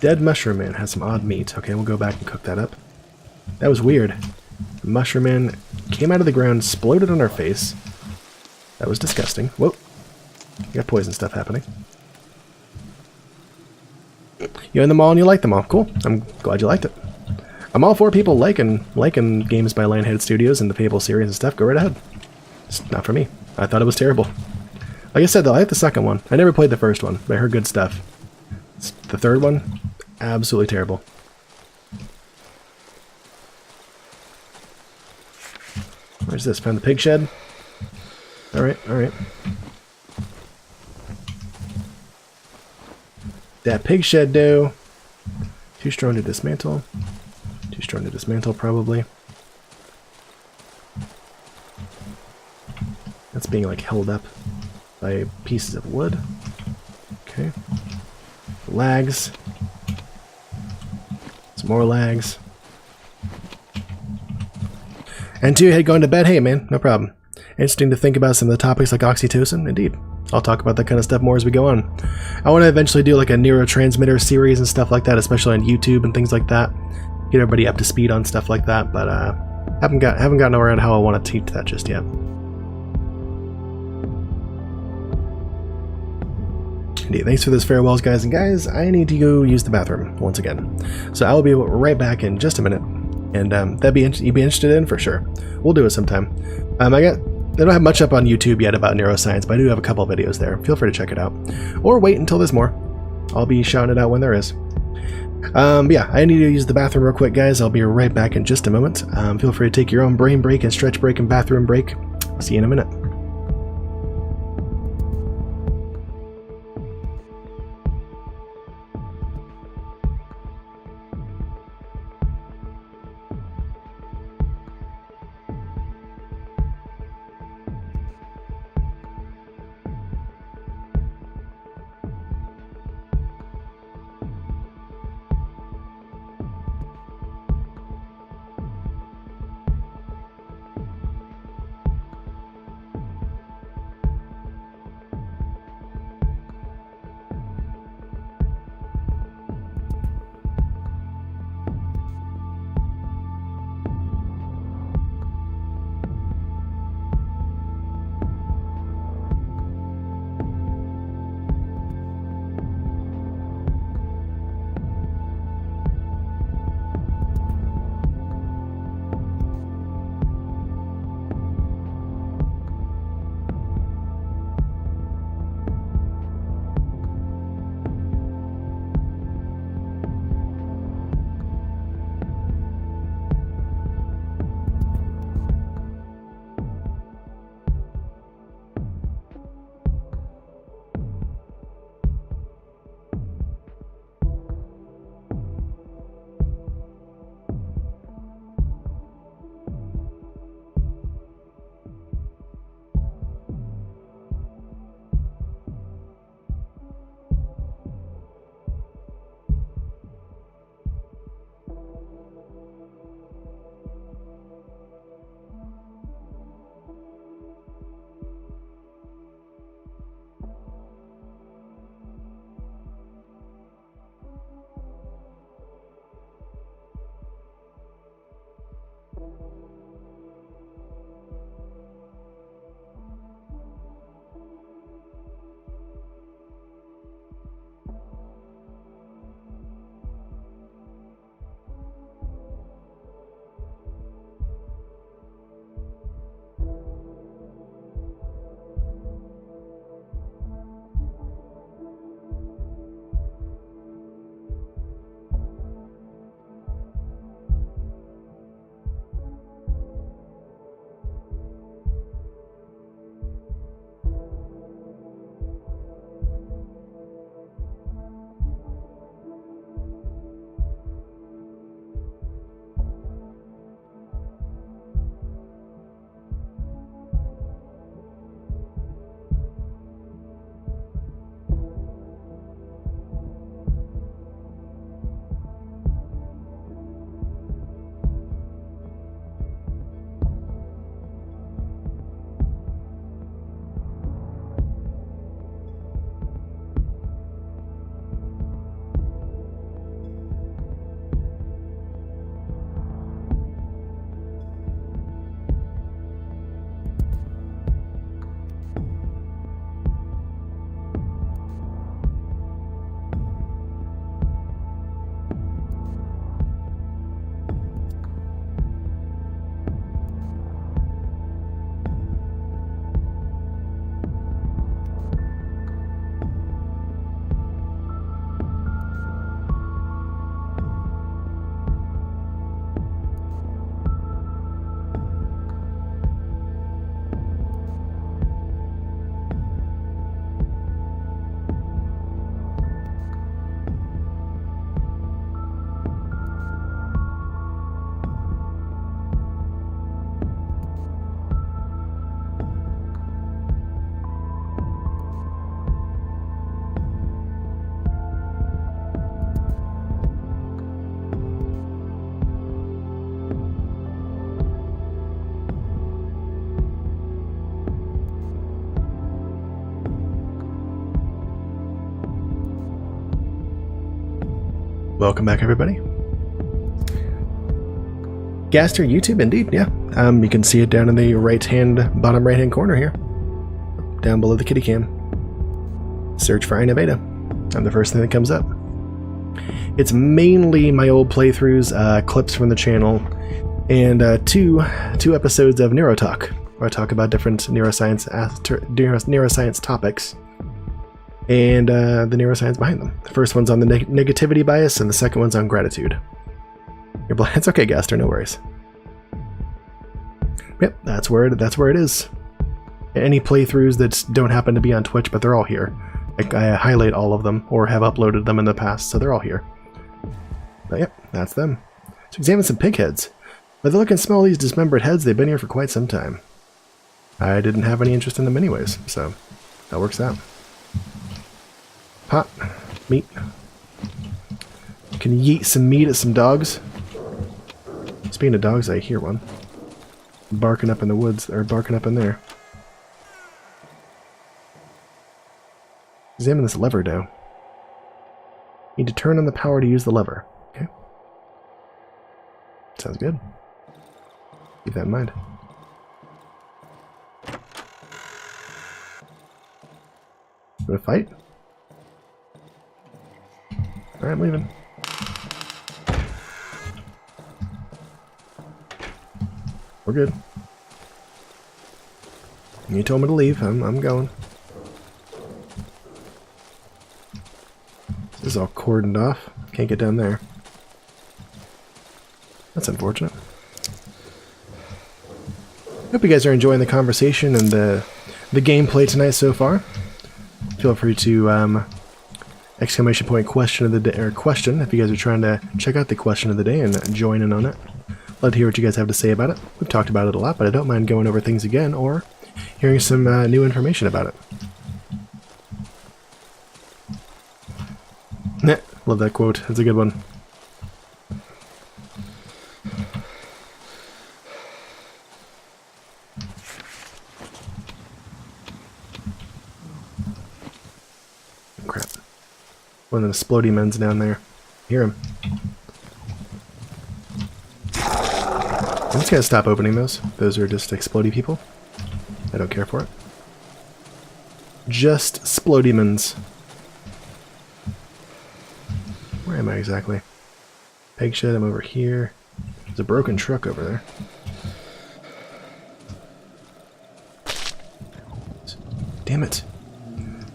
Dead Mushroom Man has some odd meat. Okay, we'll go back and cook that up. That was weird. The Mushroom Man came out of the ground, exploded on our face. That was disgusting. Whoa. You got poison stuff happening. You're in them all and you like them all. Cool. I'm glad you liked it. I'm all for people liking games by Lionhead Studios and the Fable series and stuff. Go right ahead. It's not for me. I thought it was terrible. Like I said, though, I like the second one. I never played the first one, but I heard good stuff. The third one, absolutely terrible. Where's this? Found the pig shed? Alright, alright. That pig shed, though. Too strong to dismantle. Too strong to dismantle, probably. That's being, like, held up by pieces of wood. Okay. Lags. Some more lags. And 2 had gone to bed. Hey, man, no problem. Interesting to think about some of the topics like oxytocin. Indeed. I'll talk about that kind of stuff more as we go on. I want to eventually do like a neurotransmitter series and stuff like that, especially on YouTube and things like that. Get everybody up to speed on stuff like that, but haven't gotten around how I want to teach that just yet. Indeed, thanks for those farewells, guys. And guys, I need to go use the bathroom once again. So I will be right back in just a minute. And you'd be interested in for sure. We'll do it sometime. I don't have much up on YouTube yet about neuroscience, but I do have a couple videos there. Feel free to check it out. Or wait until there's more. I'll be shouting it out when there is. Yeah, I need to use the bathroom real quick, guys. I'll be right back in just a moment. Feel free to take your own brain break and stretch break and bathroom break. See you in a minute. Welcome back, everybody. Gaster YouTube, indeed, yeah. You can see it down in the bottom right-hand corner here. Down below the kitty cam. Search for InaBeta. I'm the first thing that comes up. It's mainly my old playthroughs, clips from the channel, and two episodes of Neurotalk, where I talk about different neuroscience topics and the neuroscience behind them. The first one's on the negativity bias, and the second one's on gratitude. You're blind. It's okay, Gaster, no worries. Yep, that's where it is. Any playthroughs that don't happen to be on Twitch, but they're all here. I highlight all of them, or have uploaded them in the past, so they're all here. But yep, that's them. Let's examine some pig heads. By the look and smell of these dismembered heads, they've been here for quite some time. I didn't have any interest in them anyways, so that works out. Pot. Meat. Can you yeet some meat at some dogs? Speaking of dogs, I hear one. Barking up in the woods, or barking up in there. Examine this lever dough. Need to turn on the power to use the lever. Okay. Sounds good. Keep that in mind. Gonna fight? Alright, I'm leaving. We're good. You told me to leave. I'm going. This is all cordoned off. Can't get down there. That's unfortunate. Hope you guys are enjoying the conversation and the gameplay tonight so far. Feel free to exclamation point question of the day, or question if you guys are trying to check out the question of the day and join in on it. Love to hear what you guys have to say about it. We've talked about it a lot, but I don't mind going over things again or hearing some new information about it. Love that quote. That's a good one. Crap. One of the explodey men's down there. Hear him. I'm just gonna stop opening those. Those are just explodey people. I don't care for it. Just explodymans. Where am I exactly? Peg shed, I'm over here. There's a broken truck over there. Damn it.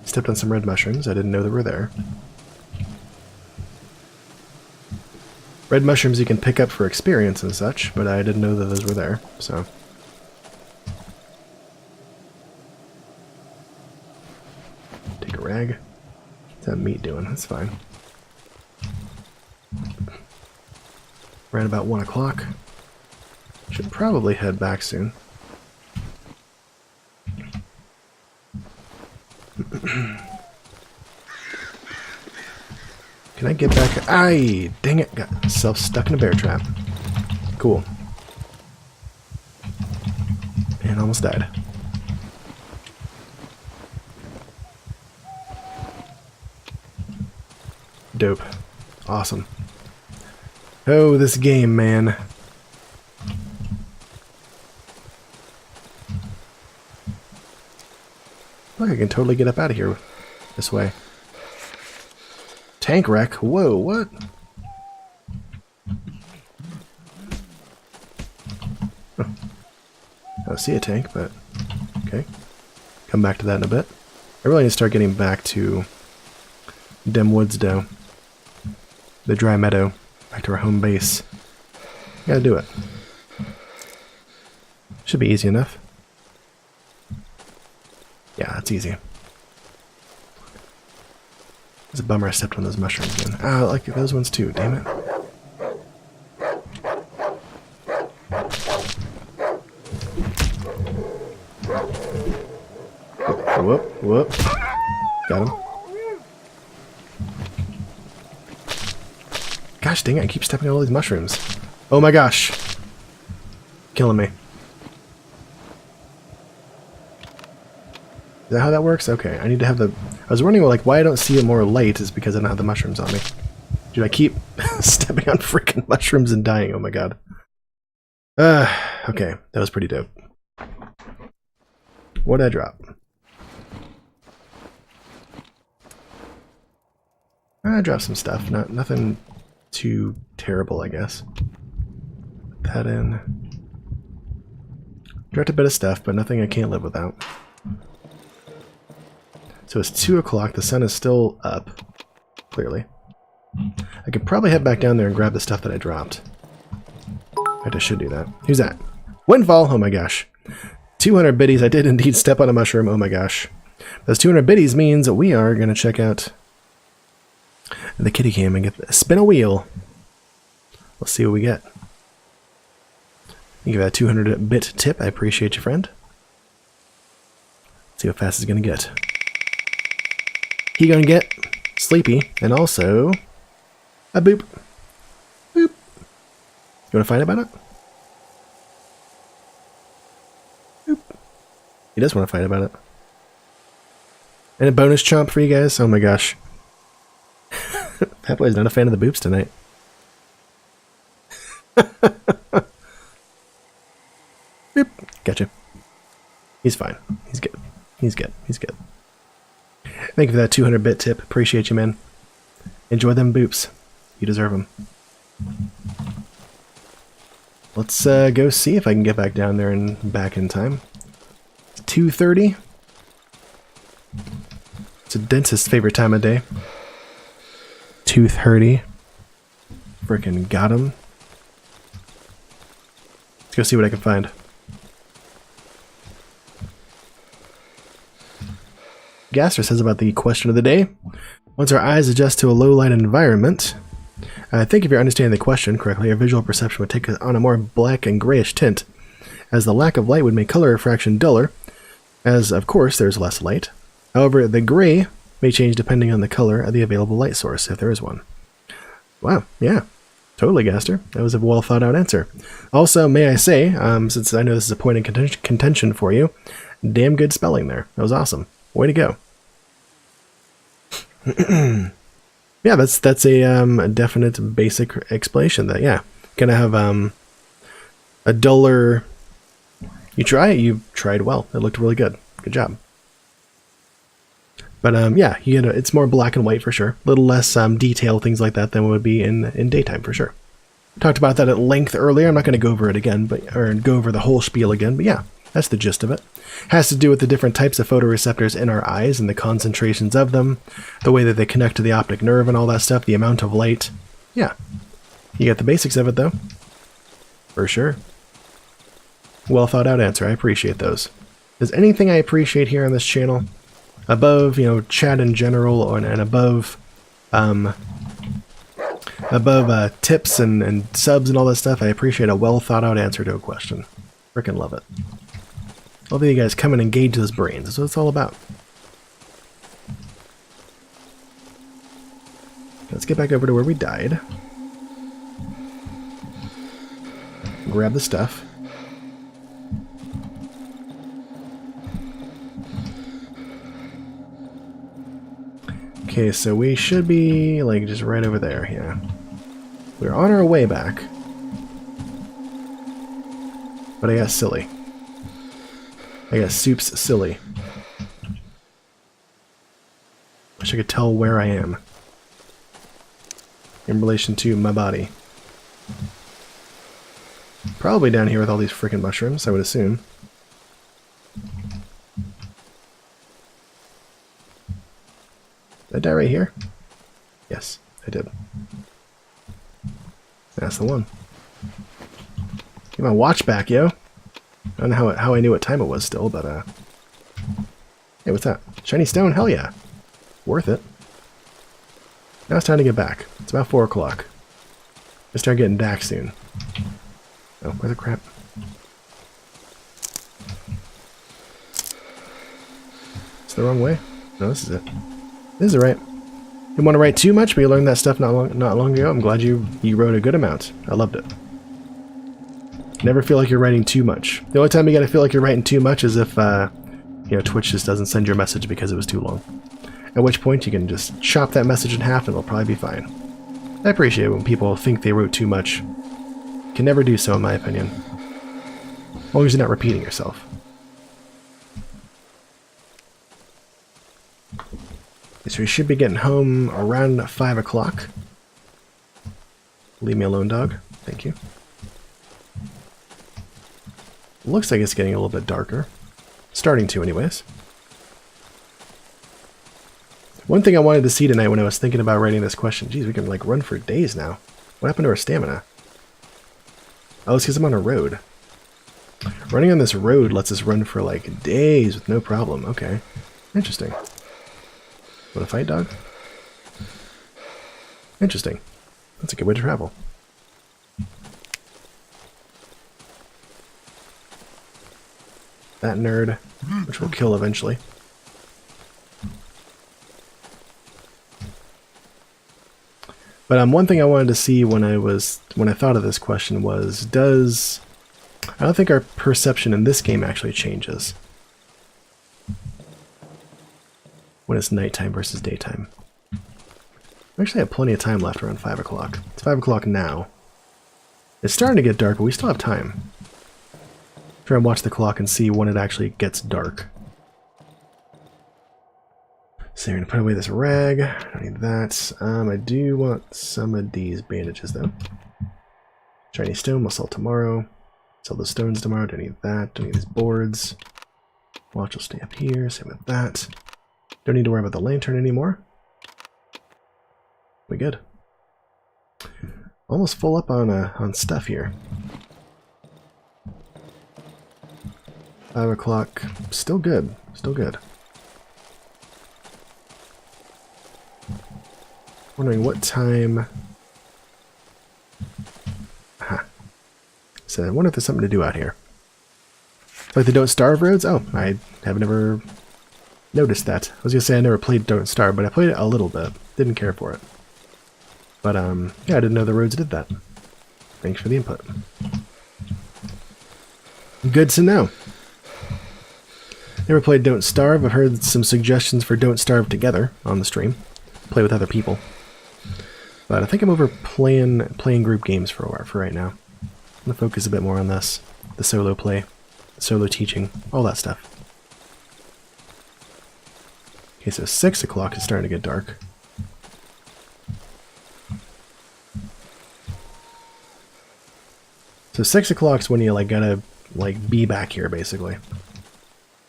Stepped on some red mushrooms. I didn't know they were there. Red mushrooms you can pick up for experience and such, but I didn't know that those were there, so. Take a rag. What's that meat doing? That's fine. Around about 1 o'clock. Should probably head back soon. Can I get back? Aye! Dang it! Got myself stuck in a bear trap. Cool. And almost died. Dope. Awesome. Oh, this game, man. Look, I can totally get up out of here this way. Tank wreck? Whoa, what? Oh. I don't see a tank, but okay. Come back to that in a bit. I really need to start getting back to Dem Woods Doe. The dry meadow. Back to our home base. Gotta do it. Should be easy enough. Yeah, that's easy. It's a bummer I stepped on those mushrooms again. Ah, I like those ones too, damn it. Whoop, whoop. Got him. Gosh dang it, I keep stepping on all these mushrooms. Oh my gosh. Killing me. Is that how that works? Okay, I need to have the... I was wondering, like, why I don't see it more light is because I don't have the mushrooms on me. Dude, I keep stepping on freaking mushrooms and dying. Oh my god. Okay, that was pretty dope. What did I drop? I dropped some stuff, nothing too terrible, I guess. Put that in. Dropped a bit of stuff, but nothing I can't live without. So it's 2 o'clock, the sun is still up, clearly. I could probably head back down there and grab the stuff that I dropped. I should do that. Who's that? Windfall! Oh my gosh. 200 biddies, I did indeed step on a mushroom, oh my gosh. Those 200 biddies means that we are going to check out the kitty cam and spin a wheel. Let's see what we get. Thank you for that 200-bit tip. I appreciate you, friend. Let's see how fast it's going to get. He going to get sleepy and also a boop. Boop. You want to find out about it? Boop. He does want to fight about it. And a bonus chomp for you guys. Oh my gosh. That boy's not a fan of the boops tonight. Boop. Gotcha. He's fine. He's good. He's good. He's good. Thank you for that 200-bit tip. Appreciate you, man. Enjoy them boops. You deserve them. Let's go see if I can get back down there and back in time. It's 2:30. It's a dentist's favorite time of day. 2:30. Frickin' got him. Let's go see what I can find. Gaster says about the question of the day. Once our eyes adjust to a low light environment, I think if you're understanding the question correctly, our visual perception would take on a more black and grayish tint, as the lack of light would make color refraction duller, as of course there's less light. However, the gray may change depending on the color of the available light source, if there is one. Wow, yeah, totally, Gaster. That was a well thought out answer. Also, may I say, since I know this is a point in contention for you, damn good spelling there. That was awesome. Way to go. Yeah, that's a definite basic explanation that, yeah, gonna have a duller. You try it, you tried well. It looked really good. Good job. But yeah, it's more black and white for sure. A little less detail, things like that, than would be in daytime for sure. Talked about that at length earlier. I'm not going to go over it again, or go over the whole spiel again. But yeah, that's the gist of it. Has to do with the different types of photoreceptors in our eyes and the concentrations of them, the way that they connect to the optic nerve and all that stuff, the amount of light. Yeah, you get the basics of it though, for sure. Well thought out answer. I appreciate those. There's anything I appreciate here on this channel, above, chat in general, and above tips and subs and all that stuff, I appreciate a well thought out answer to a question. Frickin' love it. Love that you guys come and engage those brains. That's what it's all about. Let's get back over to where we died. Grab the stuff. Okay, so we should be, like, just right over there, yeah. We're on our way back. But I got silly. I got soups silly. Wish I could tell where I am in relation to my body. Probably down here with all these freaking mushrooms, I would assume. Did I die right here? Yes, I did. That's the one. Get my watch back, yo. I don't know how I knew what time it was still, but hey, what's that? Shiny stone? Hell yeah. Worth it. Now it's time to get back. It's about 4 o'clock. We'll start getting back soon. Oh, where's the crap? It's the wrong way? No, this is it. This is right. Didn't want to write too much, but you learned that stuff not long ago. I'm glad you wrote a good amount. I loved it. Never feel like you're writing too much. The only time you gotta feel like you're writing too much is if Twitch just doesn't send your message because it was too long. At which point you can just chop that message in half and it'll probably be fine. I appreciate it when people think they wrote too much. Can never do so, in my opinion. As long as you're not repeating yourself. So we should be getting home around 5 o'clock. Leave me alone, dog. Thank you. Looks like it's getting a little bit darker. Starting to, anyways. One thing I wanted to see tonight when I was thinking about writing this question. Geez, we can like run for days now. What happened to our stamina? Oh, it's because I'm on a road. Running on this road lets us run for like days with no problem. Okay. Interesting. Want to fight, dog? Interesting. That's a good way to travel. That nerd, which we'll kill eventually. But one thing I wanted to see when I thought of this question was, I don't think our perception in this game actually changes when it's nighttime versus daytime. We actually have plenty of time left around 5 o'clock. It's 5 o'clock now. It's starting to get dark, but we still have time. Try and watch the clock and see when it actually gets dark. So we're going to put away this rag. I don't need that. I do want some of these bandages, though. Shiny stone we'll sell tomorrow. Sell the stones tomorrow. Don't need that. Don't need these boards. Watch will stay up here. Same with that. Don't need to worry about the lantern anymore. We good. Almost full up on stuff here. 5 o'clock. Still good. Still good. Wondering what time. Aha. So I wonder if there's something to do out here. It's like the Don't Starve roads? Oh, I have never noticed that. I was gonna say I never played Don't Starve, but I played it a little bit. Didn't care for it. But yeah, I didn't know the roads did that. Thanks for the input. Good to know. Never played Don't Starve. I've heard some suggestions for Don't Starve together on the stream. Play with other people. But I think I'm over playing group games for right now. I'm gonna focus a bit more on this. The solo play, the solo teaching, all that stuff. Okay, so 6 o'clock is starting to get dark. So 6 o'clock's when you like gotta like be back here basically.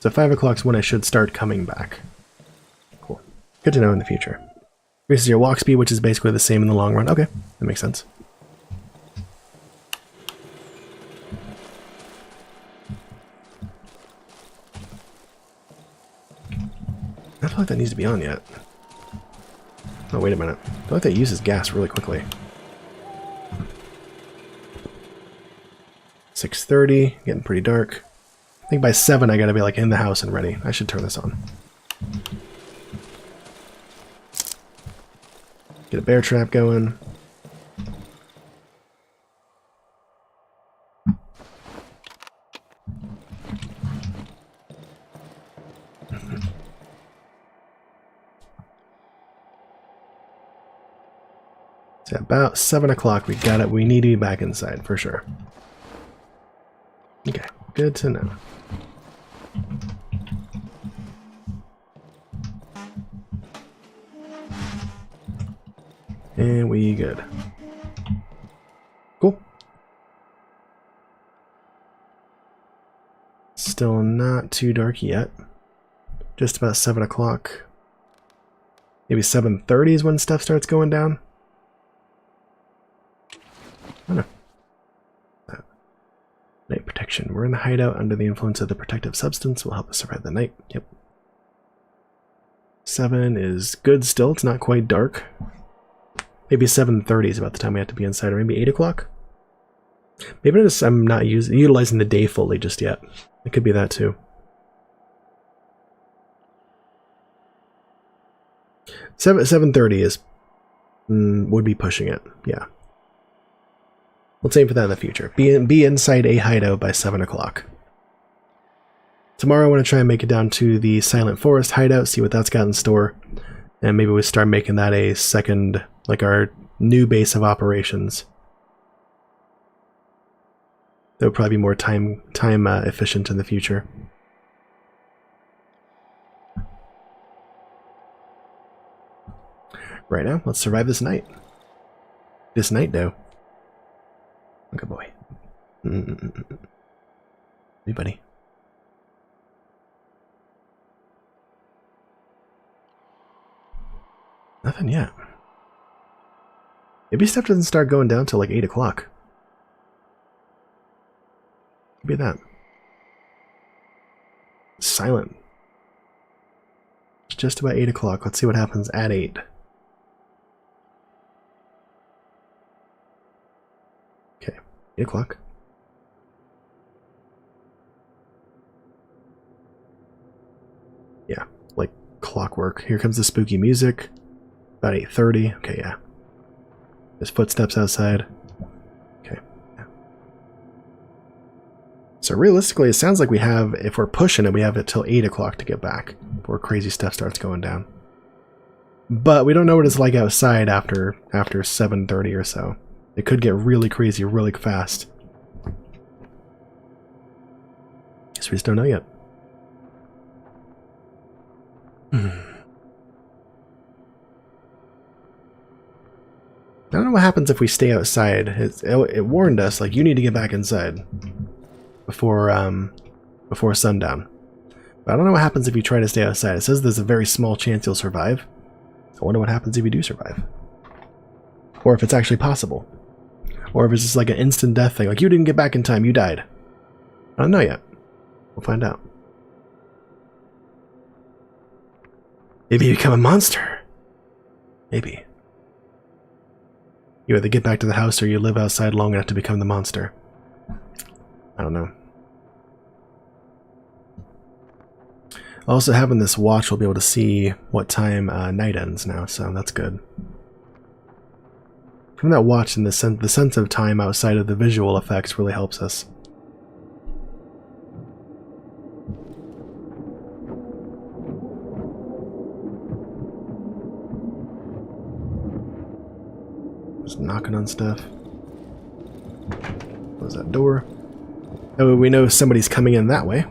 So 5 o'clock's when I should start coming back. Cool. Good to know in the future. Increases your walk speed, which is basically the same in the long run. Okay, that makes sense. I don't feel like that needs to be on yet. Oh, wait a minute. I feel like that uses gas really quickly. 6:30, getting pretty dark. I think by 7 I gotta be like in the house and ready. I should turn this on. Get a bear trap going. So about 7 o'clock we got it. We need to be back inside for sure. Okay, good to know. And we good. Cool. Still not too dark yet. Just about 7 o'clock. Maybe 7:30 is when stuff starts going down. I don't know. Night protection. We're in the hideout under the influence of the protective substance. Will help us survive the night. Yep. 7 is good still. It's not quite dark. Maybe 7:30 is about the time we have to be inside, or maybe 8 o'clock? Maybe I'm not utilizing the day fully just yet. It could be that too. 7:30 is would be pushing it. Yeah. Let's aim for that in the future. Be inside a hideout by 7 o'clock. Tomorrow I want to try and make it down to the Silent Forest hideout, see what that's got in store, and maybe we start making that a second, like our new base of operations. They'll probably be more time efficient in the future. Right now, let's survive this night. This night, though. Good boy. Hey, buddy. Nothing yet. Maybe stuff doesn't start going down till like 8 o'clock. Maybe that. Silent. It's just about 8 o'clock. Let's see what happens at 8. Okay, 8 o'clock. Yeah, like clockwork. Here comes the spooky music. About 8:30. Okay, yeah. There's footsteps outside. Okay. Yeah. So realistically, it sounds like we have, if we're pushing it, we have it till 8 o'clock to get back before crazy stuff starts going down. But we don't know what it's like outside after 7:30 or so. It could get really crazy really fast. Guess we just don't know yet. I don't know what happens if we stay outside. It warned us, like, you need to get back inside before sundown. But I don't know what happens if you try to stay outside. It says there's a very small chance you'll survive. I wonder what happens if you do survive. Or if it's actually possible. Or if it's just like an instant death thing. Like, you didn't get back in time, you died. I don't know yet. We'll find out. Maybe you become a monster. Maybe. You either get back to the house or you live outside long enough to become the monster. I don't know. Also, having this watch, we'll be able to see what time night ends now, so that's good. From that watch, and the sense of time outside of the visual effects really helps us. Just knocking on stuff. Close that door. Oh, we know somebody's coming in that way.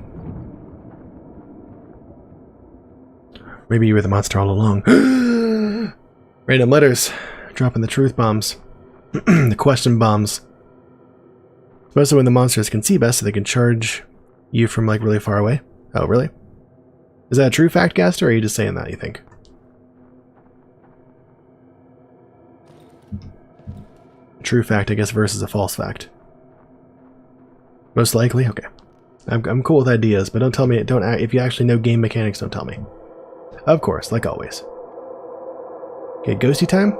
Maybe you were the monster all along. Random letters. Dropping the truth bombs. The question bombs. Especially when the monsters can see best, so they can charge you from like really far away. Oh, really? Is that a true fact, Gaster, or are you just saying that, you think? A true fact, I guess, versus a false fact. Most likely? Okay. I'm cool with ideas, but don't tell me, if you actually know game mechanics, don't tell me. Of course, like always. Okay, ghosty time?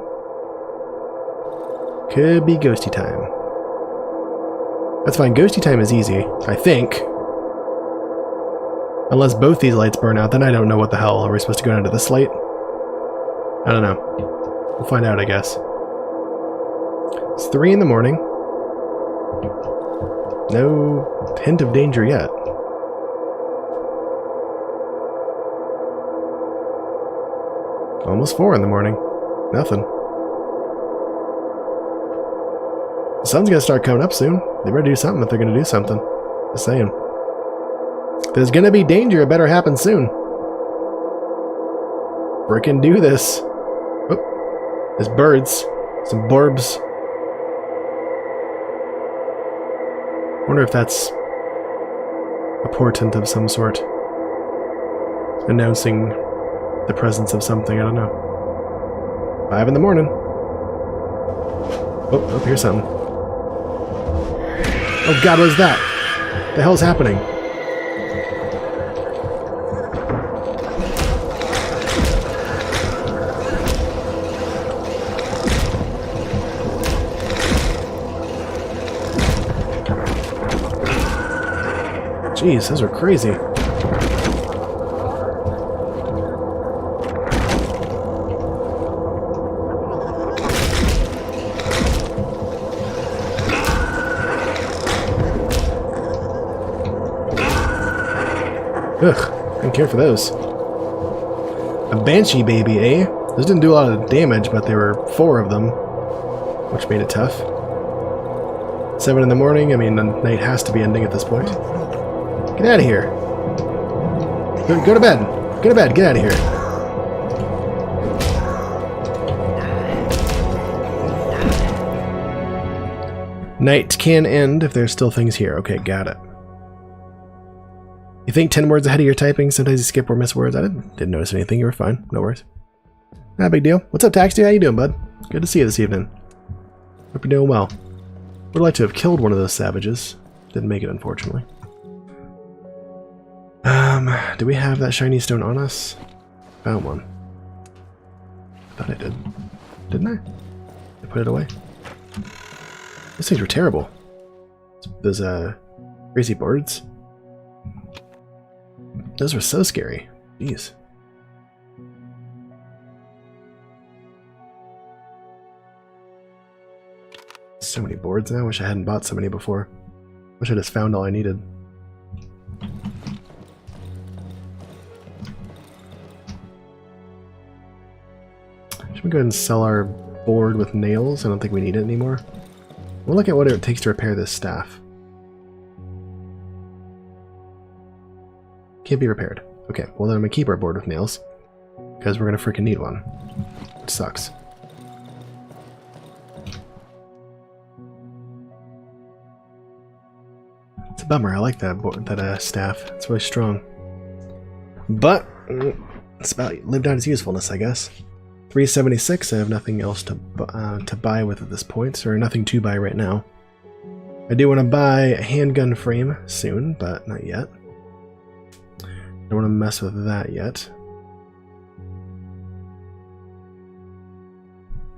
Could be ghosty time. That's fine, ghosty time is easy, I think. Unless both these lights burn out, then I don't know what the hell. Are we supposed to go down to this light? I don't know. We'll find out, I guess. It's 3 in the morning. No hint of danger yet. Almost 4 in the morning. Nothing. The sun's gonna start coming up soon. They better do something if they're gonna do something. Just saying. If there's gonna be danger, it better happen soon. Frickin' do this. Oh, there's birds. Some burbs. Wonder if that's a portent of some sort. Announcing the presence of something, I don't know. 5 in the morning. Oh, here's something. Oh god, what is that? What the hell's happening? Jeez, those are crazy. Ugh, didn't care for those. A banshee baby, eh? Those didn't do a lot of damage, but there were 4 of them, which made it tough. 7 in the morning. I mean, the night has to be ending at this point. Get out of here. Go to bed. Go to bed. Get out of here. Night can end if there's still things here. Okay, got it. You think 10 words ahead of your typing? Sometimes you skip or miss words. I didn't notice anything. You were fine. No worries. Not a big deal. What's up, Taxi? How you doing, bud? Good to see you this evening. Hope you're doing well. Would like to have killed one of those savages. Didn't make it, unfortunately. Do we have that shiny stone on us? Found one. I thought I did. Didn't I? I put it away. These things were terrible. Those, crazy birds. Those were so scary. Jeez. So many boards now. Wish I hadn't bought so many before. Wish I just found all I needed. Should we go ahead and sell our board with nails? I don't think we need it anymore. We'll look at what it takes to repair this staff. Can't be repaired. Okay, well then I'm gonna keep our board with nails. Because we're gonna freaking need one. Which sucks. It's a bummer. I like that board, that staff. It's really strong. But it's about lived out its usefulness, I guess. 376. I have nothing else to buy with at this point, or nothing to buy right now. I do want to buy a handgun frame soon, but not yet. Don't want to mess with that yet.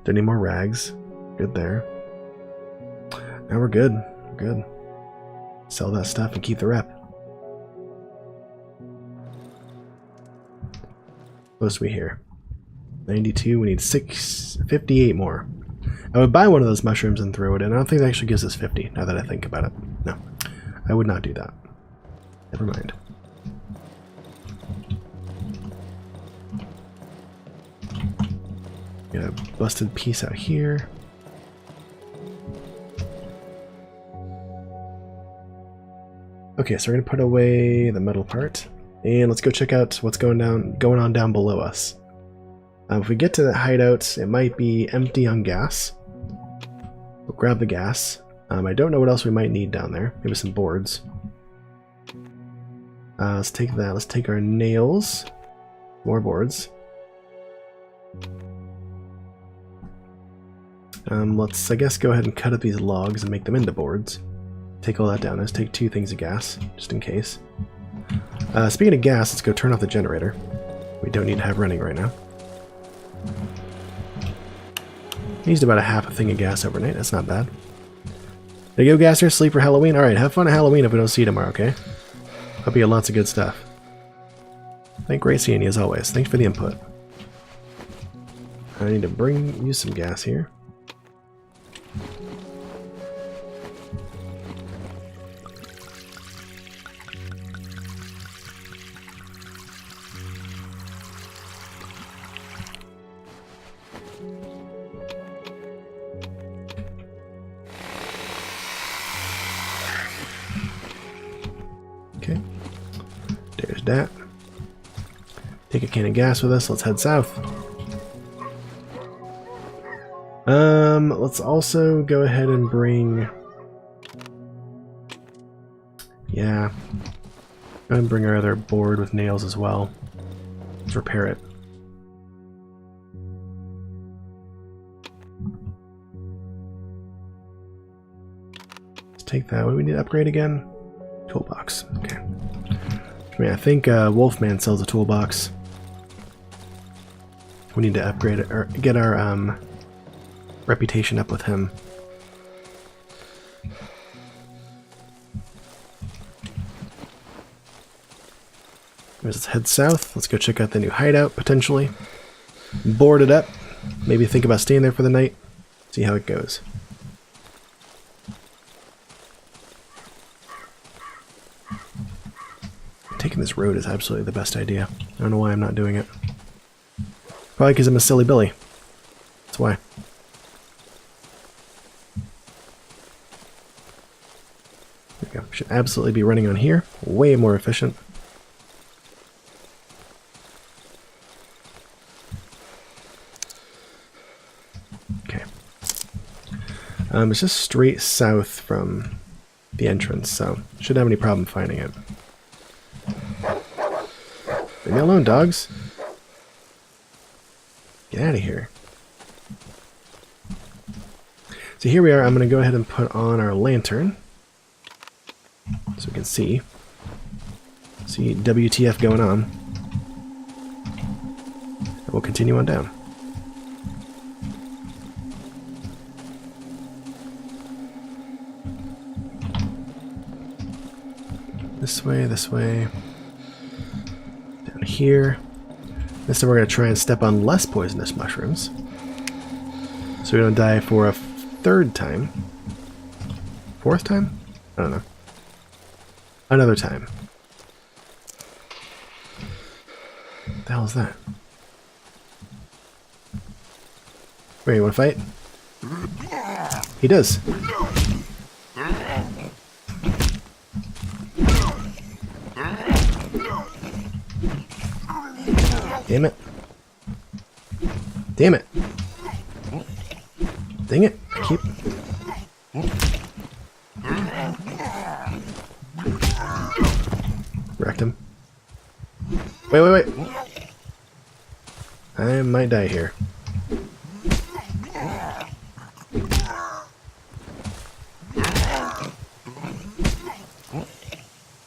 Don't need more rags. Good there. Now we're good. We're good. Sell that stuff and keep the rep. What do we here? 92. We need 58 more. I would buy one of those mushrooms and throw it in. I don't think that actually gives us 50, now that I think about it. No. I would not do that. Never mind. Get a busted piece out here. Okay, so we're gonna put away the metal part, and let's go check out what's going on down below us. If we get to that hideout, it might be empty on gas. We'll grab the gas. I don't know what else we might need down there. Maybe some boards. Let's take that. Let's take our nails. More boards. Let's, I guess, go ahead and cut up these logs and make them into boards. Take all that down. Let's take 2 things of gas, just in case. Speaking of gas, let's go turn off the generator. We don't need to have running right now. Used about a half a thing of gas overnight. That's not bad. There you go, Gasser. Sleep for Halloween. Alright, have fun at Halloween if we don't see you tomorrow, okay? Hope you get lots of good stuff. Great seeing you as always. Thanks for the input. I need to use some gas here. Okay, there's that. Take a can of gas with us. Let's head south. Let's also go ahead and bring... Yeah. Go ahead and bring our other board with nails as well. Let's repair it. Let's take that. What do we need to upgrade again? Toolbox. Okay. I mean, I think Wolfman sells a toolbox. We need to upgrade it, or get our reputation up with him. Let's head south. Let's go check out the new hideout, potentially. Board it up. Maybe think about staying there for the night. See how it goes. Taking this road is absolutely the best idea. I don't know why I'm not doing it. Probably because I'm a silly Billy. That's why. Should absolutely be running on here. Way more efficient. Okay. It's just straight south from the entrance, so shouldn't have any problem finding it. Leave me alone, dogs. Get out of here. So here we are. I'm going to go ahead and put on our lantern so we can see WTF going on. And we'll continue on down. This way, this way. Down here. This time we're going to try and step on less poisonous mushrooms. So we don't die for a third time. Fourth time? I don't know. Another time. What the hell is that? Wait, you want to fight? He does. Damn it. Damn it. Dang it. Keep. Wrecked him. Wait. I might die here.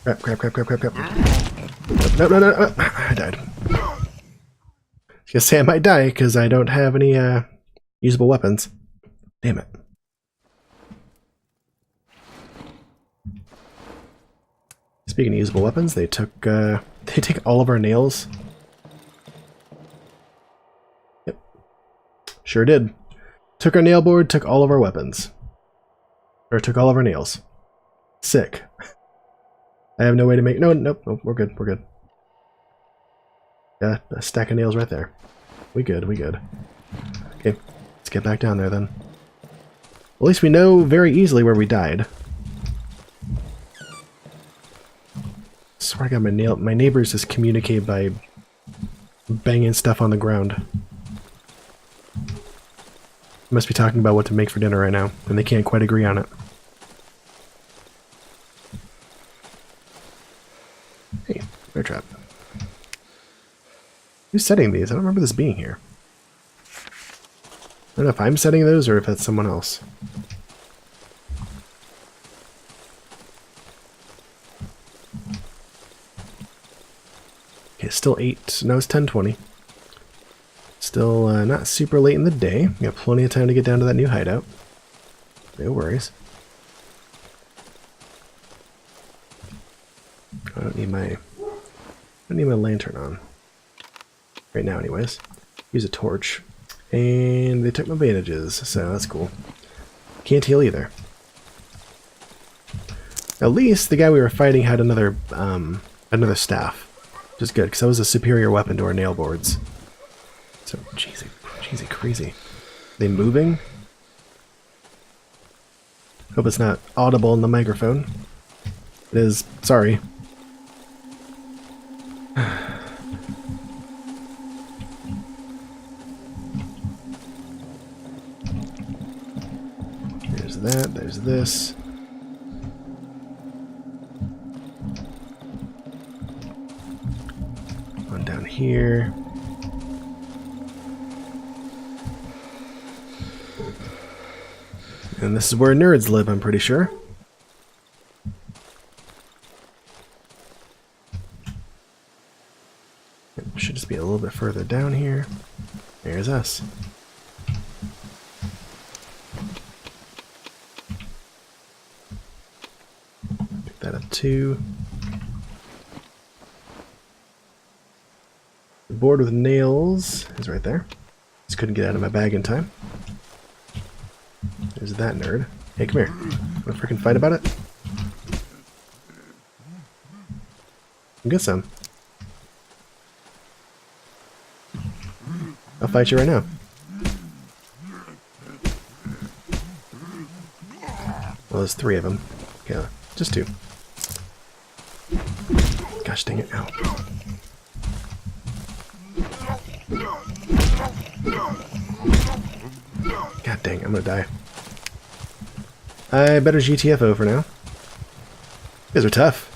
Crap. No. I died. I was gonna say I might die because I don't have any usable weapons. Damn it. Speaking of usable weapons, they take all of our nails. Yep. Sure did. Took our nail board, took all of our weapons. Or took all of our nails. Sick. I have no way to make... Nope, we're good. Got a stack of nails right there. We good. Okay, let's get back down there then. At least we know very easily where we died. Swear to God, my neighbors just communicate by banging stuff on the ground. Must be talking about what to make for dinner right now, and they can't quite agree on it. Hey, bear trap. Who's setting these? I don't remember this being here. I don't know if I'm setting those or if that's someone else. Okay, still 8. No, it's 10:20. Still not super late in the day. We got plenty of time to get down to that new hideout. No worries. I don't need my lantern on. Right now, anyways. Use a torch. And they took my bandages, so that's cool. Can't heal either. At least the guy we were fighting had another staff. Which is good, because that was a superior weapon to our nail boards. So, jeezy crazy. They moving? Hope it's not audible in the microphone. It is. Sorry. There's that. There's this. One down here. And this is where nerds live, I'm pretty sure. It should just be a little bit further down here. There's us. Pick that up too. The board with nails is right there. Just couldn't get out of my bag in time. There's that nerd. Hey, come here. Wanna freaking fight about it? Get some. I'll fight you right now. Well, there's 3 of them. Okay, just 2. Gosh dang it. Ow. God dang, I'm gonna die. I better GTFO for now. You guys are tough.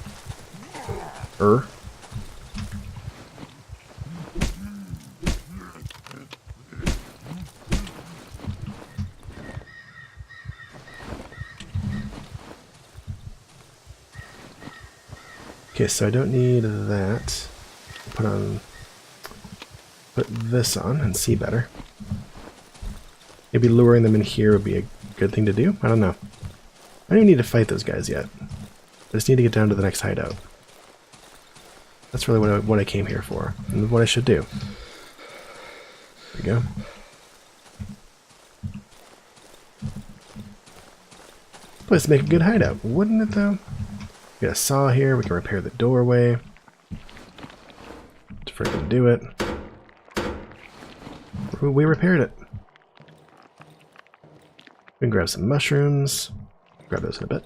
Okay, so I don't need that. Put this on and see better. Maybe luring them in here would be a good thing to do. I don't know. I don't even need to fight those guys yet. I just need to get down to the next hideout. That's really what I came here for, and what I should do. There we go. Place to make a good hideout, wouldn't it though? We got a saw here, we can repair the doorway. Let's freaking do it. We repaired it. We can grab some mushrooms. Grab those in a bit.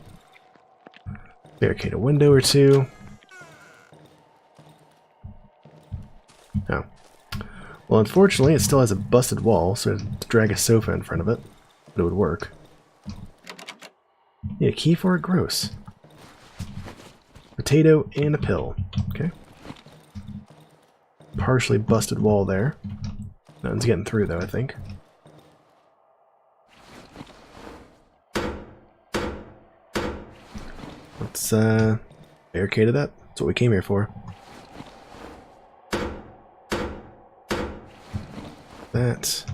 Barricade a window or two. Oh. Well, unfortunately, it still has a busted wall, so to drag a sofa in front of it, but it would work. Yeah, key for it, gross. Potato and a pill. Okay. Partially busted wall there. Nothing's getting through, though, I think. Let's barricade it up. That's what we came here for. That.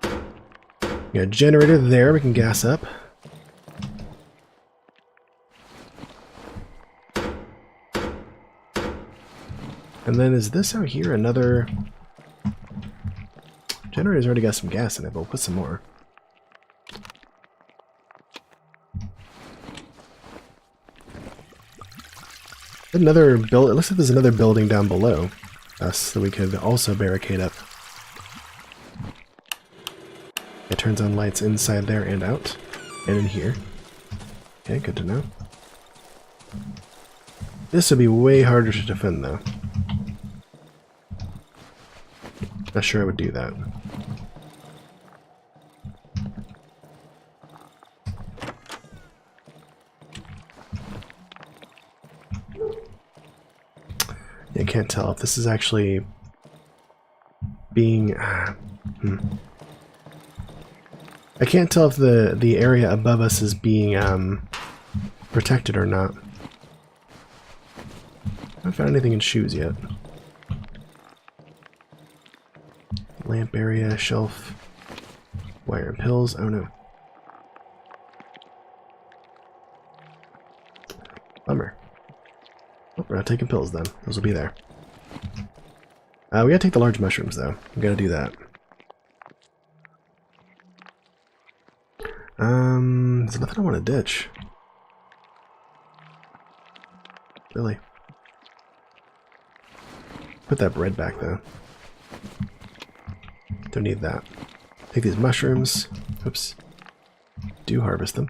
Got a generator there we can gas up. And then is this out here another... Generator's already got some gas in it, but we'll put some more. Another build. It looks like there's another building down below us that we could also barricade up. It turns on lights inside there and out, and in here. Okay, good to know. This would be way harder to defend, though. Not sure I would do that. I can't tell if this is actually being... I can't tell if the area above us is being protected or not. I haven't found anything in shoes yet. Lamp area, shelf, wire and pills. Oh no. Bummer. Oh, we're not taking pills then. Those will be there. We gotta take the large mushrooms though. We gotta do that. There's nothing I want to ditch. Really. Put that bread back though. Don't need that. Take these mushrooms. Oops. Do harvest them.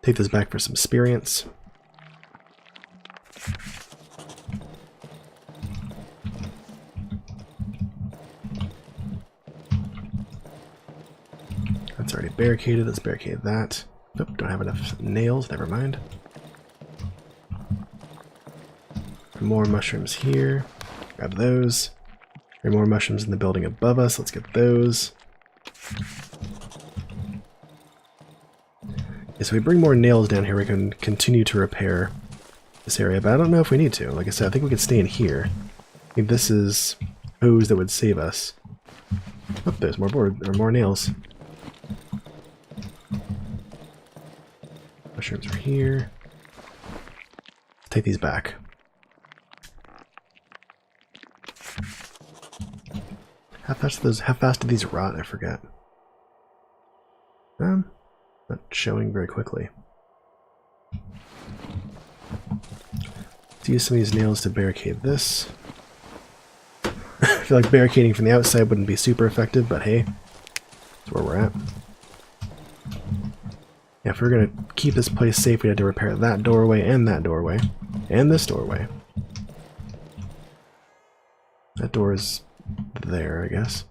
Take this back for some experience. That's already barricaded. Let's barricade that. Nope, don't have enough nails. Never mind. More mushrooms here. Grab those. There are more mushrooms in the building above us. Let's get those. Yeah, so we bring more nails down here, we can continue to repair this area, but I don't know if we need to. Like I said, I think we can stay in here. I think this is hose that would save us. Oh, there's more board or more nails. Mushrooms are here. Let's take these back. How fast do these rot? I forget. Not showing very quickly. Let's use some of these nails to barricade this. I feel like barricading from the outside wouldn't be super effective, but hey, that's where we're at. Yeah, if we're gonna keep this place safe, we had to repair that doorway, and this doorway. That door is there, I guess.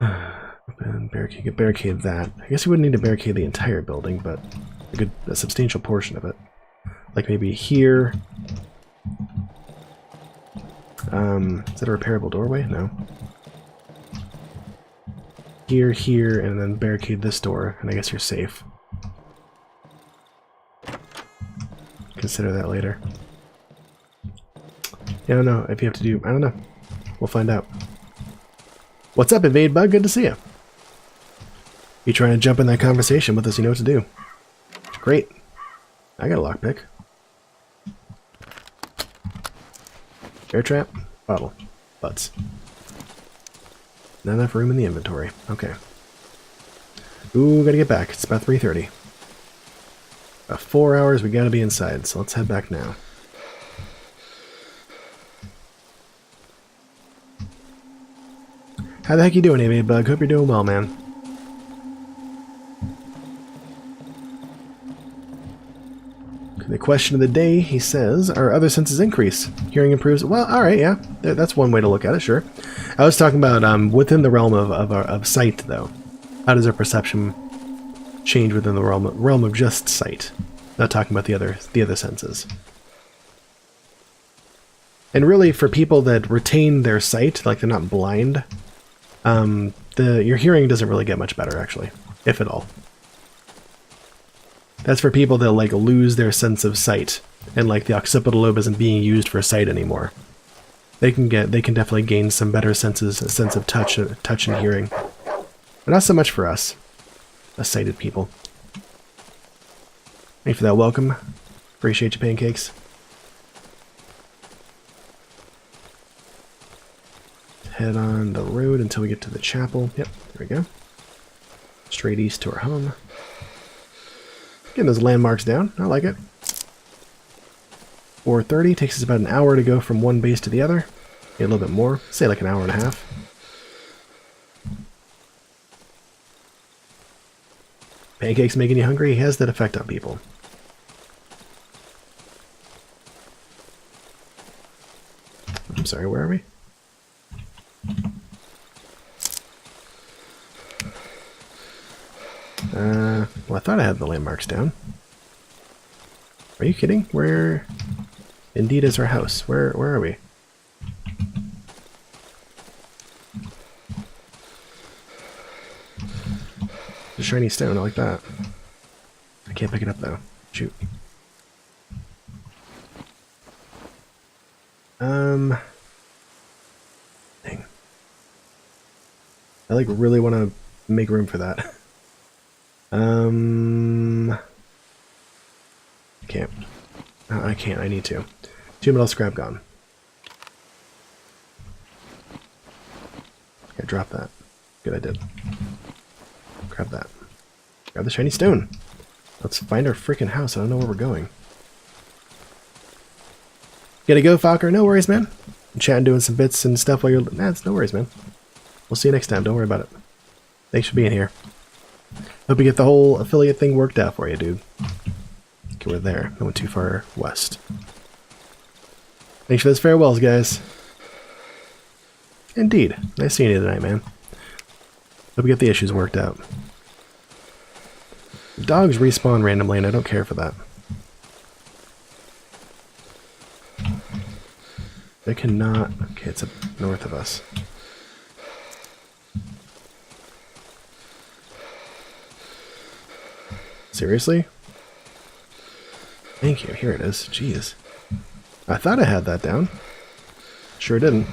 Open, barricade that. I guess you wouldn't need to barricade the entire building, but a substantial portion of it. Like maybe here. Is that a repairable doorway? No. Here, and then barricade this door, and I guess you're safe. Consider that later. Yeah, I don't know if you have to do... I don't know. We'll find out. What's up, Invade Bug? Good to see you. You trying to jump in that conversation with us, you know what to do. Great. I got a lockpick. Bear trap. Bottle. Butts. Not enough room in the inventory. Okay. Ooh, gotta get back. It's about 3:30. About 4 hours, we gotta be inside, so let's head back now. How the heck you doing, Invade Bug? Hope you're doing well, man. The question of the day, he says, are other senses increase? Hearing improves? Well, alright, yeah. That's one way to look at it, sure. I was talking about within the realm of sight, though. How does our perception change within the realm of just sight? Not talking about the other senses. And really, for people that retain their sight, like they're not blind, your hearing doesn't really get much better, actually, if at all. That's for people that like lose their sense of sight, and like the occipital lobe isn't being used for sight anymore. They can definitely gain some better senses, a sense of touch and hearing. But not so much for us sighted people. Thank you for that welcome. Appreciate you, pancakes. Head on the road until we get to the chapel. Yep, there we go. Straight east to our home. Getting those landmarks down. I like it. 4:30 takes us about an hour to go from one base to the other. Maybe a little bit more. Say like an hour and a half. Pancakes making you hungry? He has that effect on people. I'm sorry, where are we? Well, I thought I had the landmarks down. Are you kidding? Where indeed is our house? Where are we? A shiny stone, I like that. I can't pick it up though. Shoot. Dang. I like really want to make room for that. I can't. No, I can't. I need to. 2 metal scrap gone. Okay, drop that. Good, I did. Grab that. Grab the shiny stone. Let's find our freaking house. I don't know where we're going. Gotta go, Fokker. No worries, man. I'm chatting, doing some bits and stuff while you're... Nah, it's no worries, man. We'll see you next time. Don't worry about it. Thanks for being here. Hope you get the whole affiliate thing worked out for you, dude. Okay, we're there. I went too far west. Thanks for those farewells, guys. Indeed. Nice seeing you tonight, man. Hope we get the issues worked out. Dogs respawn randomly, and I don't care for that. They cannot... Okay, it's up north of us. Seriously? Thank you. Here it is. Jeez. I thought I had that down. Sure didn't.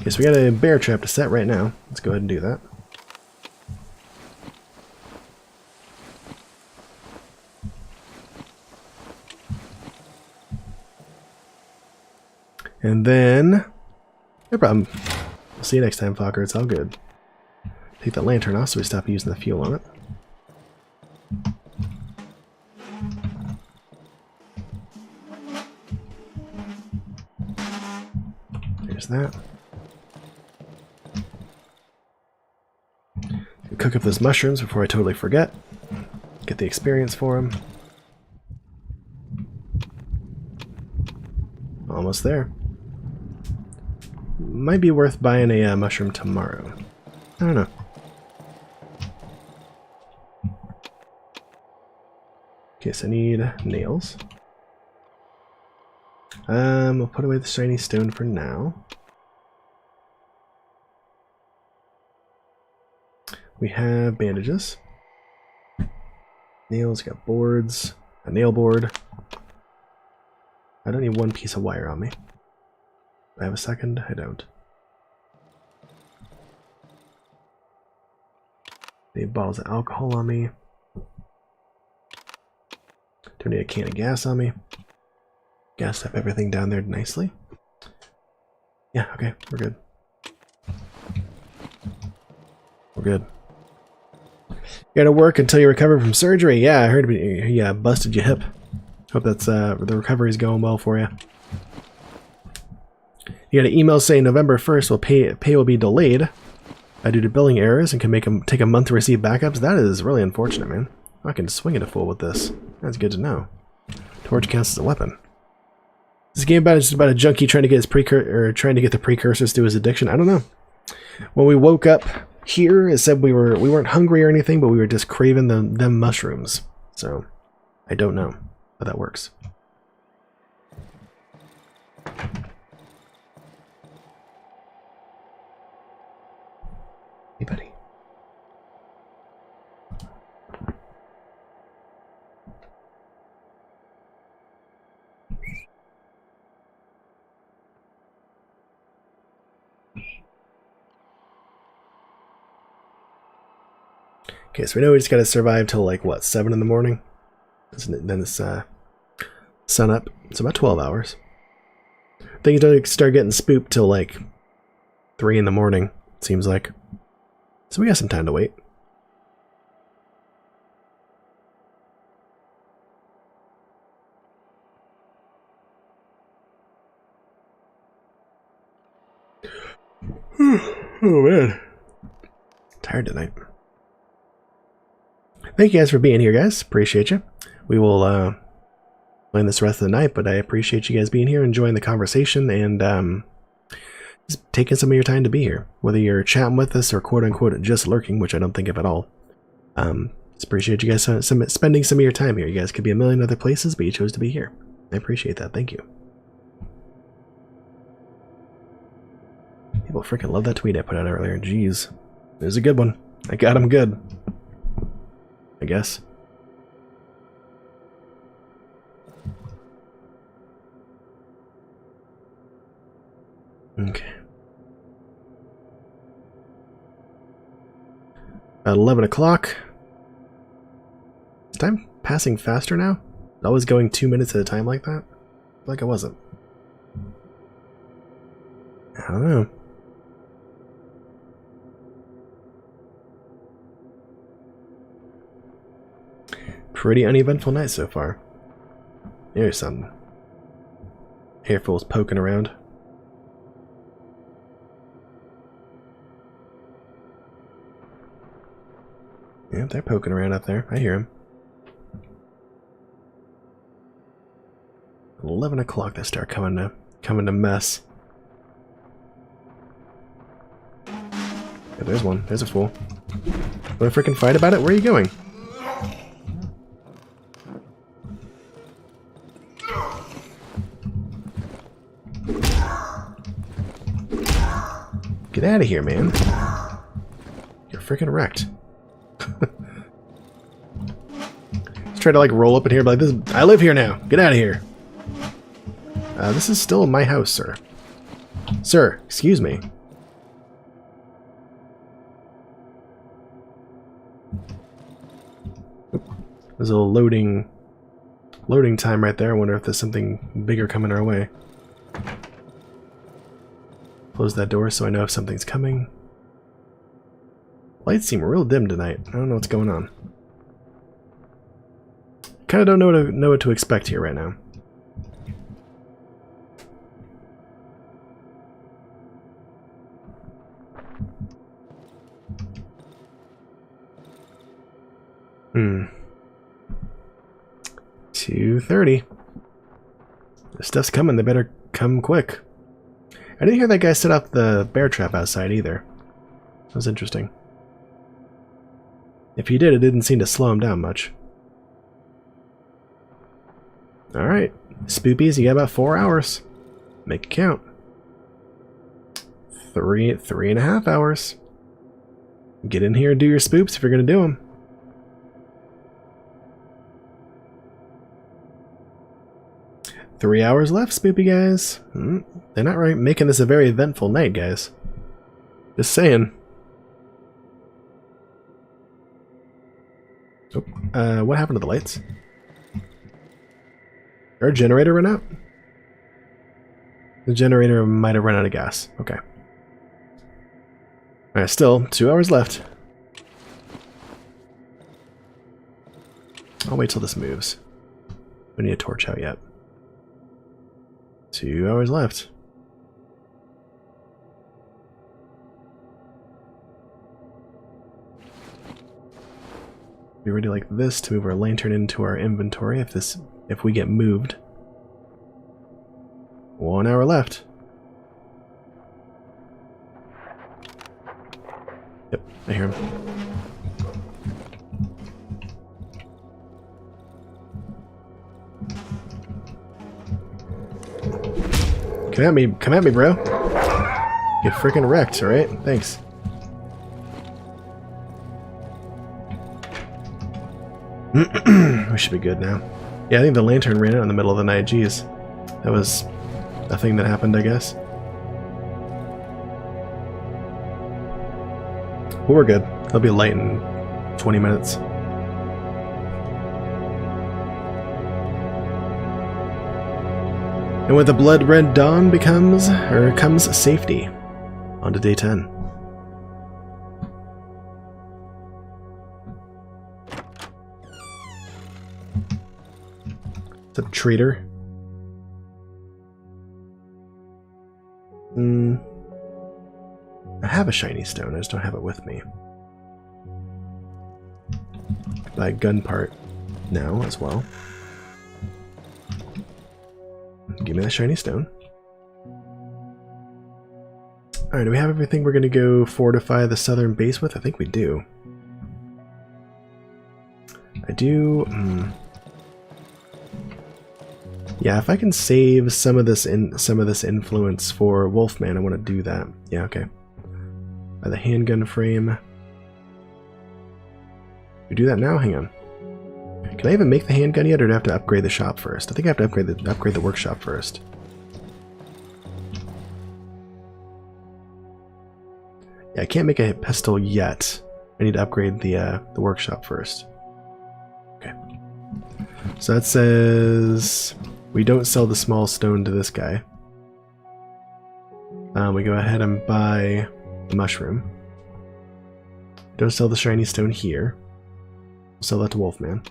Okay, so we got a bear trap to set right now. Let's go ahead and do that. And then... No problem. We'll see you next time, Fokker. It's all good. Take that lantern off so we stop using the fuel on it. There's that. cook up those mushrooms before I totally forget. Get the experience for them. Almost there. Might be worth buying a mushroom tomorrow. I don't know. Okay, so I need nails. We'll put away the shiny stone for now. We have bandages. Nails, got boards, a nail board. I don't need one piece of wire on me. Do I have a second? I don't. Need bottles of alcohol on me. Don't need a can of gas on me. Gassed up everything down there nicely. Yeah, okay, we're good. We're good. You gotta work until you recover from surgery. Yeah, I heard you busted your hip. Hope that's the recovery's going well for you. You got an email saying November 1st pay will be delayed due to billing errors and can take a month to receive backups. That is really unfortunate, man. I can swing it a fool with this. That's good to know. Torch counts as a weapon. This game is just about a junkie trying to get the precursors to his addiction. I don't know. When we woke up here, it said we weren't hungry or anything, but we were just craving them mushrooms. So I don't know how that works. Hey, buddy. Okay, so we know we just gotta survive till like what, 7 in the morning? Then it's sun up. It's about 12 hours. Things don't start getting spooked till like 3 in the morning, it seems like. So we got some time to wait. Oh man. Tired tonight. Thank you guys for being here, guys. Appreciate you. We will plan this rest of the night, but I appreciate you guys being here, enjoying the conversation, and just taking some of your time to be here. Whether you're chatting with us or quote-unquote just lurking, which I don't think of at all. Just appreciate you guys spending some of your time here. You guys could be a million other places, but you chose to be here. I appreciate that. Thank you. People freaking love that tweet I put out earlier. Jeez. It was a good one. I got him good. I guess. Okay. At 11 o'clock. Is time passing faster now? Always going 2 minutes at a time like that? Like I wasn't. I don't know. Pretty uneventful night so far. There's something. Hairfuls poking around. Yeah, they're poking around up there. I hear them. 11 o'clock they start coming to mess. Yeah, there's one. There's a fool. Want to freaking fight about it? Where are you going? Get out of here, man. You're freaking wrecked. Let's try to like roll up in here like this. I live here now. Get out of here. This is still my house, sir. Sir, excuse me. There's a little loading time right there. I wonder if there's something bigger coming our way. Close that door so I know if something's coming. Lights seem real dim tonight. I don't know what's going on. Kind of don't know what to expect here right now. 2:30. The stuff's coming, they better come quick. I didn't hear that guy set up the bear trap outside either. That was interesting. If he did, it didn't seem to slow him down much. Alright, spoopies, you got about 4 hours. Make it count. 3.5 hours. Get in here and do your spoops if you're gonna do them. Three hours left, spoopy guys. They're not right making this a very eventful night, guys. Just saying. Oh, what happened to the lights? Our generator run out? The generator might have run out of gas. Okay. Alright, still 2 hours left. I'll wait till this moves. We need a torch out yet. 2 hours left. Be ready like this to move our lantern into our inventory if we get moved. 1 hour left. Yep, I hear him. Come at me, bro. Get freaking wrecked, alright? Thanks. We should be good now. Yeah, I think the lantern ran out in the middle of the night. Jeez. That was a thing that happened, I guess. Well, we're good. It'll be light in 20 minutes. And with the blood red dawn comes safety. On to day 10. What's up, traitor? I have a shiny stone, I just don't have it with me. Buy a gun part now as well. Give me that shiny stone. Alright, do we have everything we're going to go fortify the southern base with? I think we do. I do... Yeah, if I can save some of this influence for Wolfman, I want to do that. Yeah, okay. By the handgun frame. We do that now? Hang on. Can I even make the handgun yet, or do I have to upgrade the shop first? I think I have to upgrade the workshop first. Yeah, I can't make a pistol yet. I need to upgrade the workshop first. Okay. So that says we don't sell the small stone to this guy. We go ahead and buy the mushroom. Don't sell the shiny stone here. We'll sell that to Wolfman.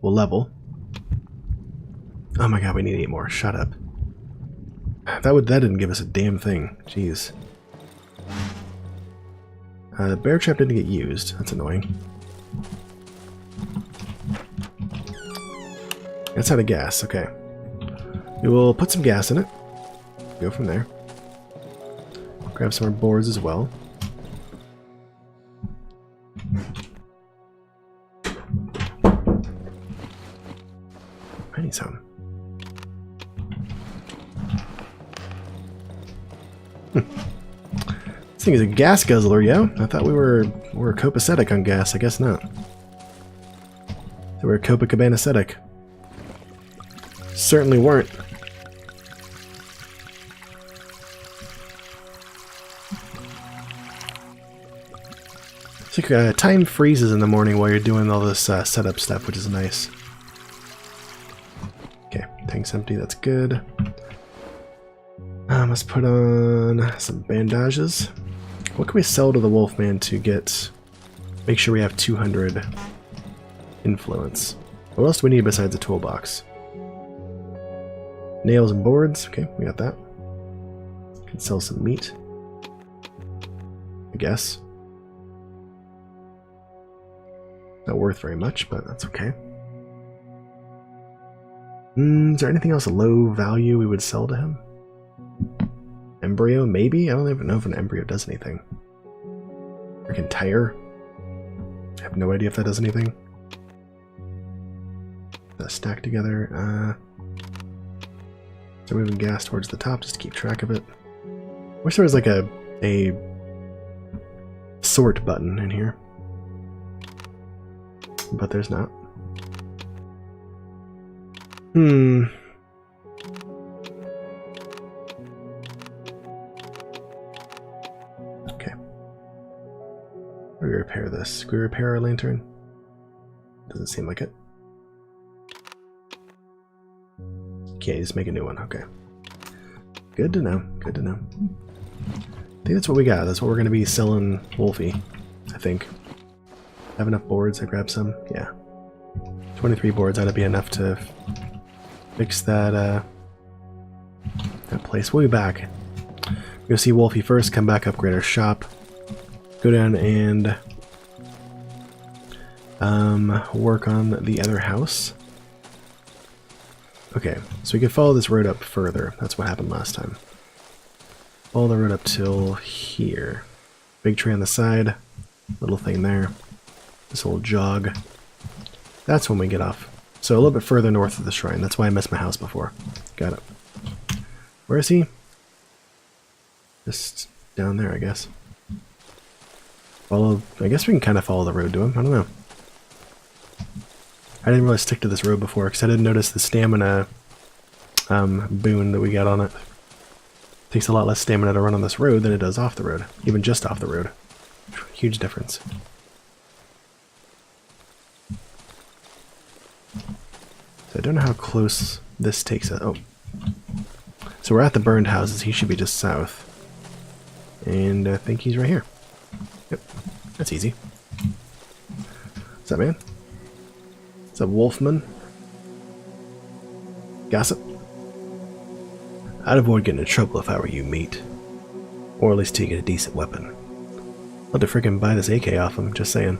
We'll level. Oh my god, we need 8 more. Shut up. That didn't give us a damn thing. Jeez. The bear trap didn't get used. That's annoying. That's out of gas. Okay. We will put some gas in it. Go from there. Grab some more boards as well. I need some. This thing is a gas guzzler, yo. I thought we were copacetic on gas. I guess not. So we're Copacabana-cetic. Certainly weren't. So time freezes in the morning while you're doing all this setup stuff, which is nice. Okay, tank's empty. That's good. Let's put on some bandages. What can we sell to the Wolfman to make sure we have 200 influence? What else do we need besides a toolbox? Nails and boards. Okay, we got that. Can sell some meat. I guess. Not worth very much, but that's okay. Is there anything else low value we would sell to him? Embryo, maybe? I don't even know if an embryo does anything. Freaking tire. I have no idea if that does anything. That stack together. So moving gas towards the top just to keep track of it. Wish there was like a sort button in here. But there's not. Okay. How do we repair this? Can we repair our lantern? Doesn't seem like it. Okay, just make a new one. Okay. Good to know. Good to know. I think that's what we got. That's what we're going to be selling Wolfie, I think. Have enough boards? I grab some? Yeah. 23 boards ought to be enough to fix that that place. We'll be back. Go see Wolfie first, come back, upgrade our shop. Go down and work on the other house. Okay, so we can follow this road up further. That's what happened last time. Follow the road up till here. Big tree on the side, little thing there. This little jog. That's when we get off. So a little bit further north of the shrine. That's why I missed my house before. Got it. Where is he? Just down there, I guess. Follow. I guess we can kind of follow the road to him. I don't know. I didn't really stick to this road before because I didn't notice the stamina boon that we got on it. It takes a lot less stamina to run on this road than it does off the road. Even just off the road. Huge difference. So I don't know how close this takes us. Oh. So we're at the burned houses. He should be just south. And I think he's right here. Yep. That's easy. What's up, man? What's up, Wolfman? Gossip? I'd avoid getting in trouble if I were you, mate. Or at least to get a decent weapon. I'd love to freaking buy this AK off him, just saying.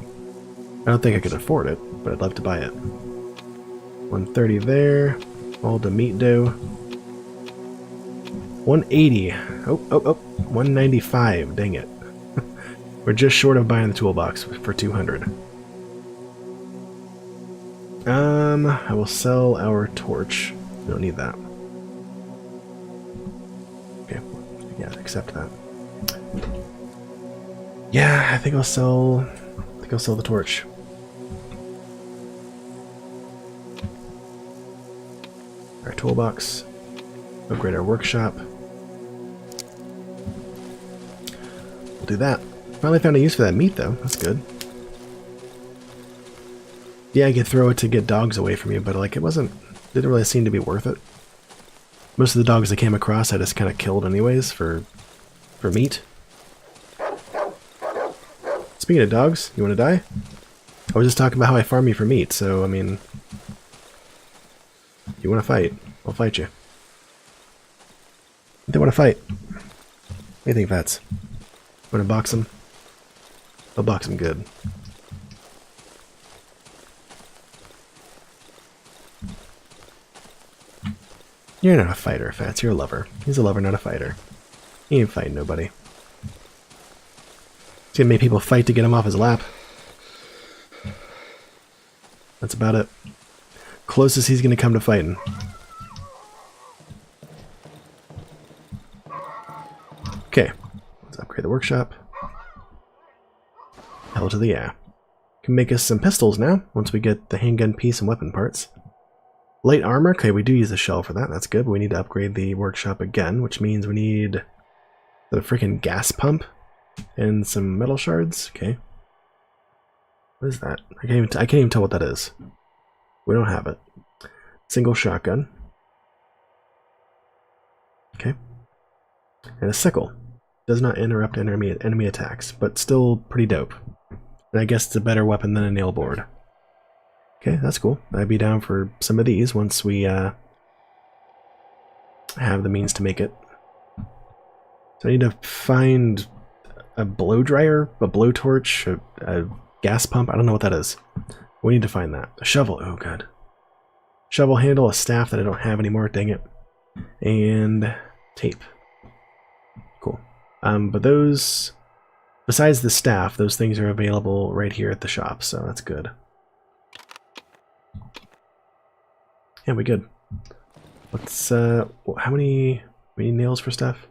I don't think I could afford it, but I'd love to buy it. 130 there. All the meat dough. 180. Oh. 195. Dang it. We're just short of buying the toolbox for 200. I will sell our torch. We don't need that. Okay. Yeah, accept that. Yeah, I think I'll sell the torch. Our toolbox. Upgrade our workshop. We'll do that. Finally found a use for that meat, though. That's good. Yeah, I could throw it to get dogs away from you, but like didn't really seem to be worth it. Most of the dogs I came across, I just kind of killed anyways for meat. Speaking of dogs, you want to die? I was just talking about how I farm you for meat, so I mean, if you want to fight, I'll fight you. If they want to fight, what do you think, Vats? Want to box them? I'll box them good. You're not a fighter, Fats. You're a lover. He's a lover, not a fighter. He ain't fighting nobody. He's gonna make people fight to get him off his lap. That's about it. Closest he's gonna come to fighting. Okay. Let's upgrade the workshop. Hell to the yeah. Can make us some pistols now, once we get the handgun piece and weapon parts. Light armor, okay, we do use a shell for that, that's good, but we need to upgrade the workshop again, which means we need the freaking gas pump and some metal shards, okay. What is that? I can't even tell what that is. We don't have it. Single shotgun. Okay. And a sickle. Does not interrupt enemy attacks, but still pretty dope. And I guess it's a better weapon than a nail board. Okay, that's cool. I'd be down for some of these once we have the means to make it. So I need to find a blow dryer, a blowtorch, a gas pump. I don't know what that is. We need to find that. A shovel. Oh, good. Shovel handle, a staff that I don't have anymore. Dang it. And tape. Cool. But those, besides the staff, those things are available right here at the shop, so that's good. Yeah, we good. Let's, how many nails for stuff?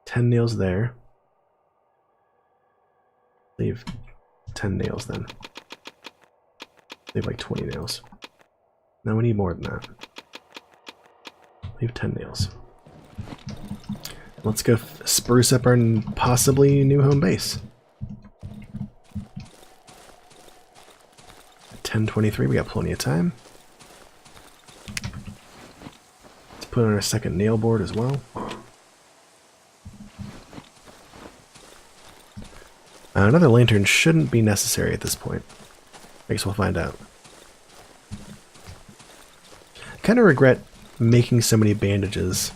10 nails there. Leave 10 nails then. Leave like 20 nails. No, we need more than that. Leave 10 nails. Let's go spruce up our possibly new home base. 10:23, we got plenty of time. Let's put on our second nail board as well. Another lantern shouldn't be necessary at this point. I guess we'll find out. I kind of regret making so many bandages.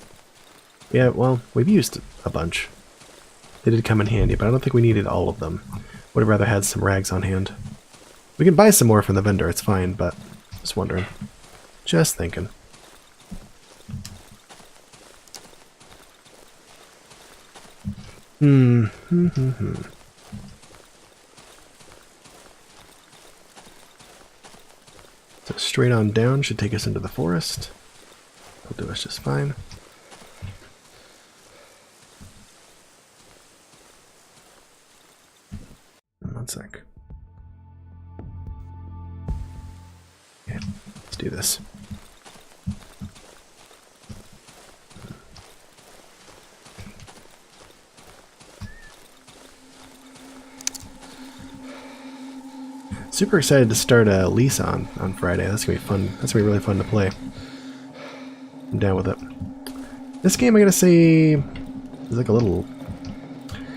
Yeah, well, we've used a bunch. They did come in handy, but I don't think we needed all of them. Would have rather had some rags on hand. We can buy some more from the vendor, it's fine, but just wondering. Just thinking. So straight on down should take us into the forest. That'll do us just fine. One sec. Okay, let's do this. Super excited to start a lease on Friday. That's gonna be fun. That's gonna be really fun to play. I'm down with it. This game, I gotta say, is like a little.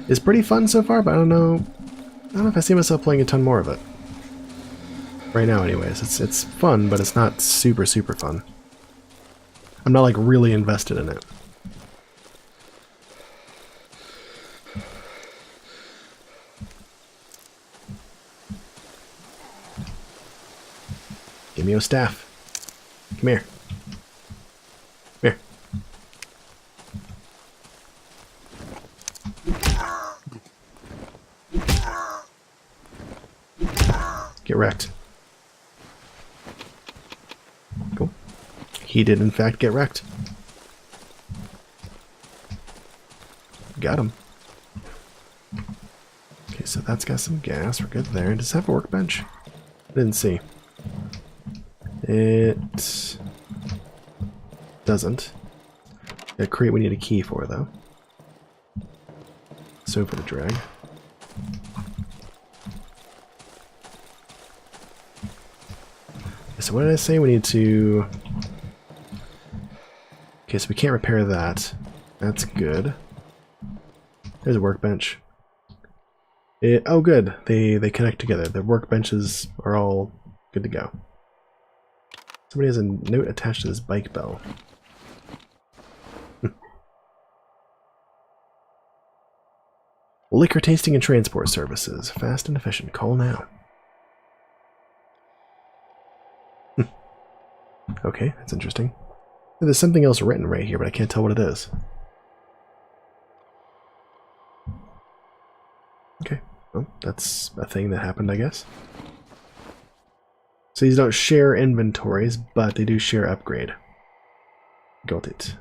Is pretty fun so far, but I don't know if I see myself playing a ton more of it. Right now, anyways, it's fun, but it's not super fun. I'm not like really invested in it. Give me your staff. Come here. Come here. Get wrecked. Cool. He did in fact get wrecked. Got him. Okay, so that's got some gas. We're good there. Does it have a workbench? I didn't see. It doesn't. A crate we need a key for, though. So for the drag. So what did I say? We need to... Okay, so we can't repair that. That's good. There's a workbench. Oh, good. They connect together. The workbenches are all good to go. Somebody has a note attached to this bike bell. Liquor tasting and transport services. Fast and efficient. Call now. Okay, that's interesting. There's something else written right here, but I can't tell what it is. Okay, well, that's a thing that happened, I guess. So these don't share inventories, but they do share upgrade. Got it.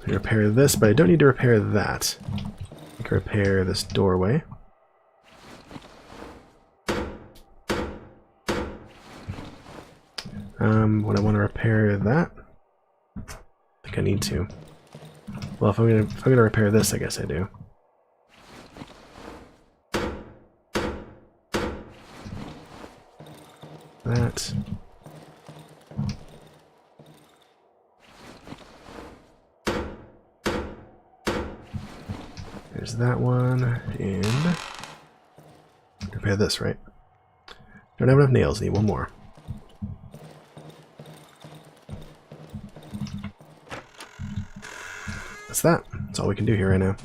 I repair this, but I don't need to repair that. I can repair this doorway. Would I want to repair that? I think I need to. Well, if I'm gonna repair this, I guess I do. That. There's that one, and repair this, right? Don't have enough nails, need one more. That's that. That's all we can do here right now.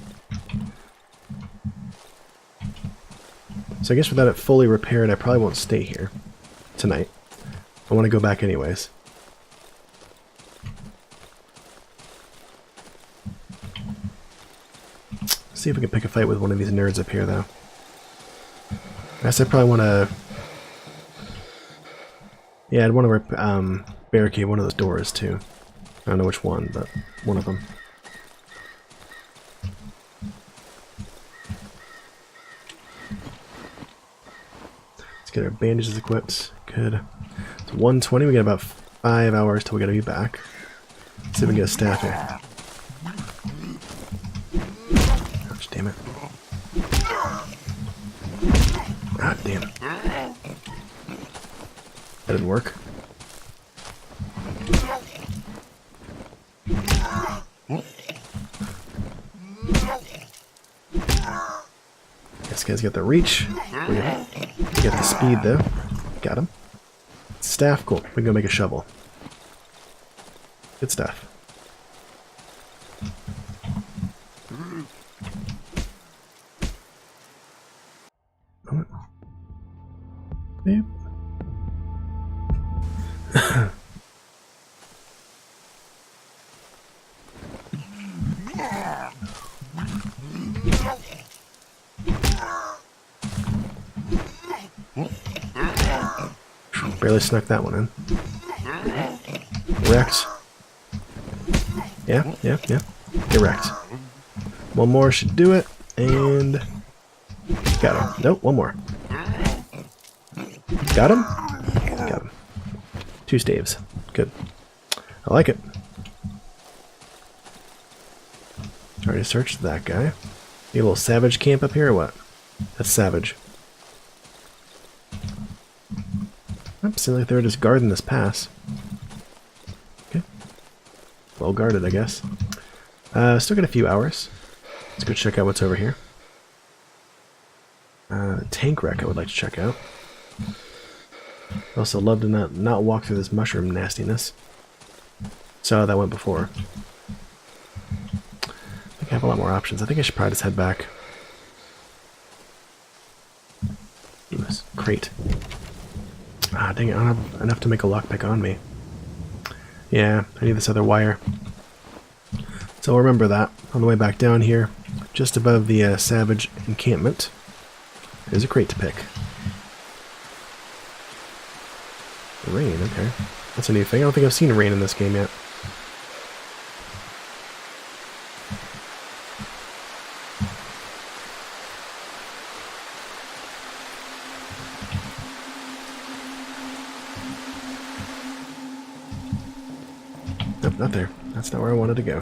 So I guess without it fully repaired, I probably won't stay here tonight. I want to go back anyways. See if we can pick a fight with one of these nerds up here, though. I guess I probably want to... Yeah, I'd want to barricade one of those doors, too. I don't know which one, but one of them. Let's get our bandages equipped. Good. It's 1:20. We got about 5 hours till we gotta be back. Let's see if we can get a staff here. Ouch, damn it. Ah, damn it. That didn't work. This guy's got the reach. We got the speed though. Got him. Staff, cool. We can go make a shovel. Good stuff. Beep. Barely snuck that one in. Wrecked. Yeah. Get wrecked. One more should do it, and... Got him. Nope, one more. Got him? Got him. 2 staves. Good. I like it. Already searched that guy. You a little savage camp up here or what? That's savage. Seems like they're just guarding this pass. Okay. Well guarded, I guess. Still got a few hours. Let's go check out what's over here. Tank wreck I would like to check out. Also love to not walk through this mushroom nastiness. Saw how that went before. I think I have a lot more options. I think I should probably just head back. Ooh, crate. Ah, dang it, I don't have enough to make a lockpick on me. Yeah, I need this other wire. So I'll remember that on the way back down here. Just above the Savage encampment. There's a crate to pick. Rain, okay. That's a new thing. I don't think I've seen rain in this game yet. Nope, not there. That's not where I wanted to go.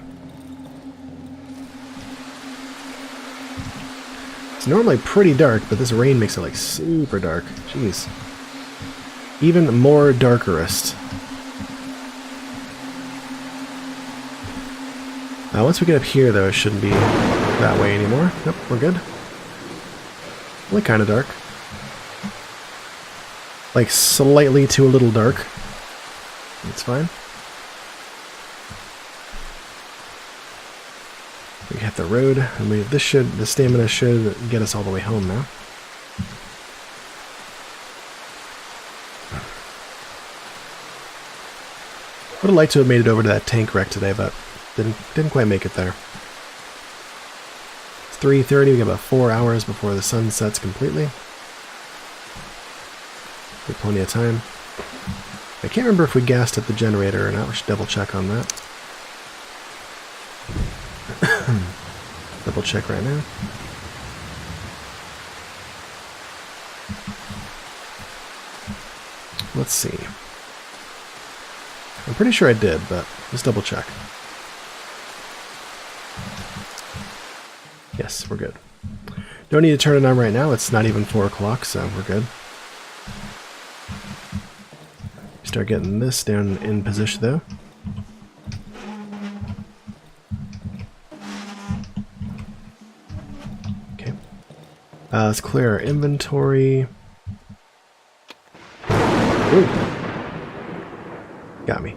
It's normally pretty dark, but this rain makes it like super dark. Jeez. Even more darkerist. Once we get up here, though, it shouldn't be that way anymore. Nope, we're good. Only kind of dark. Like slightly to a little dark. It's fine. We hit the road, and the stamina should get us all the way home now. Would have liked to have made it over to that tank wreck today, but didn't quite make it there. It's 3:30. We got about 4 hours before the sun sets completely. Got plenty of time. I can't remember if we gassed at the generator or not. We should double check on that. Double check right now. Let's see. I'm pretty sure I did, but let's double check. Yes, we're good. Don't need to turn it on right now. It's not even 4 o'clock, so we're good. Start getting this down in position, though. Okay. Let's clear our inventory. Ooh. Got me.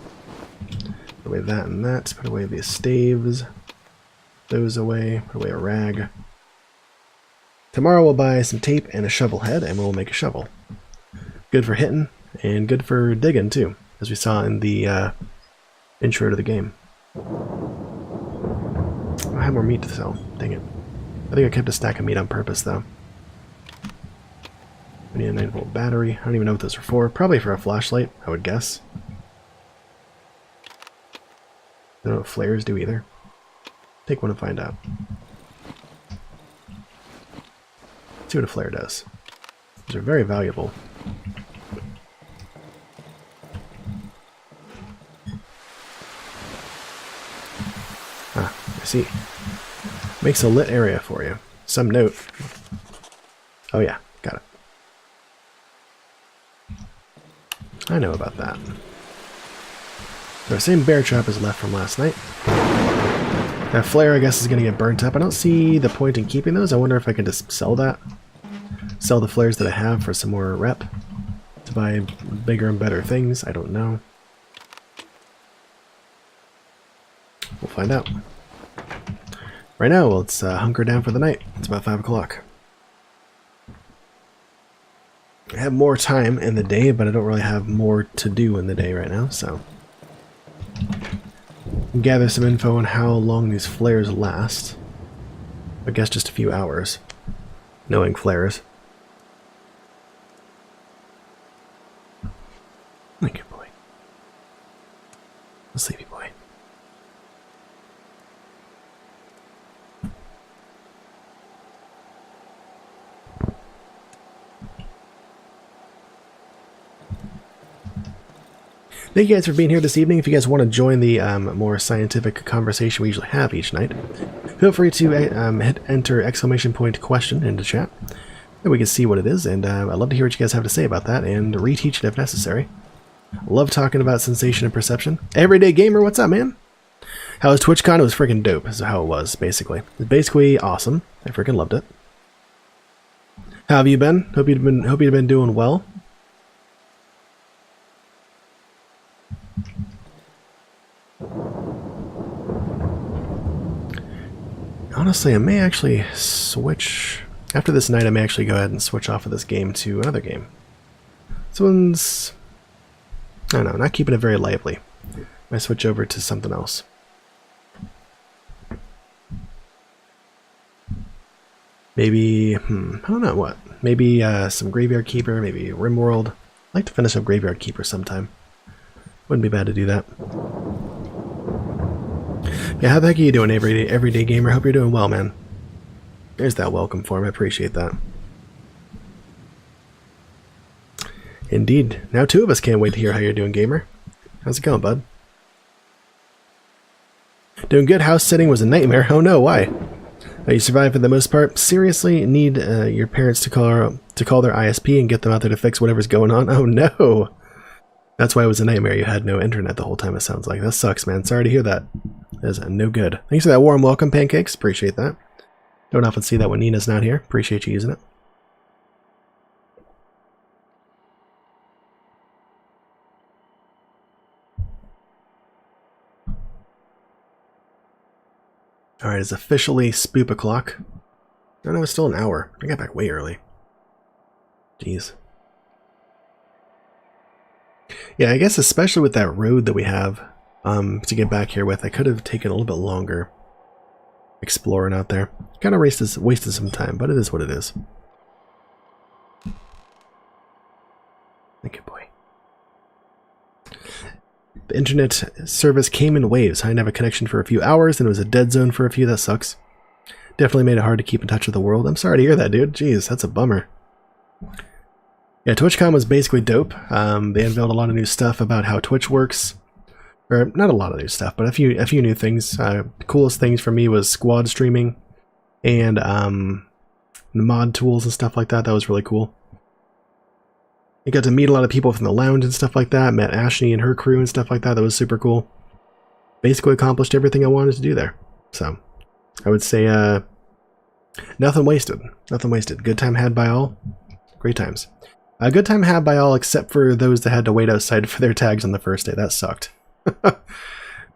Put away that and that. Put away these staves. those away. Put away a rag. Tomorrow we'll buy some tape and a shovel head, and we'll make a shovel. Good for hitting, and good for digging, too, as we saw in the intro to the game. I have more meat to sell. Dang it. I think I kept a stack of meat on purpose, though. We need a 9-volt battery. I don't even know what those are for. Probably for a flashlight, I would guess. I don't know what flares do either. Take one and find out. See what a flare does. These are very valuable. Ah, I see. Makes a lit area for you. Some note. Oh yeah, got it. I know about that. The same bear trap is left from last night. That flare, I guess, is going to get burnt up. I don't see the point in keeping those. I wonder if I can just sell that. Sell the flares that I have for some more rep. To buy bigger and better things. I don't know. We'll find out. Right now, let's hunker down for the night. It's about 5 o'clock. I have more time in the day, but I don't really have more to do in the day right now, so... gather some info on how long these flares last. I guess just a few hours. Knowing flares. Good boy. A sleepy boy. Thank you guys for being here this evening. If you guys want to join the more scientific conversation we usually have each night, feel free to hit enter !question into chat, and we can see what it is, and I'd love to hear what you guys have to say about that, and reteach it if necessary. Love talking about sensation and perception. Everyday Gamer, what's up, man? How was TwitchCon? It was freaking dope, is how it was, basically. It was basically awesome. I freaking loved it. How have you been? Hope you've been doing well. Honestly, I may actually switch... After this night, I may actually go ahead and switch off of this game to another game. This one's... I don't know, not keeping it very lively. I might switch over to something else. Maybe... I don't know what. Maybe some Graveyard Keeper, maybe RimWorld. I'd like to finish up Graveyard Keeper sometime. Wouldn't be bad to do that. Yeah, how the heck are you doing, everyday gamer? Hope you're doing well, man. There's that welcome form. I appreciate that. Indeed. Now 2 of us can't wait to hear how you're doing, gamer. How's it going, bud? Doing good. House sitting was a nightmare. Oh no, why? You survived for the most part. Seriously, need your parents to call their ISP and get them out there to fix whatever's going on? Oh no! That's why it was a nightmare. You had no internet the whole time, it sounds like. That sucks, man. Sorry to hear that. That is no good. Thanks for that warm welcome, Pancakes. Appreciate that. Don't often see that when Nina's not here. Appreciate you using it. Alright, it's officially spoop o'clock. Oh no, it's still an hour. I got back way early. Jeez. Yeah, I guess especially with that road that we have to get back here with, I could have taken a little bit longer exploring out there. Kind of wasted some time, but it is what it is. Thank you, boy. The internet service came in waves. I didn't have a connection for a few hours, and it was a dead zone for a few. That sucks. Definitely made it hard to keep in touch with the world. I'm sorry to hear that, dude. Jeez, that's a bummer. Yeah, TwitchCon was basically dope. They unveiled a lot of new stuff about how Twitch works. Or, not a lot of new stuff, but a few new things. The coolest things for me was squad streaming and mod tools and stuff like that. That was really cool. I got to meet a lot of people from the lounge and stuff like that. Met Ashley and her crew and stuff like that. That was super cool. Basically accomplished everything I wanted to do there. So, I would say nothing wasted. Nothing wasted. Good time had by all. Great times. A good time had by all except for those that had to wait outside for their tags on the first day. That sucked.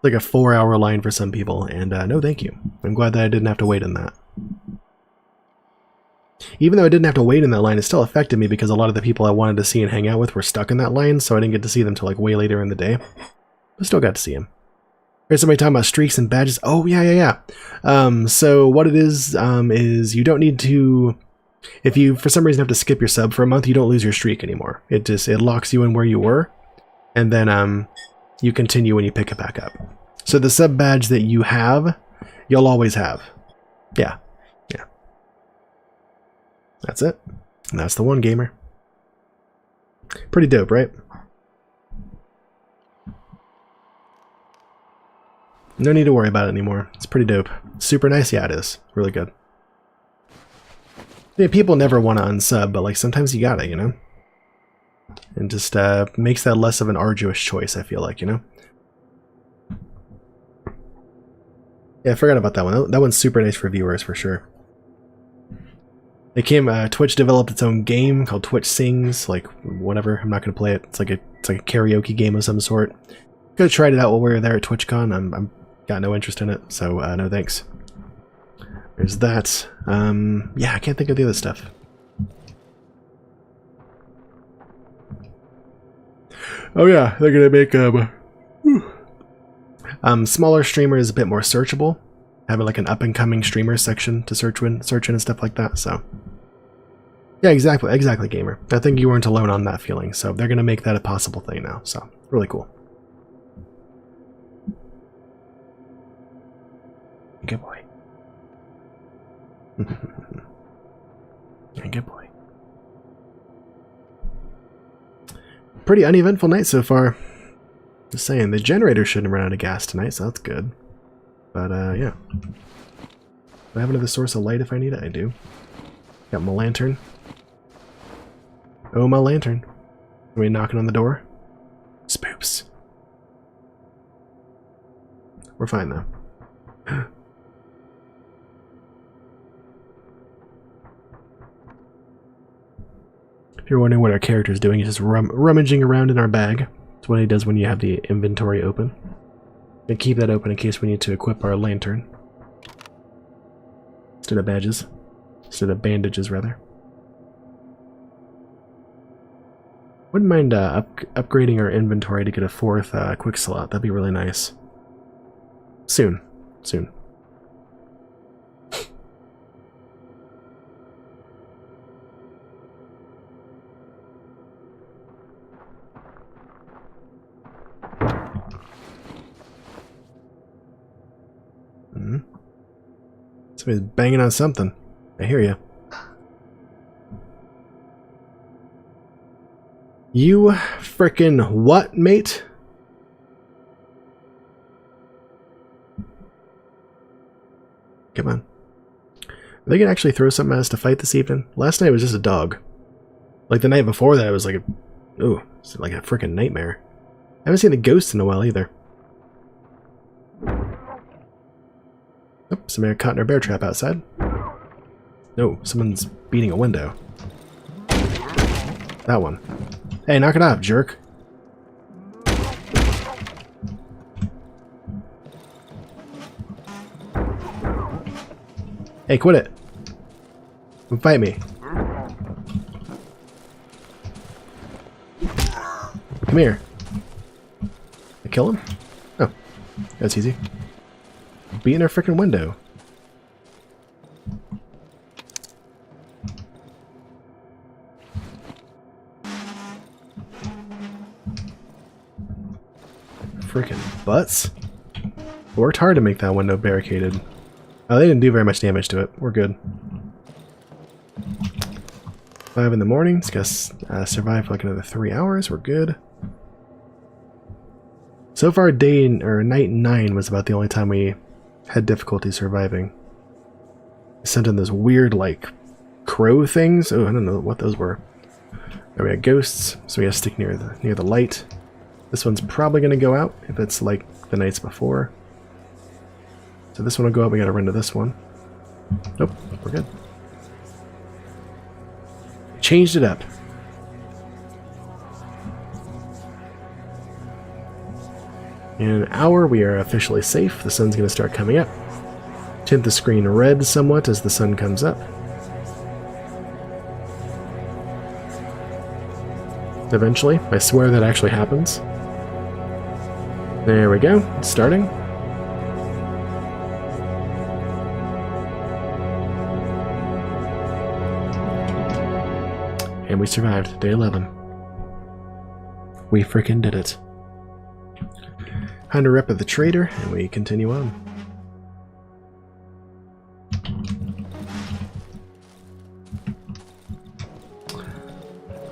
like a 4-hour line for some people, and no thank you. I'm glad that I didn't have to wait in that. Even though I didn't have to wait in that line, it still affected me because a lot of the people I wanted to see and hang out with were stuck in that line, so I didn't get to see them till like way later in the day. But still got to see them. Here's somebody talking about streaks and badges. Oh, yeah. So what it is you don't need to... If you, for some reason, have to skip your sub for a month, you don't lose your streak anymore. It locks you in where you were, and then you continue when you pick it back up. So the sub badge that you have, you'll always have. Yeah. That's it. And that's the one, gamer. Pretty dope, right? No need to worry about it anymore. It's pretty dope. Super nice. Yeah, it is. Really good. Yeah, people never want to unsub, but like sometimes you gotta, you know? And just makes that less of an arduous choice, I feel like, you know? Yeah, I forgot about that one. That one's super nice for viewers, for sure. Twitch developed its own game called Twitch Sings, like, whatever, I'm not going to play it. It's like a karaoke game of some sort. Could have tried it out while we were there at TwitchCon. I'm got no interest in it, so no thanks. There's that. Yeah, I can't think of the other stuff. Oh yeah, they're gonna make smaller streamers a bit more searchable. Having like an up-and-coming streamer section to search in and stuff like that, so. Yeah, exactly, gamer. I think you weren't alone on that feeling, so they're gonna make that a possible thing now, so really cool. Good boy. Good boy. Pretty uneventful night so far. Just saying, the generator shouldn't run out of gas tonight, so that's good. But, yeah. Do I have another source of light if I need it? I do. Got my lantern. Oh, my lantern. Are we knocking on the door? Spoops. We're fine, though. If you're wondering what our character's doing, he's just rummaging around in our bag. That's what he does when you have the inventory open. And keep that open in case we need to equip our lantern. Instead of badges. Instead of bandages, rather. Wouldn't mind upgrading our inventory to get a 4th quick slot. That'd be really nice. Soon. Soon. Somebody's banging on something. I hear you. You frickin' what, mate? Come on. Are they gonna actually throw something at us to fight this evening? Last night was just a dog. Like the night before that, it was like a... Ooh, it's like a frickin' nightmare. I haven't seen a ghost in a while either. Oh, somebody got caught in our bear trap outside. No, someone's beating a window. That one. Hey, knock it off, jerk. Hey, quit it. Don't fight me. Come here. I kill him? Oh, that's easy. Be in our frickin' window. Frickin' butts. Worked hard to make that window barricaded. Oh, they didn't do very much damage to it. We're good. 5 in the morning. It's gonna survive for like another 3 hours. We're good. So far, night 9 was about the only time we had difficulty surviving. I sent in those weird, like, crow things. Oh, I don't know what those were. There we got ghosts, so we gotta stick near the light. This one's probably gonna go out if it's like the nights before. So this one will go out. We gotta run to this one. Nope, we're good. Changed it up. In an hour, we are officially safe. The sun's going to start coming up. Tint the screen red somewhat as the sun comes up. Eventually. I swear that actually happens. There we go. It's starting. And we survived. Day 11. We frickin' did it. 100 rep of the trader, and we continue on.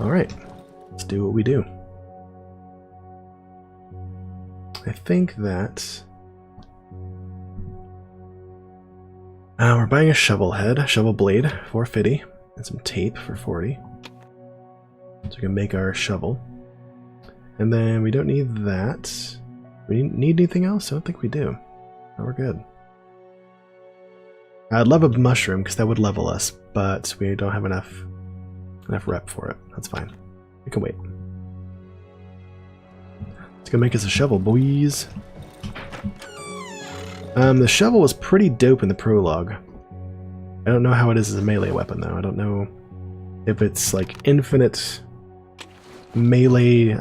Alright. Let's do what we do. I think that we're buying a shovel head, shovel blade, 450, and some tape for 40. So we can make our shovel. And then we don't need that. We need anything else? I don't think we do. No, we're good. I'd love a mushroom because that would level us, but we don't have enough rep for it. That's fine. We can wait. It's gonna make us a shovel, boys. The shovel was pretty dope in the prologue. I don't know how it is as a melee weapon though. I don't know if it's like infinite melee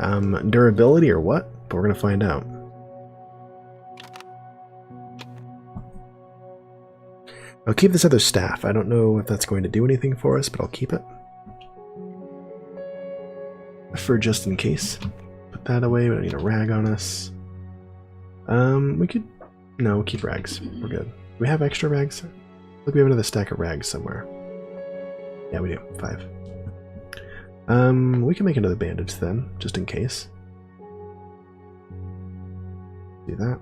durability or what, but we're gonna find out. I'll keep this other staff. I don't know if that's going to do anything for us, but I'll keep it. For just in case. Put that away. We don't need a rag on us. We could... No, we'll keep rags. We're good. Do we have extra rags? Look, we have another stack of rags somewhere. Yeah, we do. 5. We can make another bandage then, just in case. Do that.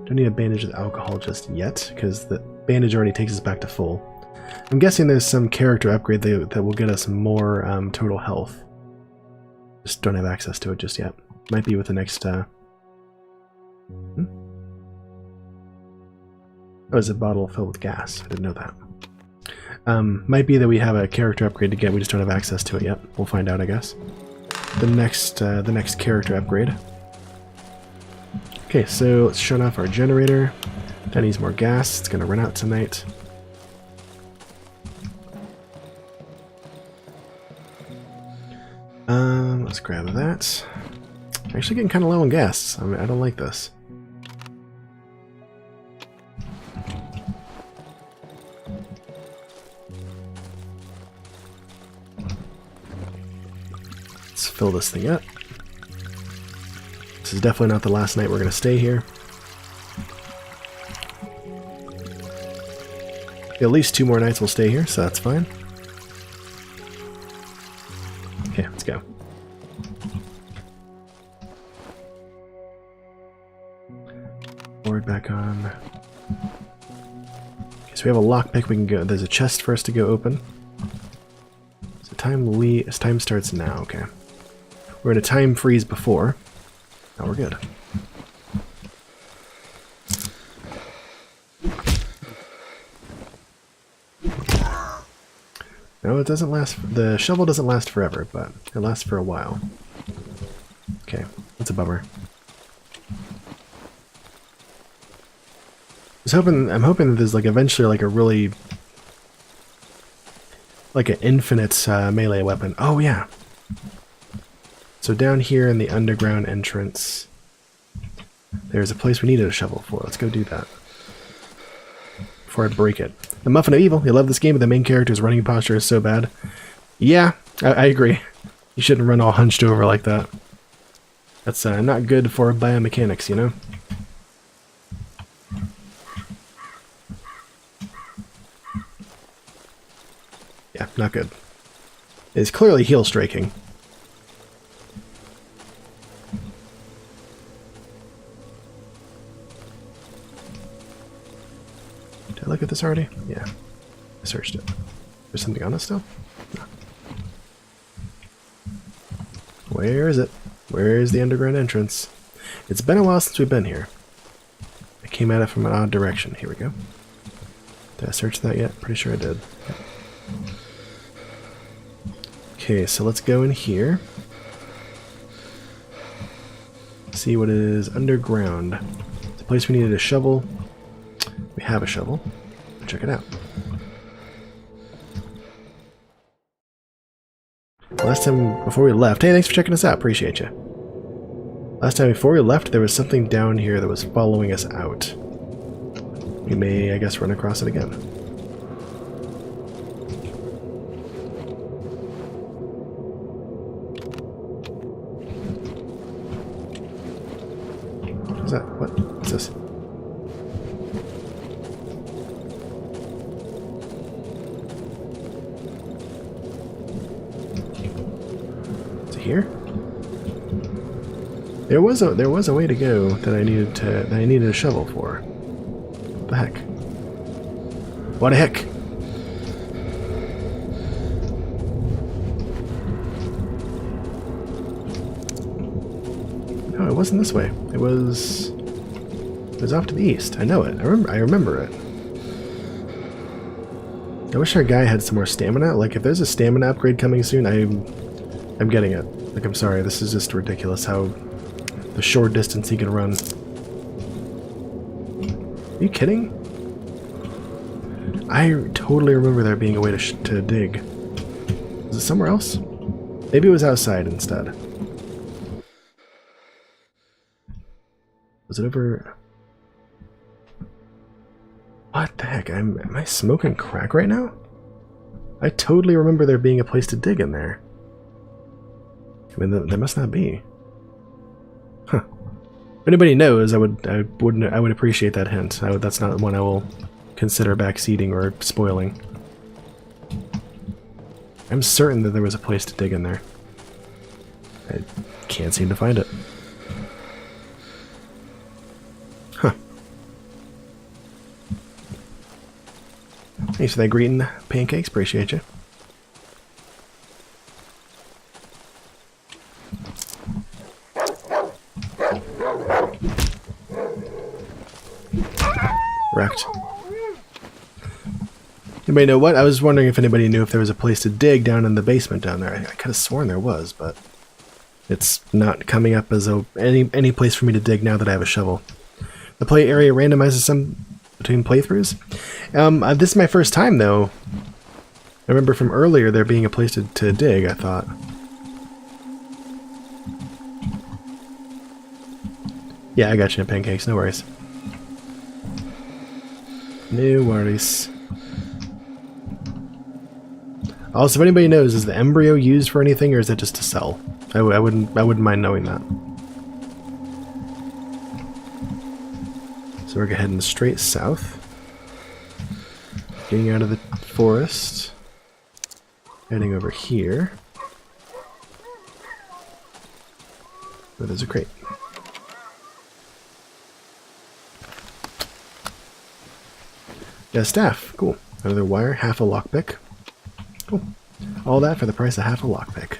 Don't need a bandage with alcohol just yet, because the bandage already takes us back to full. I'm guessing there's some character upgrade that will get us more total health. Just don't have access to it just yet. Might be with the next... Oh, it's a bottle filled with gas. I didn't know that. Might be that we have a character upgrade to get, we just don't have access to it yet. We'll find out, I guess. The next character upgrade. Okay, so let's shut off our generator. That needs more gas. It's gonna run out tonight. Let's grab that. I'm actually getting kind of low on gas. I mean, I don't like this. Let's fill this thing up. This is definitely not the last night we're going to stay here. At least 2 more nights we'll stay here, so that's fine. Okay, let's go. Board back on. Okay, so we have a lockpick we can go. There's a chest for us to go open. So time starts now, okay. We're in a time freeze before. Now we're good. No, it doesn't last. The shovel doesn't last forever, but it lasts for a while. Okay, that's a bummer. I'm hoping that there's like eventually like a really like an infinite melee weapon. Oh yeah. So down here in the underground entrance, there's a place we needed a shovel for. Let's go do that before I break it. The Muffin of Evil. You love this game, but the main character's running posture is so bad. Yeah, I agree. You shouldn't run all hunched over like that. That's not good for biomechanics, you know? Yeah, not good. It's clearly heel striking. Did I look at this already? Yeah. I searched it. There's something on it still? No. Where is it? Where is the underground entrance? It's been a while since we've been here. I came at it from an odd direction. Here we go. Did I search that yet? Pretty sure I did. Okay, so let's go in here. see what is underground. It's a place we needed a shovel. We have a shovel. Check it out. Last time before we left, hey, thanks for checking us out. Appreciate you. Last time before we left, there was something down here that was following us out. We may, I guess, run across it again. What is that? What's this? Is it here? There was a way to go that I needed a shovel for. What the heck? What the heck? No, it wasn't this way. It was off to the east. I know it. I remember it. I wish our guy had some more stamina. Like, if there's a stamina upgrade coming soon, I'm getting it. Like, I'm sorry, this is just ridiculous how the short distance he can run. Are you kidding? I totally remember there being a way to dig. Was it somewhere else? Maybe it was outside instead. Was it over... What the heck? Am I smoking crack right now? I totally remember there being a place to dig in there. I mean, there must not be. Huh. If anybody knows, I would appreciate that hint. That's not one I will consider backseating or spoiling. I'm certain that there was a place to dig in there. I can't seem to find it. Huh. Thanks for that greeting, Pancakes. Appreciate you. Wrecked. Anybody know what? I was wondering if anybody knew if there was a place to dig down in the basement down there. I could have sworn there was, but it's not coming up as any place for me to dig now that I have a shovel. The play area randomizes some between playthroughs. This is my first time though. I remember from earlier there being a place to dig, I thought. Yeah, I got you, Pancakes, no worries. No worries. Also, if anybody knows, is the embryo used for anything or is it just to sell? I wouldn't mind knowing that. So we're heading straight south. Getting out of the forest. Heading over here. Oh, there's a crate. Yeah, staff. Cool. Another wire, half a lockpick. Cool. All that for the price of half a lockpick.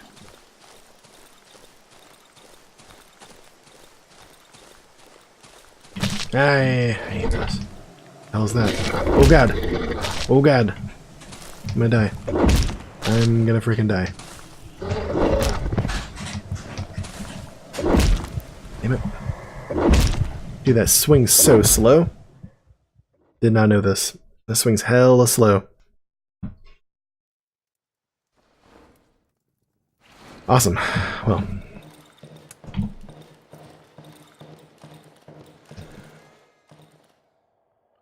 I hate this. How's that? Oh god. Oh god. I'm gonna die. I'm gonna freaking die. Damn it. Dude, that swing's so slow. Did not know this. This swing's hella slow. Awesome. Well.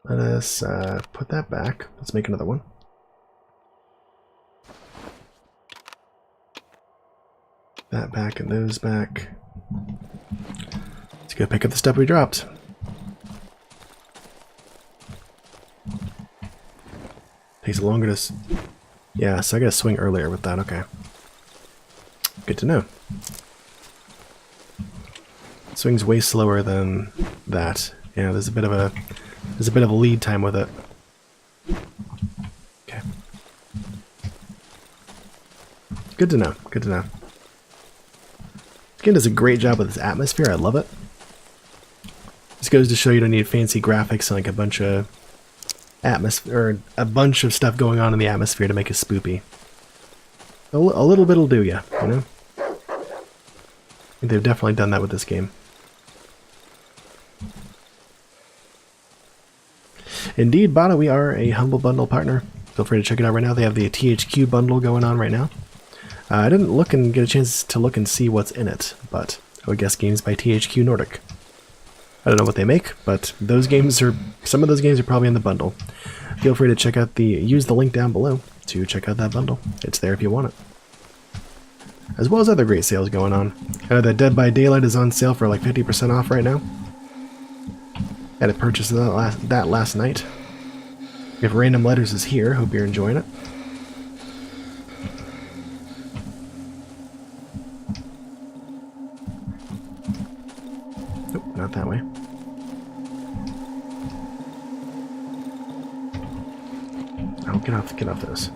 Let us put that back. Let's make another one. That back and those back. Let's go pick up the stuff we dropped. Takes longer to... Yeah, so I gotta swing earlier with that, okay. Good to know. Swings way slower than that. Yeah, there's a bit of a lead time with it. Okay. Good to know, good to know. This game does a great job with this atmosphere, I love it. This goes to show you don't need fancy graphics and like a bunch of atmosphere, or a bunch of stuff going on in the atmosphere to make it spoopy. A little bit'll do ya, you know? I think they've definitely done that with this game. Indeed, Bada, we are a Humble Bundle partner. Feel free to check it out right now. They have the THQ bundle going on right now. I didn't look and get a chance to look and see what's in it, but I would guess games by THQ Nordic. I don't know what they make, but those games are, some of those games are probably in the bundle. Feel free to check out use the link down below to check out that bundle. It's there if you want it. As well as other great sales going on. I know that Dead by Daylight is on sale for like 50% off right now. I had a purchase of that last night. If Random Letters is here, hope you're enjoying it. Nope, not that way. Oh, get off this.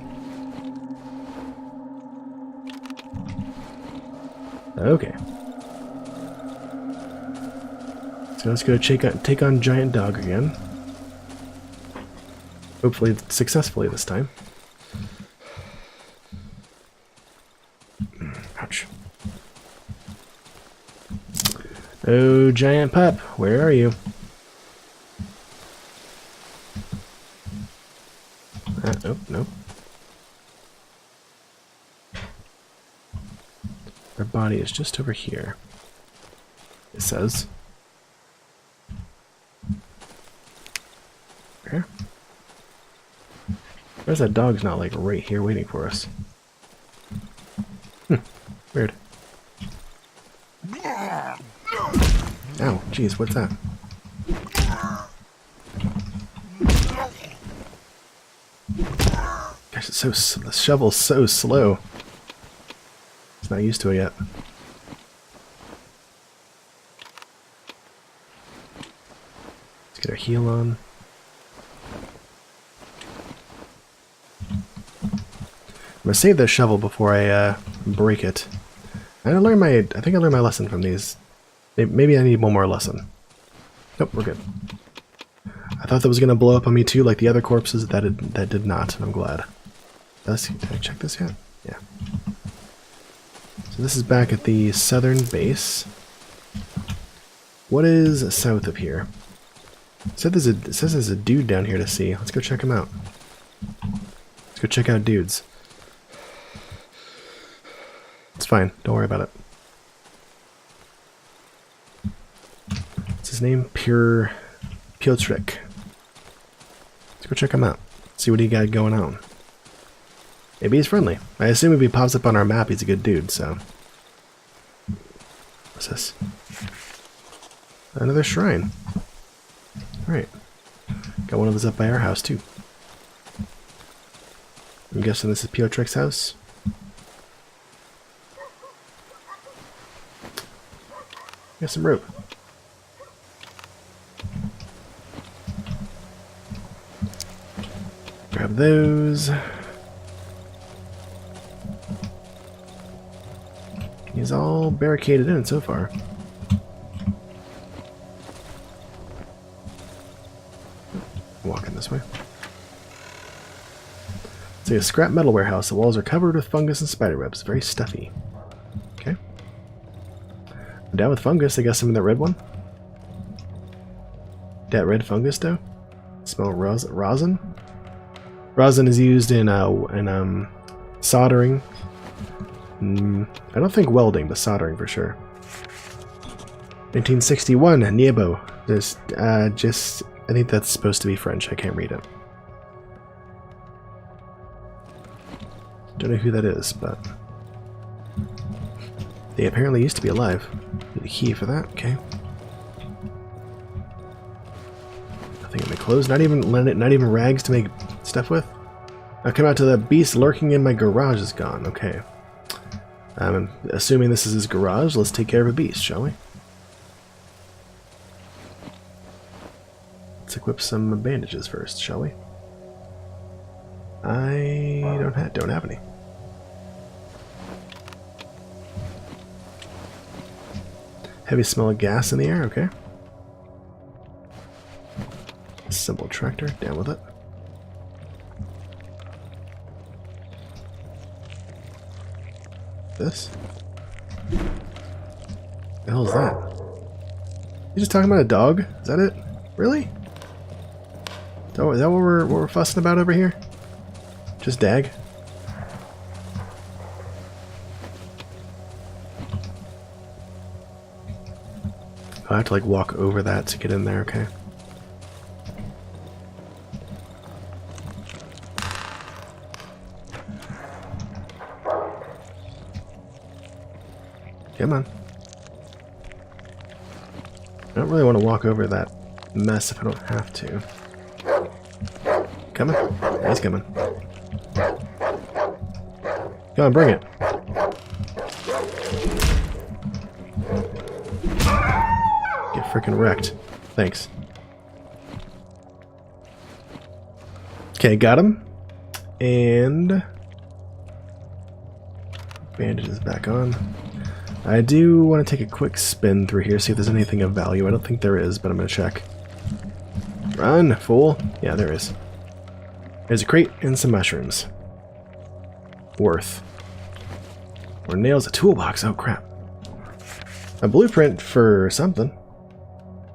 Okay. So let's go take on Giant Dog again. Hopefully successfully this time. Ouch. Oh, Giant Pup, where are you? Nope, nope. Our body is just over here. It says. Where? Where's that dog's not like right here waiting for us? Weird. Ow, jeez, what's that? Gosh, it's the shovel's so slow. It's not used to it yet. Let's get our heal on. I'm gonna save this shovel before I break it. I think I learned my lesson from these. Maybe I need one more lesson. Nope, we're good. I thought that was gonna blow up on me too, like the other corpses. That did not. I'm glad. Did I check this yet? Yeah. So this is back at the southern base. What is south of here? It says there's a dude down here to see. Let's go check him out. Let's go check out dudes. It's fine. Don't worry about it. What's his name? Piotrek. Let's go check him out. See what he got going on. Maybe he's friendly. I assume if he pops up on our map, he's a good dude, so. What's this? Another shrine. Alright. Got one of those up by our house, too. I'm guessing this is Piotrek's house. Got some rope. Grab those. He's all barricaded in so far. Walking this way. It's a scrap metal warehouse. The walls are covered with fungus and spiderwebs. Very stuffy. Okay. I'm down with fungus. I guess some of that red one. That red fungus though. Smell rosin. Rosin is used in soldering. I don't think welding, but soldering for sure. 1961, Niebo. I think that's supposed to be French. I can't read it. Don't know who that is, but they apparently used to be alive. Need a key for that. Okay. Nothing in my clothes. Not even rags to make stuff with. I come out to the beast lurking in my garage is gone. Okay. I'm assuming this is his garage. Let's take care of a beast, shall we? Let's equip some bandages first, shall we? I don't have any. Heavy smell of gas in the air. Okay. Simple tractor. Down with it. This? The hell is that? You just talking about a dog? Is that it? Really? Oh, is that what we're fussing about over here? Just dag? I have to like walk over that to get in there, okay. Come on. I don't really want to walk over that mess if I don't have to. Coming? He's coming. Come on, bring it. Get freaking wrecked. Thanks. Okay, got him. And bandages back on. I do want to take a quick spin through here, see if there's anything of value. I don't think there is, but I'm going to check. Run, fool. Yeah, there is. There's a crate and some mushrooms. Worth. Or nails, a toolbox. Oh, crap. A blueprint for something.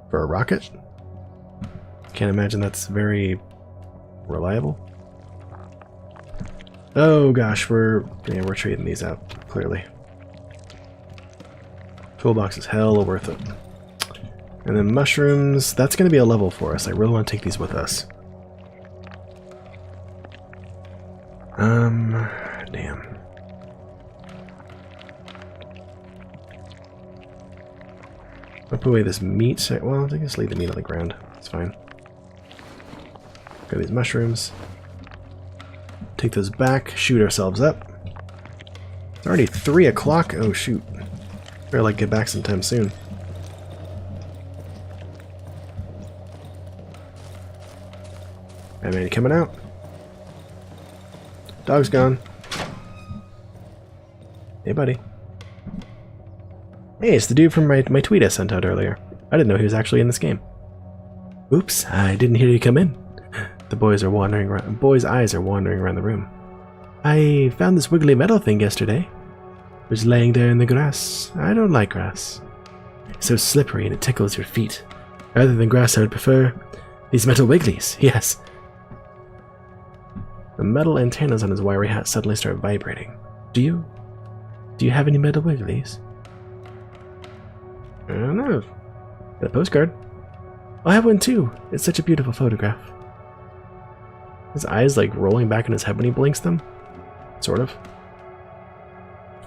For a rocket? Can't imagine that's very reliable. Oh, gosh, we're trading these out, clearly. Toolbox is hella worth it. And then mushrooms, that's going to be a level for us. I really want to take these with us. Damn. I'll put away this meat. Well, I just leave the meat on the ground. It's fine. Got these mushrooms. Take those back, shoot ourselves up. It's already 3 o'clock. Oh, shoot. Better like get back sometime soon. Hey man, you coming out? Dog's gone. Hey buddy. Hey, it's the dude from my tweet I sent out earlier. I didn't know he was actually in this game. Oops, I didn't hear you come in. The boys are wandering around. Boys' eyes are wandering around the room. I found this wiggly metal thing yesterday. It was laying there in the grass. I don't like grass. It's so slippery and it tickles your feet. Rather than grass, I would prefer these metal wigglies. Yes. The metal antennas on his wiry hat suddenly start vibrating. Do you have any metal wigglies? I don't know. Got a postcard. I have one too. It's such a beautiful photograph. His eyes like rolling back in his head when he blinks them. Sort of.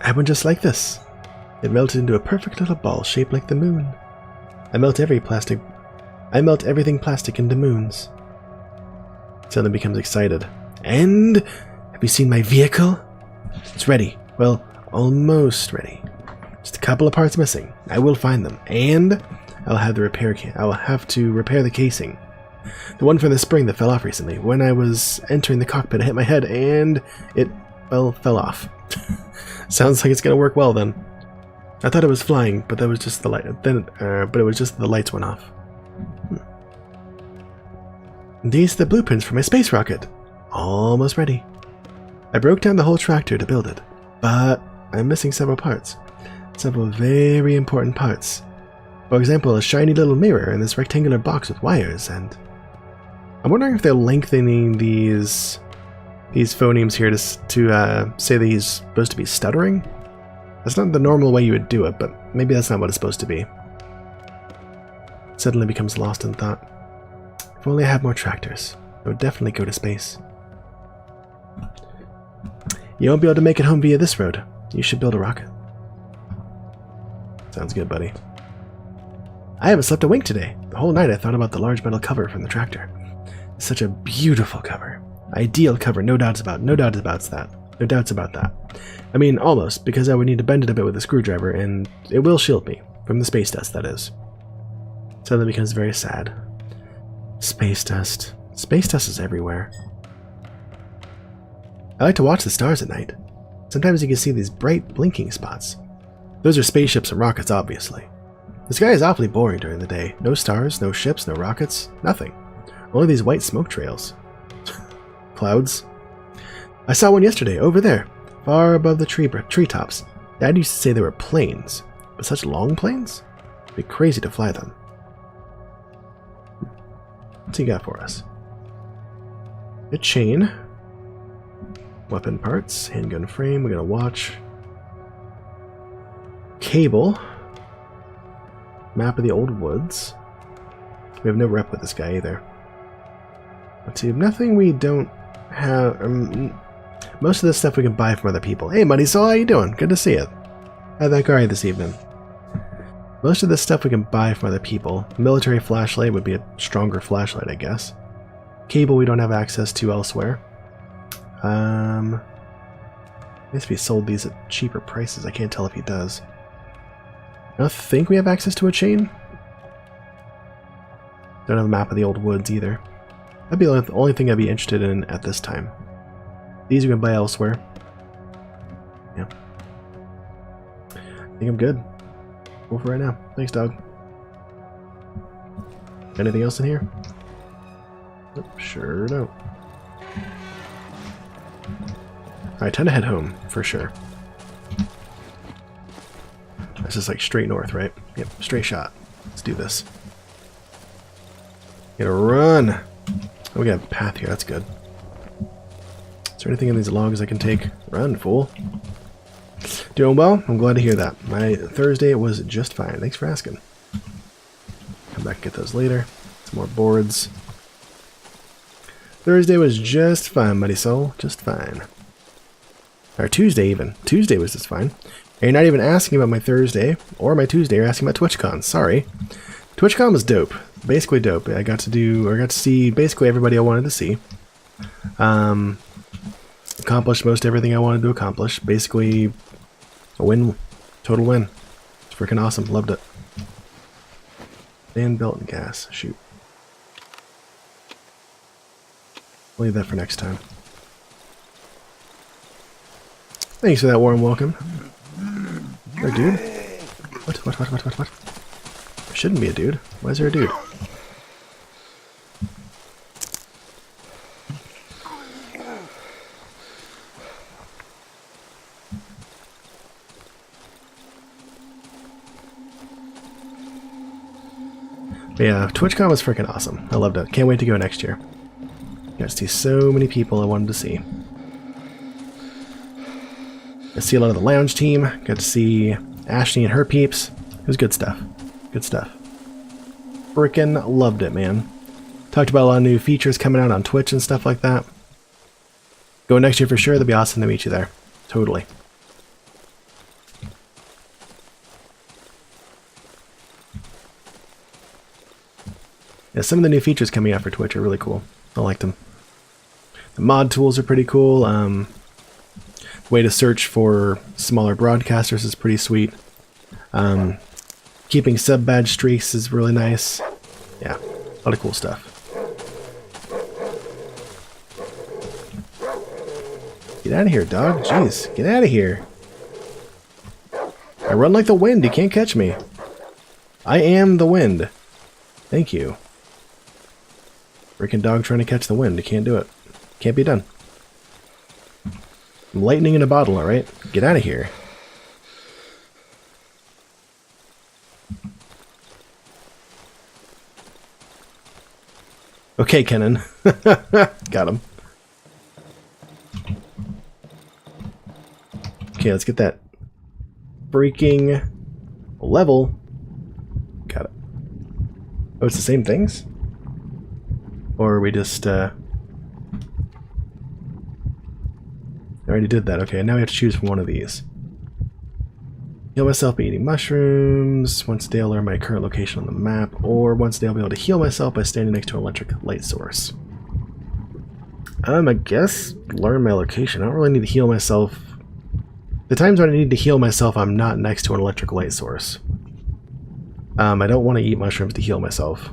I have one just like this. It melted into a perfect little ball shaped like the moon. I melt everything plastic into moons. Suddenly becomes excited. And have you seen my vehicle? It's ready. Well, almost ready. Just a couple of parts missing. I will find them, and I'll have to repair the casing. The one from the spring that fell off recently. When I was entering the cockpit, I hit my head, and it fell off. Sounds like it's gonna work well then. I thought it was flying, but that was just the light. But it was just the lights went off. These are the blueprints for my space rocket. Almost ready. I broke down the whole tractor to build it, but I'm missing several parts. Several very important parts. For example, a shiny little mirror in this rectangular box with wires, and I'm wondering if they're lengthening these phonemes here to say that he's supposed to be stuttering. That's not the normal way you would do it, but maybe that's not what it's supposed to be. Suddenly becomes lost in thought. If only I had more tractors, I would definitely go to space. You won't be able to make it home via this road. You should build a rocket. Sounds good, buddy. I haven't slept a wink today. The whole night I thought about the large metal cover from the tractor. It's such a beautiful cover. Ideal cover, no doubts about that. I mean, almost, because I would need to bend it a bit with a screwdriver, and it will shield me. From the space dust, that is. Suddenly becomes very sad. Space dust. Space dust is everywhere. I like to watch the stars at night. Sometimes you can see these bright, blinking spots. Those are spaceships and rockets, obviously. The sky is awfully boring during the day. No stars, no ships, no rockets, nothing. Only these white smoke trails. Clouds. I saw one yesterday, over there, far above the treetops. Dad used to say they were planes, but such long planes? It'd be crazy to fly them. What's he got for us? A chain. Weapon parts. Handgun frame. We got a watch. Cable. Map of the old woods. We have no rep with this guy either. Let's see. Nothing we don't have. Most of this stuff we can buy from other people. Hey, Muddy Soul, how you doing? Good to see you. How'd that go this evening? Most of this stuff we can buy from other people. Military flashlight would be a stronger flashlight, I guess. Cable we don't have access to elsewhere. I guess if he sold these at cheaper prices, I can't tell if he does. I don't think we have access to a chain. Don't have a map of the old woods either. That'd be the only thing I'd be interested in at this time. These we can buy elsewhere. Yeah. I think I'm good. Cool for right now. Thanks, dog. Anything else in here? Nope, sure don't. Alright, time to head home, for sure. This is like straight north, right? Yep, straight shot. Let's do this. Gotta run! Oh, we got a path here, that's good. Is there anything in these logs I can take? Run, fool. Doing well? I'm glad to hear that. My Thursday was just fine. Thanks for asking. Come back and get those later. Some more boards. Thursday was just fine, Muddy Soul. Just fine. Or Tuesday even. Tuesday was just fine. And you're not even asking about my Thursday or my Tuesday. You're asking about TwitchCon. Sorry. TwitchCon was dope. Basically dope. I got to see basically everybody I wanted to see. Accomplished most everything I wanted to accomplish. Basically, a win. Total win. It's freaking awesome. Loved it. And belt and gas. Shoot. I'll leave that for next time. Thanks for that warm welcome. There, dude. What? There shouldn't be a dude. Why is there a dude? But yeah, TwitchCon was freaking awesome. I loved it. Can't wait to go next year. Got to see so many people I wanted to see. Got to see a lot of the lounge team. Got to see Ashley and her peeps. It was good stuff. Good stuff. Freaking loved it, man. Talked about a lot of new features coming out on Twitch and stuff like that. Go next year for sure. That'd be awesome to meet you there. Totally. Yeah, some of the new features coming out for Twitch are really cool. I liked them. The mod tools are pretty cool. Way to search for smaller broadcasters is pretty sweet. Keeping sub badge streaks is really nice. Yeah, a lot of cool stuff. Get out of here, dog. Jeez, get out of here. I run like the wind. You can't catch me. I am the wind. Thank you. Freaking dog trying to catch the wind. You can't do it. Can't be done. I'm lightning in a bottle, alright? Get out of here. Okay, Kenan. Got him. Okay, let's get that freaking level. Got it. Oh, it's the same things? Or are we just, I already did that. Okay, now we have to choose from one of these. Heal myself by eating mushrooms. Once a day I'll learn my current location on the map. Or once a day I'll be able to heal myself by standing next to an electric light source. I guess learn my location. I don't really need to heal myself. The times when I need to heal myself, I'm not next to an electric light source. I don't want to eat mushrooms to heal myself.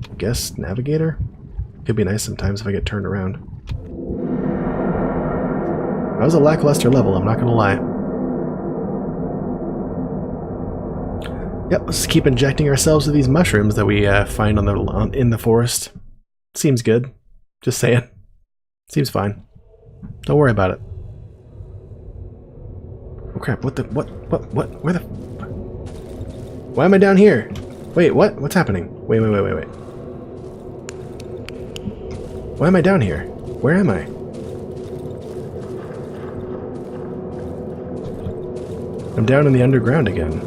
I guess navigator? Could be nice sometimes if I get turned around. That was a lackluster level, I'm not gonna lie. Yep, let's keep injecting ourselves with these mushrooms that we find in the forest. Seems good. Just saying. Seems fine. Don't worry about it. Oh crap, what? Where the... Why am I down here? Wait, what? What's happening? Wait. Why am I down here? Where am I? I'm down in the underground again.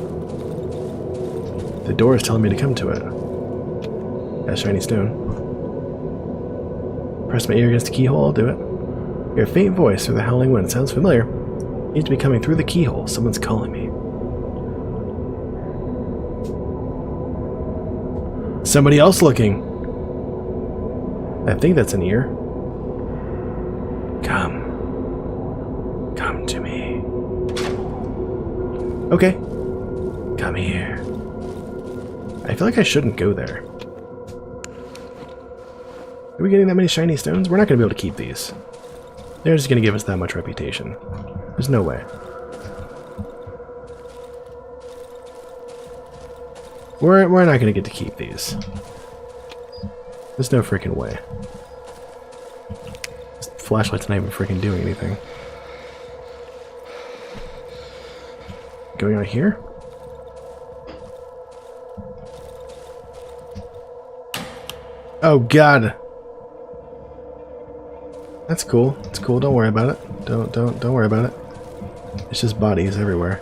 The door is telling me to come to it. Got a shiny stone. Press my ear against the keyhole, I'll do it. Hear a faint voice through the howling wind. Sounds familiar. It needs to be coming through the keyhole. Someone's calling me. Somebody else looking. I think that's an ear. Come. Come to me. Okay. Come here. I feel like I shouldn't go there. Are we getting that many shiny stones? We're not going to be able to keep these. They're just going to give us that much reputation. There's no way. We're not going to get to keep these. There's no freaking way. This flashlight's not even freaking doing anything. Going out here? Oh god. That's cool. It's cool. Don't worry about it. Don't worry about it. It's just bodies everywhere.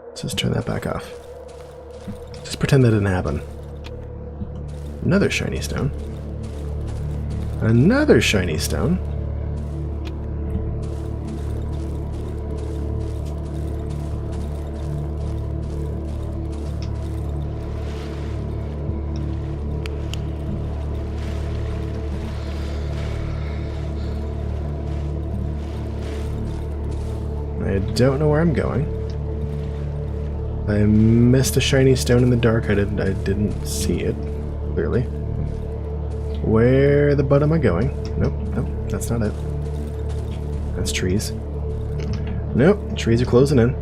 Let's just turn that back off. Just pretend that didn't happen. Another shiny stone. Another shiny stone. I don't know where I'm going. I missed a shiny stone in the dark. I didn't see it clearly. Where the butt am I going? Nope, nope, that's not it. That's trees. Nope, trees are closing in.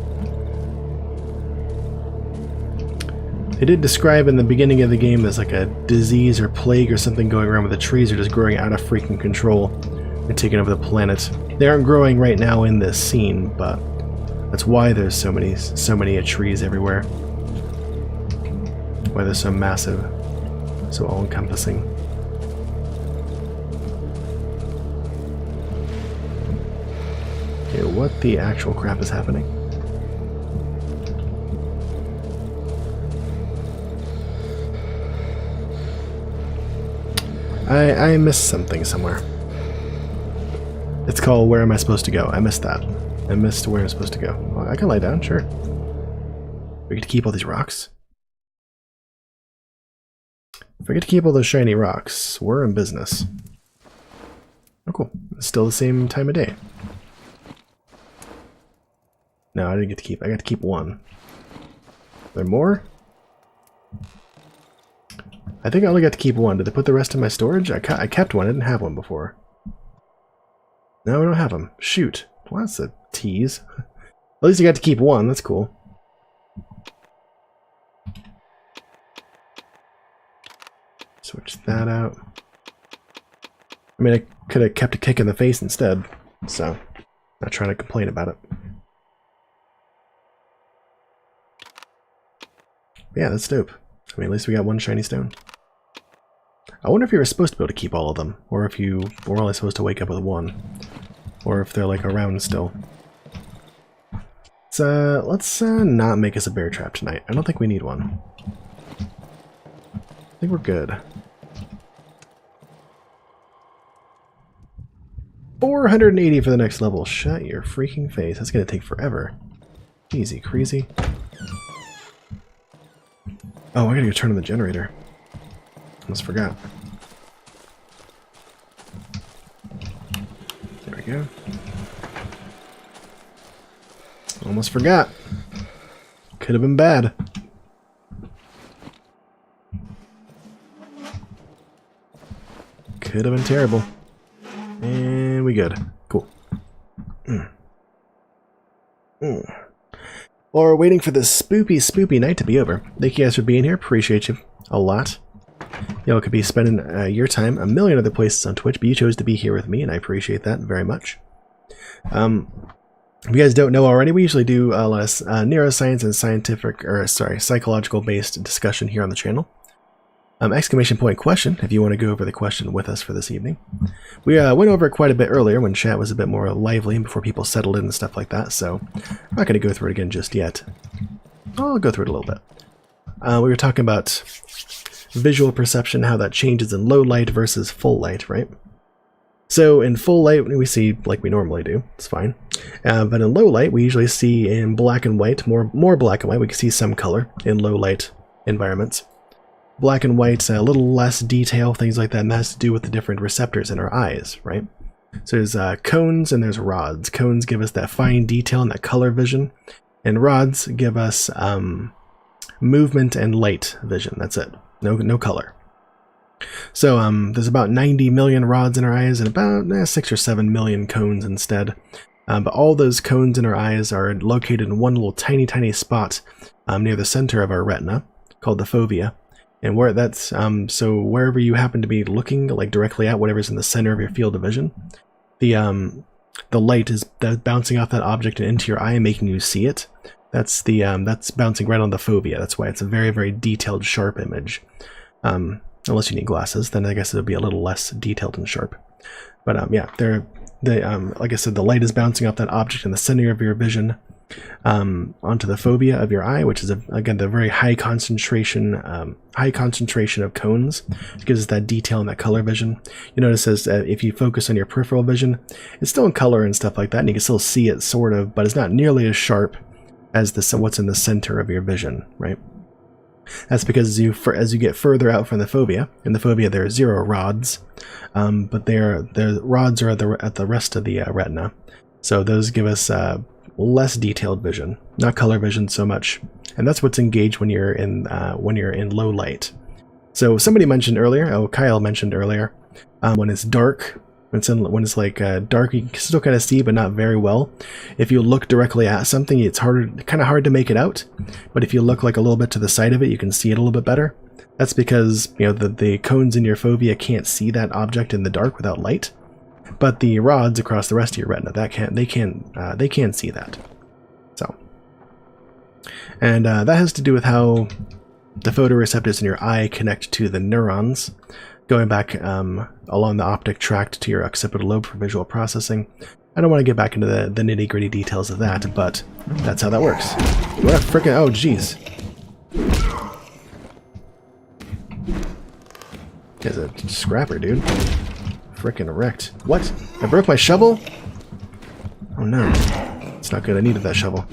They did describe in the beginning of the game there's like a disease or plague or something going around where the trees are just growing out of freaking control and taking over the planet. They aren't growing right now in this scene, but that's why there's so many trees everywhere. Why they're so massive, so all-encompassing. Okay, what the actual crap is happening? I missed something somewhere. It's called Where Am I Supposed to Go? I missed that. I missed where I'm supposed to go. Well, I can lie down, sure. We get to keep all these rocks? If I get to keep all those shiny rocks, we're in business. Oh cool. It's still the same time of day. No, I didn't get to keep. I got to keep one. Are there more? I think I only got to keep one. Did they put the rest in my storage? I kept one. I didn't have one before. No, I don't have them. Shoot. Well, that's a tease. At least I got to keep one. That's cool. Switch that out. I mean, I could have kept a kick in the face instead. So, not trying to complain about it. Yeah, that's dope. I mean, at least we got one shiny stone. I wonder if you were supposed to be able to keep all of them, or if you were only supposed to wake up with one, or if they're like around still. Let's not make us a bear trap tonight. I don't think we need one. I think we're good. 480 for the next level. Shut your freaking face. That's gonna take forever. Easy, crazy. Oh, I gotta go turn on the generator. Almost forgot. There we go. Almost forgot. Could have been bad. Could have been terrible. And we good. Cool. Well, we're waiting for this spoopy night to be over. Thank you guys for being here. Appreciate you a lot. could be spending your time a million other places on Twitch, but you chose to be here with me, and I appreciate that very much. If you guys don't know already, we usually do a lot of neuroscience and psychological-based discussion here on the channel. Exclamation point question, if you want to go over the question with us for this evening. We went over it quite a bit earlier when chat was a bit more lively and before people settled in and stuff like that, so I'm not going to go through it again just yet. I'll go through it a little bit. We were talking about visual perception, how that changes in low light versus full light, right? So in full light, we see like we normally do. It's fine. But in low light, we usually see in black and white, more black and white. We can see some color in low light environments. Black and white, a little less detail, things like that. And that has to do with the different receptors in our eyes, right? So there's cones and there's rods. Cones give us that fine detail and that color vision. And rods give us movement and light vision. That's it. No color. So there's about 90 million rods in our eyes and about 6 or 7 million cones instead. But all those cones in our eyes are located in one little tiny spot near the center of our retina called the fovea. And where that's so wherever you happen to be looking, like directly at whatever's in the center of your field of vision, the light is bouncing off that object and into your eye and making you see it. That's that's bouncing right on the fovea. That's why it's a very detailed, sharp image. Unless you need glasses, then I guess it'll be a little less detailed and sharp. But yeah, like I said, the light is bouncing off that object in the center of your vision onto the fovea of your eye, which is again the very high concentration of cones. It gives us that detail and that color vision. You notice as if you focus on your peripheral vision, it's still in color and stuff like that, and you can still see it sort of, but it's not nearly as sharp as what's in the center of your vision, right? That's because as you get further out from the fovea, in the fovea there are 0 rods, but the rods are at the rest of the retina, so those give us less detailed vision, not color vision so much, and that's what's engaged when you're in low light. So somebody mentioned earlier, Kyle mentioned earlier, when it's dark. When it's like dark, you can still kind of see, but not very well. If you look directly at something, it's kind of hard to make it out. But if you look like a little bit to the side of it, you can see it a little bit better. That's because the cones in your fovea can't see that object in the dark without light, but the rods across the rest of your retina they can see that. So, and that has to do with how the photoreceptors in your eye connect to the neurons. Going back along the optic tract to your occipital lobe for visual processing. I don't want to get back into the nitty-gritty details of that, but that's how that works. What a frickin'... Oh, jeez. Guy's a scrapper, dude. Frickin' wrecked. What? I broke my shovel? Oh, no. It's not good. I needed that shovel.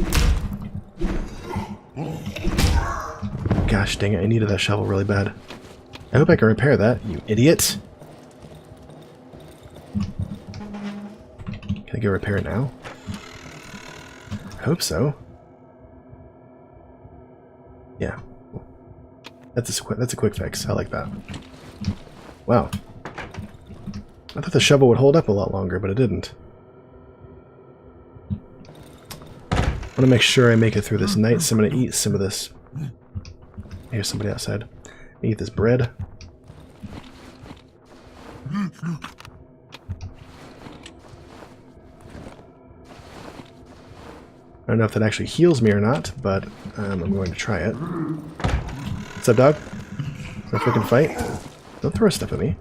Gosh dang it. I needed that shovel really bad. I hope I can repair that, you idiot. Can I go repair it now? I hope so. Yeah. That's a quick fix. I like that. Wow. I thought the shovel would hold up a lot longer, but it didn't. I want to make sure I make it through this night, so I'm going to eat some of this. Here's somebody outside. Eat this bread. I don't know if that actually heals me or not, but I'm going to try it. What's up, dog? No freaking fight? Don't throw stuff at me.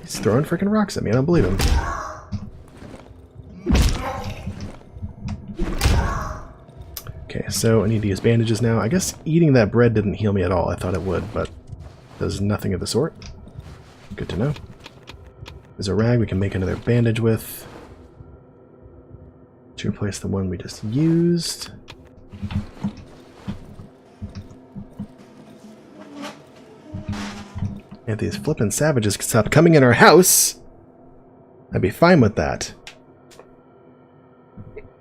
He's throwing freaking rocks at me. I don't believe him. Okay, so I need to use bandages now. I guess eating that bread didn't heal me at all. I thought it would, but does nothing of the sort. Good to know. There's a rag we can make another bandage with. To replace the one we just used. If these flippin' savages could stop coming in our house, I'd be fine with that.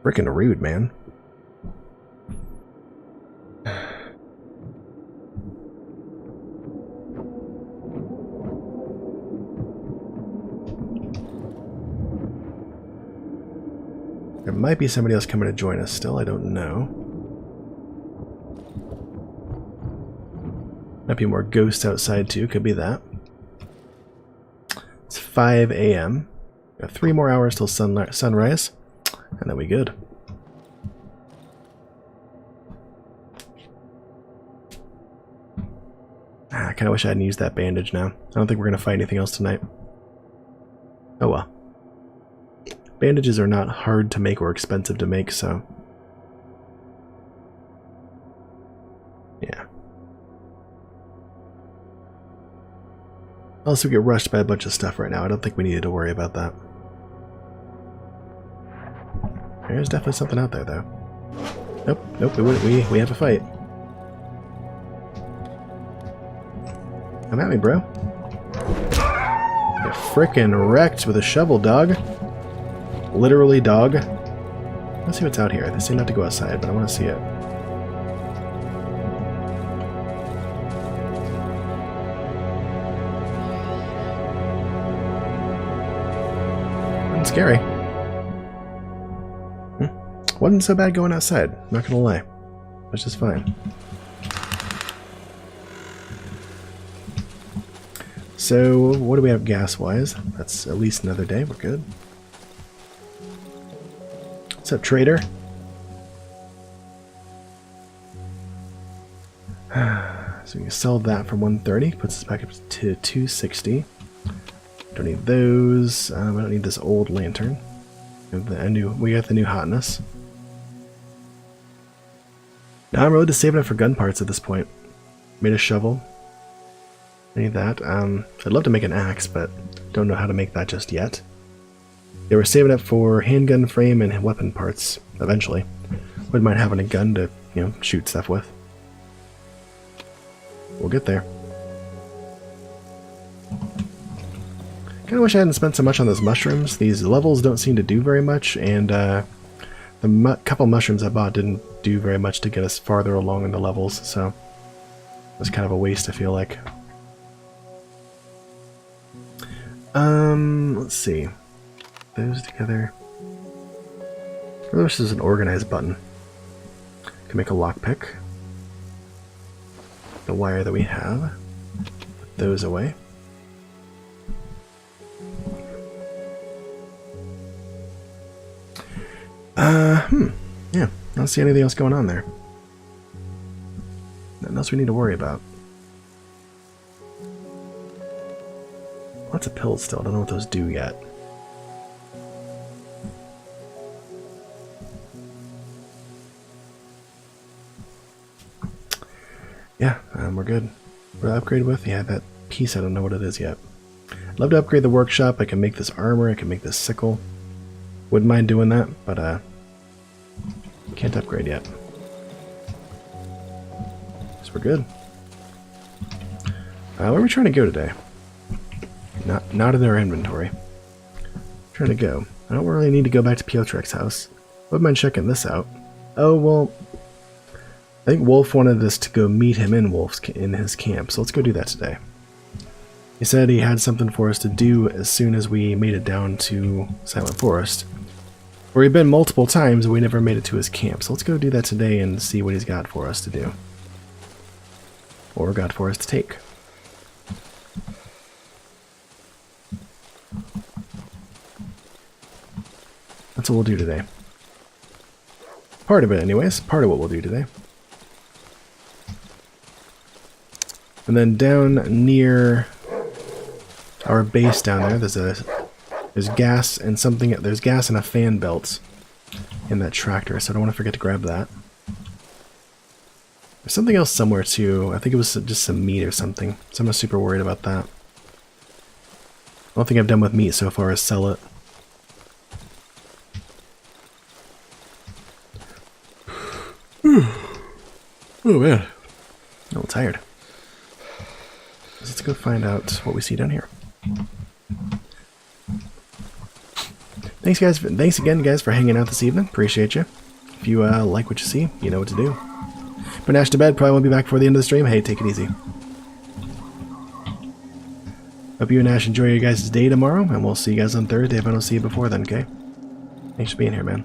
Frickin' rude, man. There might be somebody else coming to join us still, I don't know. Might be more ghosts outside too, could be that. It's 5 a.m. Got 3 more hours till sunrise, and then we good. I kind of wish I hadn't used that bandage now. I don't think we're going to fight anything else tonight. Oh well. Bandages are not hard to make or expensive to make, so... yeah. Also, we get rushed by a bunch of stuff right now. I don't think we needed to worry about that. There's definitely something out there, though. Nope, we have a fight. Come at me, bro. Get frickin' wrecked with a shovel, dog. Literally, dog. Let's see what's out here. They say not to go outside, but I want to see it. It's scary. Wasn't so bad going outside, not gonna lie. It was just fine. So, what do we have gas-wise? That's at least another day, we're good. What's up, trader? So we can sell that for 130, puts us back up to 260. Don't need those. I don't need this old lantern. We got the new hotness. Now I'm really just saving it for gun parts at this point. Made a shovel. I need that. I'd love to make an axe, but don't know how to make that just yet. They were saving it for handgun frame and weapon parts eventually. Wouldn't mind having a gun to, you know, shoot stuff with. We'll get there. Kinda wish I hadn't spent so much on those mushrooms. These levels don't seem to do very much, and the couple mushrooms I bought didn't do very much to get us farther along in the levels, so it was kind of a waste, I feel like. Let's see. Those together. I wish this is an organized button. Can make a lockpick. The wire that we have. Put those away. Yeah, I don't see anything else going on there. Nothing else we need to worry about. Lots of pills still. I don't know what those do yet. Yeah, we're good. We're upgraded with? Yeah, that piece, I don't know what it is yet. I'd love to upgrade the workshop. I can make this armor. I can make this sickle. Wouldn't mind doing that, but can't upgrade yet. So we're good. Where are we trying to go today? Not in our inventory. Trying to go. I don't really need to go back to Piotrex's house. Wouldn't mind checking this out. Oh, well, I think Wolf wanted us to go meet him in his camp, so let's go do that today. He said he had something for us to do as soon as we made it down to Silent Forest, where we've been multiple times and we never made it to his camp, so let's go do that today and see what he's got for us to do. Or got for us to take. That's what we'll do today. Part of it anyways, part of what we'll do today. And then down near our base down there, there's gas and something. There's gas and a fan belt in that tractor, so I don't want to forget to grab that. There's something else somewhere too. I think it was just some meat or something. So I'm not super worried about that. The only thing I've done with meat so far is sell it. Oh man, I'm a little tired. Let's go find out what we see down here. Thanks again guys for hanging out this evening. Appreciate you. If you like what you see, you know what to do. But Ash to bed, probably won't be back before the end of the stream. Hey, take it easy. Hope you and Ash enjoy your guys' day tomorrow, and we'll see you guys on Thursday if I don't see you before then, okay? Thanks for being here, man.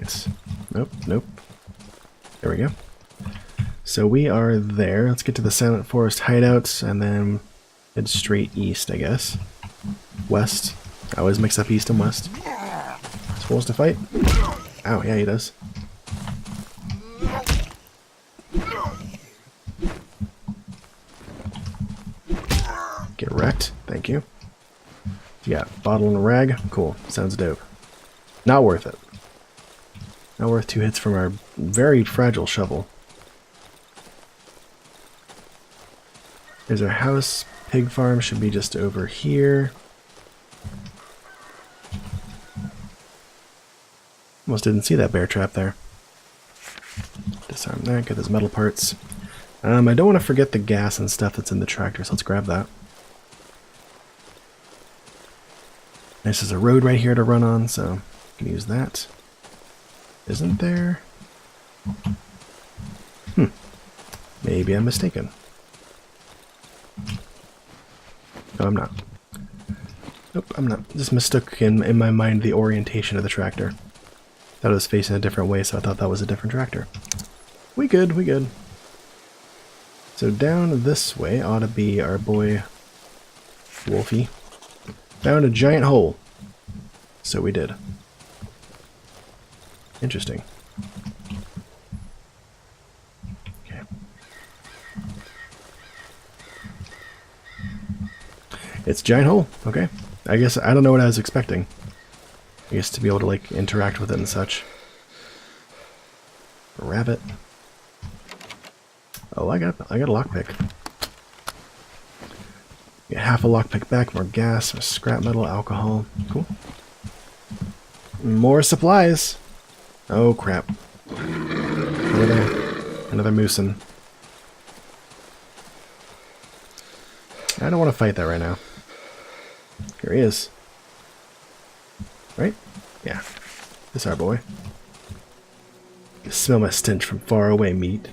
Alright. Nope, nope. There we go. So we are there. Let's get to the Silent Forest hideouts and then head straight east, I guess. West. I always mix up east and west. Supposed to fight? Ow, yeah, he does. Get wrecked. Thank you. Yeah, bottle and a rag. Cool. Sounds dope. Not worth it. Not worth 2 hits from our very fragile shovel. There's our house. Pig farm should be just over here. Almost didn't see that bear trap there. Disarm that, get those metal parts. I don't want to forget the gas and stuff that's in the tractor, so let's grab that. This is a road right here to run on, so we can use that. Isn't there? Maybe I'm mistaken. No, I'm not. Nope, I'm not. Just mistook in my mind the orientation of the tractor. Thought it was facing a different way, so I thought that was a different tractor. We good, we good. So down this way ought to be our boy Wolfie. Found a giant hole. So we did. Interesting. Okay. It's a giant hole. Okay. I guess I don't know what I was expecting. I guess to be able to like interact with it and such. A rabbit. Oh, I got a lockpick. Get half a lockpick back, more gas, more scrap metal, alcohol. Cool. More supplies. Oh crap. Another moosin. I don't want to fight that right now. Here he is. Right? Yeah. This our boy. You can smell my stench from far away, meat.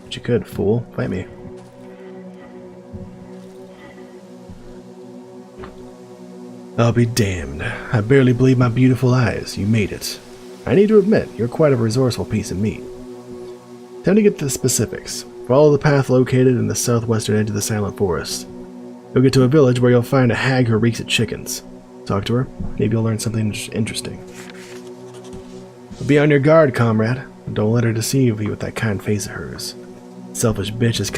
But you could, fool. Fight me. I'll be damned. I barely believe my beautiful eyes. You made it. I need to admit, you're quite a resourceful piece of meat. Time to get to the specifics. Follow the path located in the southwestern edge of the Silent Forest. You'll get to a village where you'll find a hag who reeks at chickens. Talk to her. Maybe you'll learn something interesting. But be on your guard, comrade. Don't let her deceive you with that kind face of hers. Selfish bitch is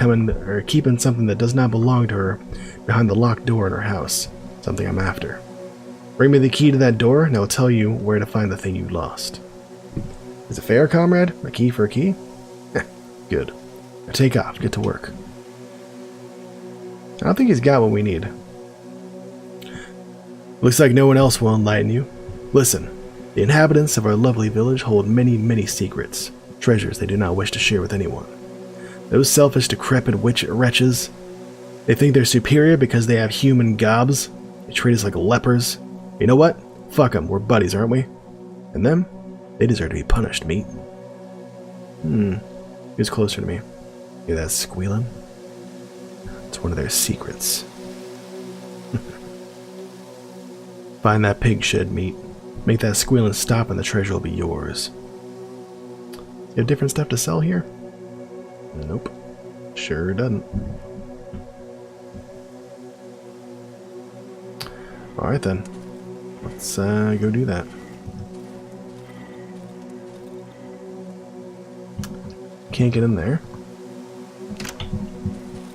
keeping something that does not belong to her behind the locked door in her house. Something I'm after. Bring me the key to that door, and I'll tell you where to find the thing you lost. Is it fair, comrade? A key for a key? Good. Now take off. Get to work. I don't think he's got what we need. Looks like no one else will enlighten you. Listen. The inhabitants of our lovely village hold many, many secrets. Treasures they do not wish to share with anyone. Those selfish, decrepit wretches. They think they're superior because they have human gobs. They treat us like lepers. You know what? Fuck them. We're buddies, aren't we? And them? They deserve to be punished, meat. Who's closer to me? Hear that squealing? It's one of their secrets. Find that pig shed, meat. Make that squealing stop and the treasure will be yours. You have different stuff to sell here? Nope. Sure doesn't. Alright then. Let's go do that. Can't get in there.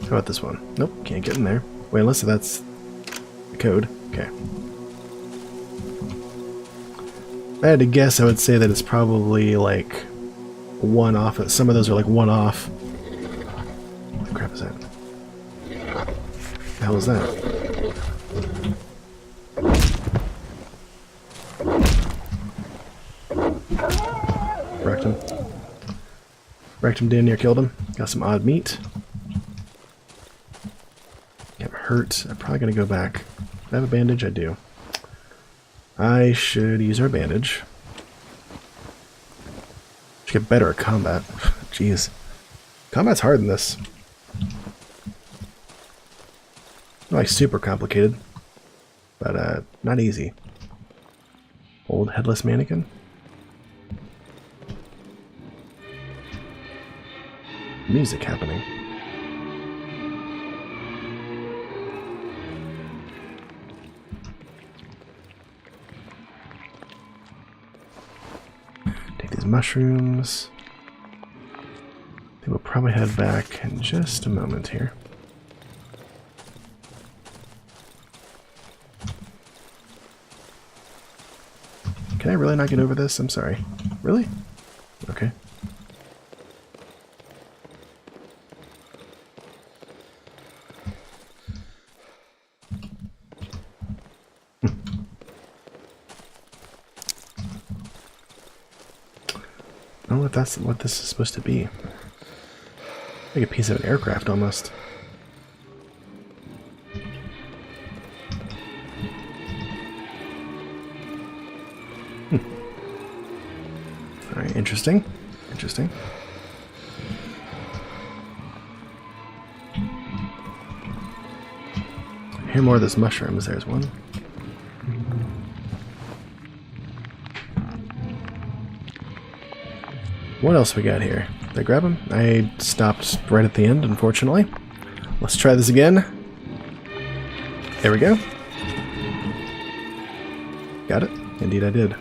How about this one? Nope, can't get in there. Wait, unless that's the code. Okay. If I had to guess, I would say that it's probably like one off. Some of those are like one off. What the crap is that? What the hell is that? Wrecked him. Wrecked him, damn near killed him. Got some odd meat. I'm hurt. I'm probably gonna go back. Do I have a bandage? I do. I should use our bandage. Should get better at combat. Jeez. Combat's hard in this. Not like super complicated, but not easy. Old headless mannequin? music happening? Take these mushrooms. I think we'll probably head back in just a moment here. Can I really not get over this? I'm sorry. Really? Okay. I don't know if that's what this is supposed to be. Like a piece of an aircraft almost. Alright, interesting. Interesting. I hear more of those mushrooms. There's one. What else we got here? Did I grab him? I stopped right at the end, unfortunately. Let's try this again. There we go. Got it. Indeed I did.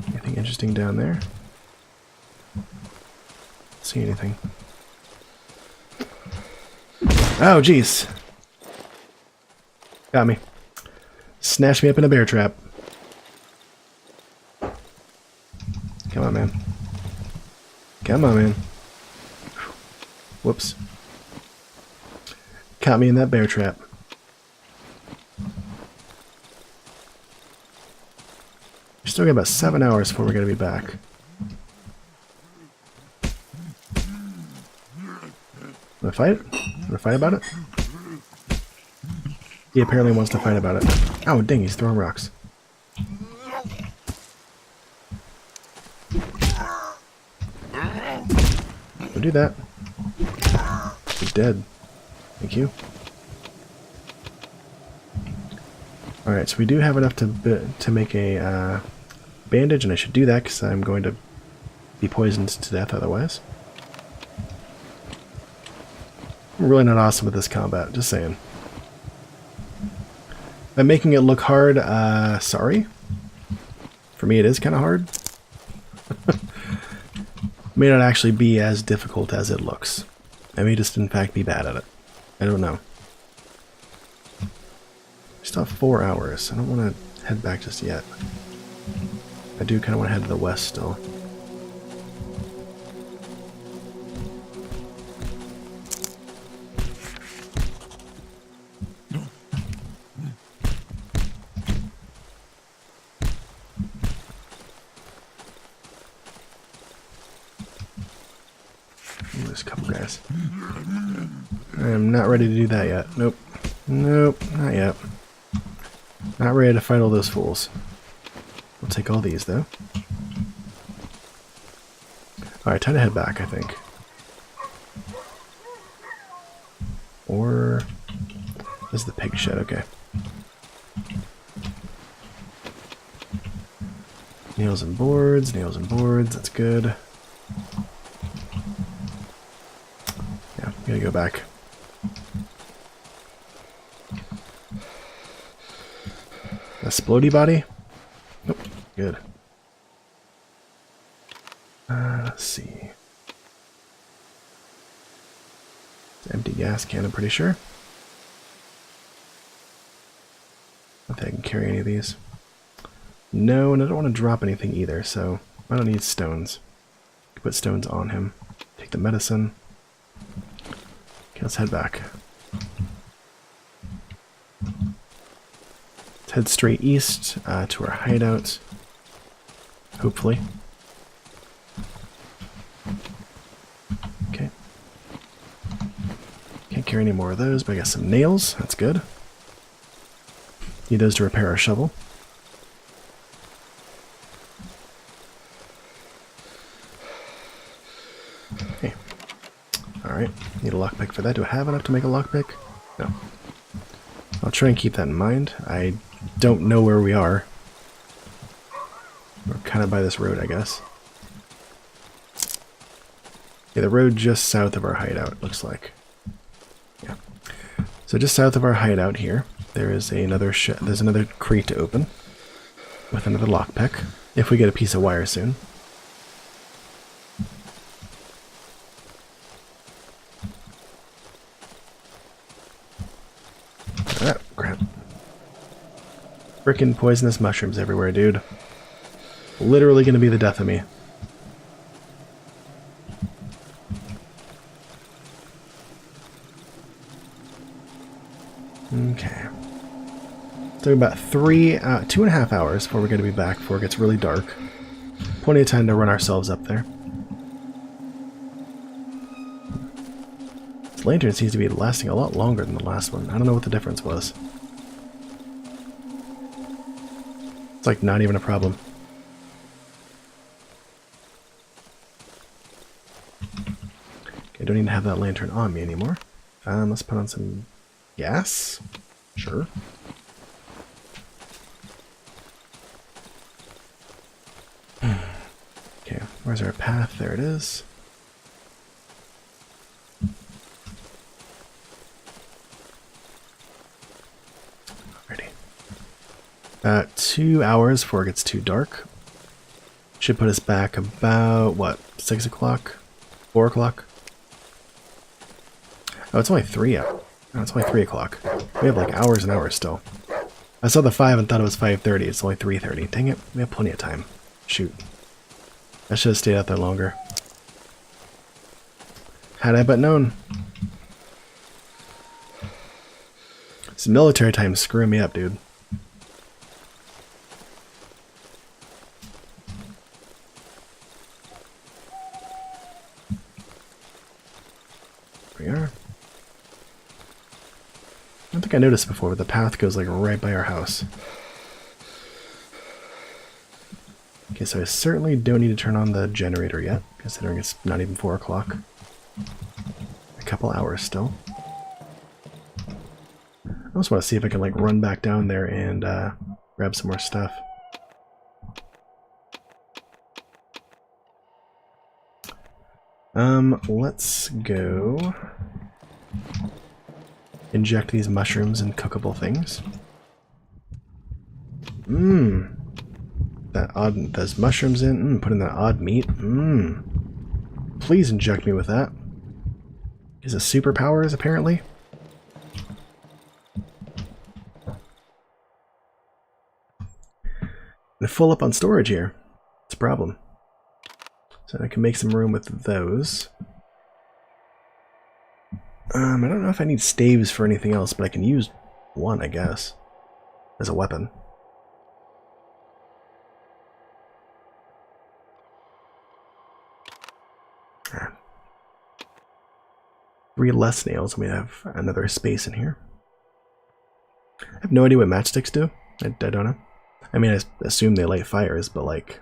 Anything interesting down there? See anything? Oh, jeez. Got me. Snatched me up in a bear trap. Come on, man. Come on, man. Whoops. Caught me in that bear trap. We still got about 7 hours before we're going to be back. Want to fight? Want to fight about it? He apparently wants to fight about it. Oh, dang, he's throwing rocks. Don't do that. He's dead. Thank you. Alright, so we do have enough to make a bandage, and I should do that because I'm going to be poisoned to death otherwise. I'm really not awesome with this combat, just saying. I'm making it look hard, sorry. For me it is kind of hard. May not actually be as difficult as it looks. I may just in fact be bad at it. I don't know. We still have 4 hours. I don't want to head back just yet. I do kind of want to head to the west still. There's a couple guys. I am not ready to do that yet. Nope. Nope, not yet. Not ready to fight all those fools. We'll take all these, though. Alright, time to head back, I think. Or... this is the pig shed, okay. Nails and boards, that's good. Yeah, gotta go back. A splody body? Nope, good. Let's see. It's an empty gas can, I'm pretty sure. I don't think I can carry any of these. No, and I don't want to drop anything either, so I don't need stones. Put stones on him. Take the medicine. Okay, let's head back. Let's head straight east to our hideout. Hopefully. Okay. Can't carry any more of those, but I got some nails. That's good. Need those to repair our shovel. Okay. Alright. Need a lockpick for that. Do I have enough to make a lockpick? No. I'll try and keep that in mind. I don't know where we are. We're kind of by this road, I guess. Yeah, the road just south of our hideout, looks like. Yeah. So just south of our hideout here, there is there's another crate to open with another lockpick, if we get a piece of wire soon. Ah, crap. Frickin' poisonous mushrooms everywhere, dude. Literally gonna be the death of me. Okay. So about 2.5 hours before we're going to be back before it gets really dark. Plenty of time to run ourselves up there. This lantern seems to be lasting a lot longer than the last one. I don't know what the difference was. It's like not even a problem. Okay, I don't need to have that lantern on me anymore. Let's put on some gas. Sure. Okay, where's our path? There it is. Alrighty. 2 hours before it gets too dark. Should put us back about, what, 6 o'clock? 4 o'clock? Oh, it's only 3 hours. No, it's only 3 o'clock. We have like hours and hours still. I saw the 5 and thought it was 5:30. It's only 3:30. Dang it. We have plenty of time. Shoot. I should have stayed out there longer. Had I but known. This military time's screwing me up, dude. Here we are. I don't think I noticed before, but the path goes like right by our house. Okay, so I certainly don't need to turn on the generator yet, considering it's not even 4 o'clock. A couple hours still. I just want to see if I can like run back down there and grab some more stuff. Let's go inject these mushrooms in cookable things. Those mushrooms in. Put in that odd meat. Please inject me with that. Is it superpowers, apparently? And full up on storage here. It's a problem. So I can make some room with those. I don't know if I need staves for anything else, but I can use one, I guess, as a weapon. Ah. 3 less nails, and we have another space in here. I have no idea what matchsticks do. I don't know. I mean, I assume they light fires, but like,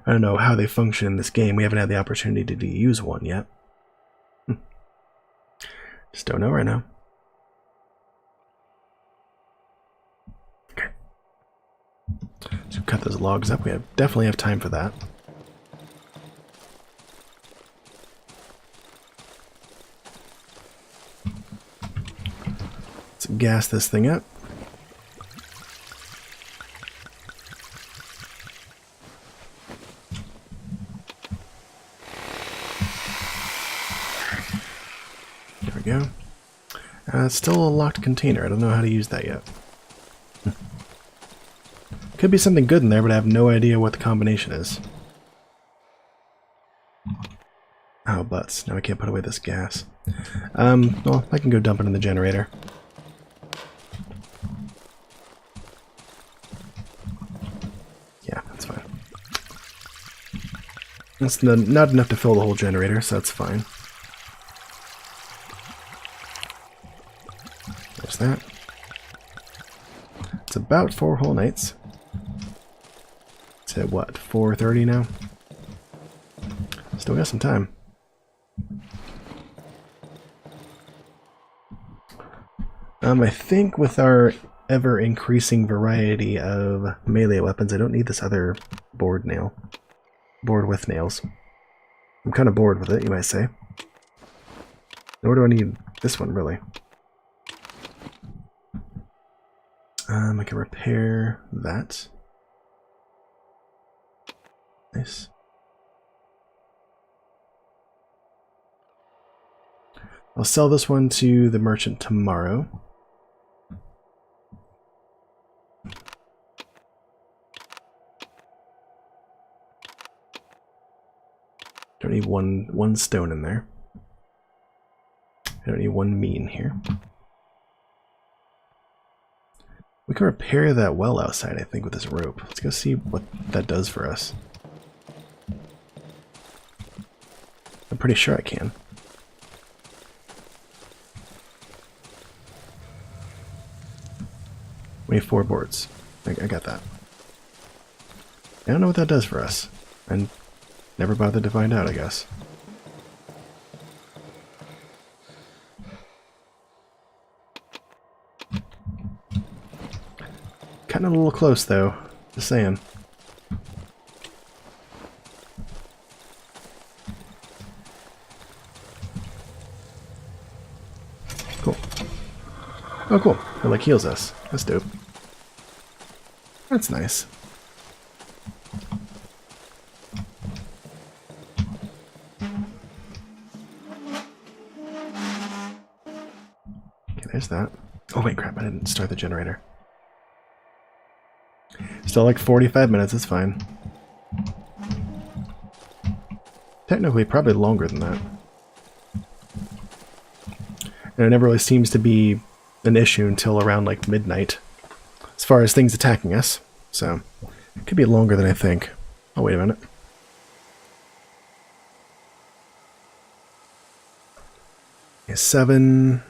I don't know how they function in this game. We haven't had the opportunity to use one yet. Just don't know right now. Okay. So cut those logs up. We definitely have time for that. Let's gas this thing up. Go. It's still a locked container. I don't know how to use that yet. Could be something good in there, but I have no idea what the combination is. Oh, butts. Now I can't put away this gas. Well, I can go dump it in the generator. Yeah, that's fine. That's not enough to fill the whole generator, so that's fine. That. It's about 4 whole nights. It's at what, 4:30 now? Still got some time. I think with our ever-increasing variety of melee weapons, I don't need this other board with nails. I'm kind of bored with it, you might say. Nor do I need this one, really. I can repair that. Nice. I'll sell this one to the merchant tomorrow. Don't need one stone in there. I don't need one mean here. We can repair that well outside, I think, with this rope. Let's go see what that does for us. I'm pretty sure I can. We have 4 boards. I got that. I don't know what that does for us. I never bothered to find out, I guess. Kind of a little close, though. Just saying. Cool. Oh, cool. It like heals us. That's dope. That's nice. Okay, there's that. Oh wait, crap, I didn't start the generator. Still like 45 minutes, it's fine. Technically, probably longer than that. And it never really seems to be an issue until around like midnight, as far as things attacking us. So, it could be longer than I think. Oh, wait a minute. Okay, 7.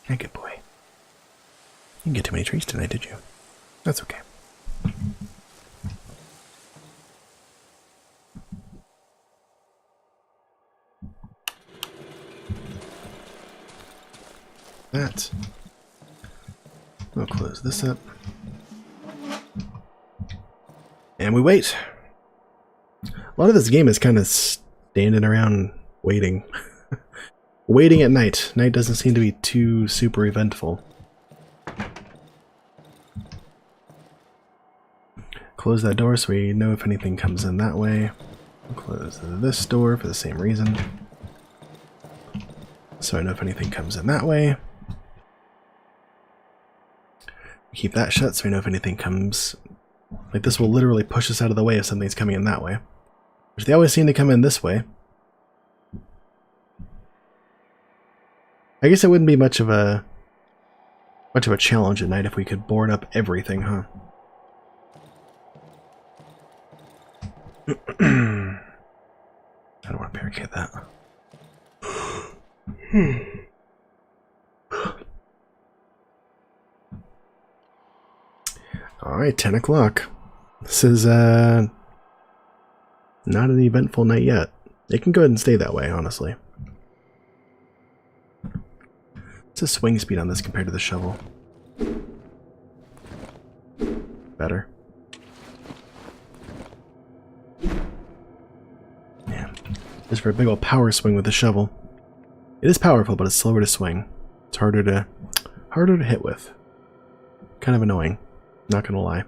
Yeah, good boy. You didn't get too many trees tonight, did you? That's okay. That. We'll close this up. And we wait. A lot of this game is kind of standing around waiting. Waiting at night. Night doesn't seem to be too super eventful. Close that door so we know if anything comes in that way. We'll close this door for the same reason. So I know if anything comes in that way. Keep that shut so we know if anything comes. Like, this will literally push us out of the way if something's coming in that way. Which they always seem to come in this way. I guess it wouldn't be much of a challenge at night if we could board up everything, huh? I don't want to barricade that. Alright, 10 o'clock. This is not an eventful night yet. It can go ahead and stay that way, honestly. What's the swing speed on this compared to the shovel? Better. Man, just for a big old power swing with the shovel. It is powerful, but it's slower to swing. It's harder to hit with. Kind of annoying. Not gonna lie.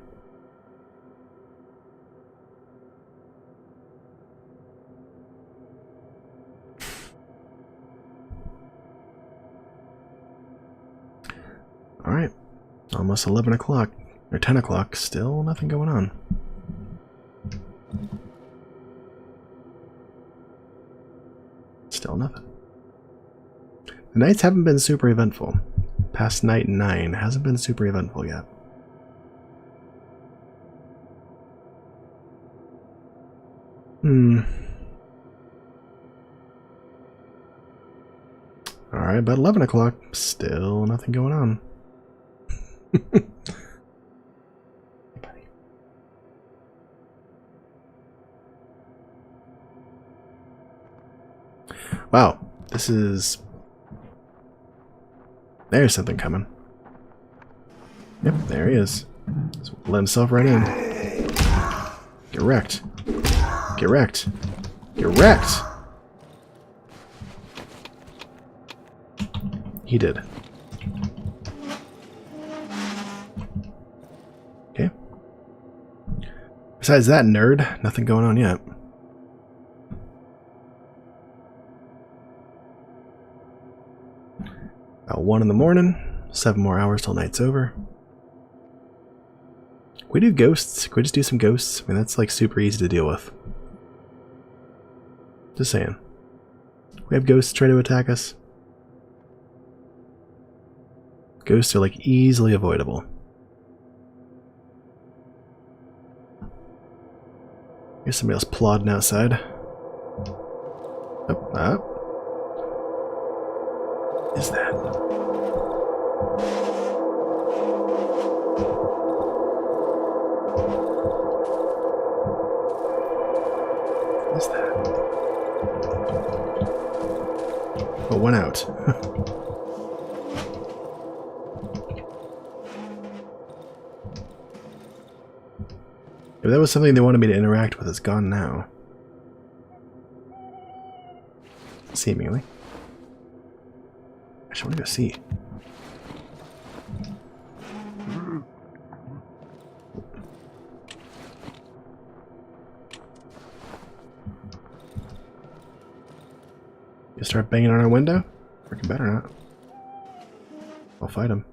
Alright. Almost 11 o'clock. Or 10 o'clock. Still nothing going on. Still nothing. The nights haven't been super eventful. Past night 9 hasn't been super eventful yet. Alright, about 11 o'clock. Still nothing going on. Wow, this is... There's something coming. Yep, there he is. Just let himself right in. Get wrecked. Get wrecked. Get wrecked! He did. Okay. Besides that nerd, nothing going on yet. About 1 in the morning. 7 more hours till night's over. Can we do ghosts? Can we just do some ghosts? I mean, that's like super easy to deal with. Just saying. We have ghosts try to attack us. Ghosts are like easily avoidable. Here's somebody else plodding outside. Oh, up. What is that? What is that? Oh, one out. If that was something they wanted me to interact with, it's gone now. Seemingly. Actually, I want to go see. You start banging on our window? Freaking better not. I'll fight him.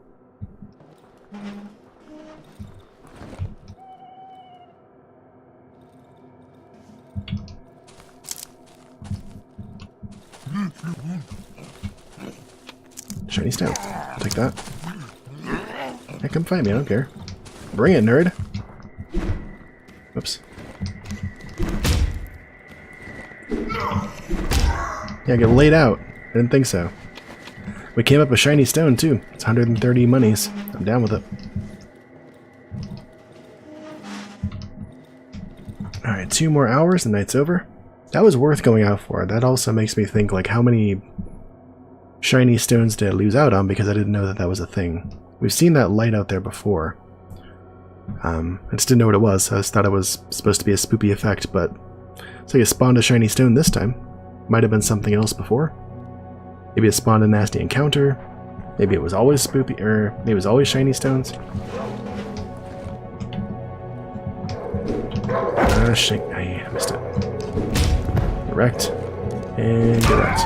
Shiny stone. I'll take that. Yeah, come find me, I don't care. Bring it, nerd! Whoops. Yeah, I get laid out. I didn't think so. We came up with shiny stone, too. It's 130 monies. I'm down with it. Alright, 2 more hours, the night's over. That was worth going out for. That also makes me think, like, how many shiny stones did I lose out on because I didn't know that that was a thing. We've seen that light out there before. I just didn't know what it was. I just thought it was supposed to be a spoopy effect, but it's like it spawned a shiny stone this time. Might have been something else before. Maybe it spawned a nasty encounter. Maybe it was always spoopy, or maybe it was always shiny stones. Ah, shit. I missed it. Get wrecked. And get wrecked.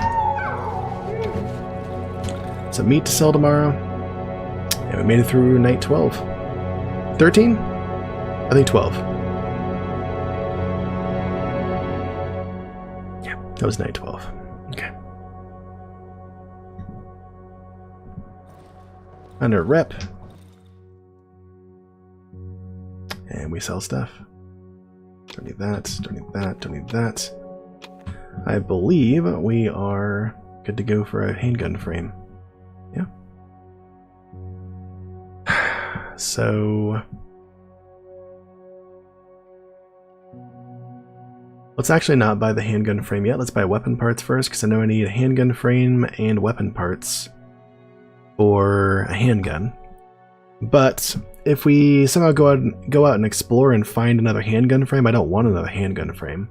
Some meat to sell tomorrow. And we made it through night 12. 13? I think 12. Yeah, that was night 12. Okay. Under rep. And we sell stuff. Don't need that, don't need that, don't need that. I believe we are good to go for a handgun frame. Yeah. So let's actually not buy the handgun frame yet. Let's buy weapon parts first, because I know I need a handgun frame and weapon parts for a handgun. But if we somehow go out and explore and find another handgun frame, I don't want another handgun frame.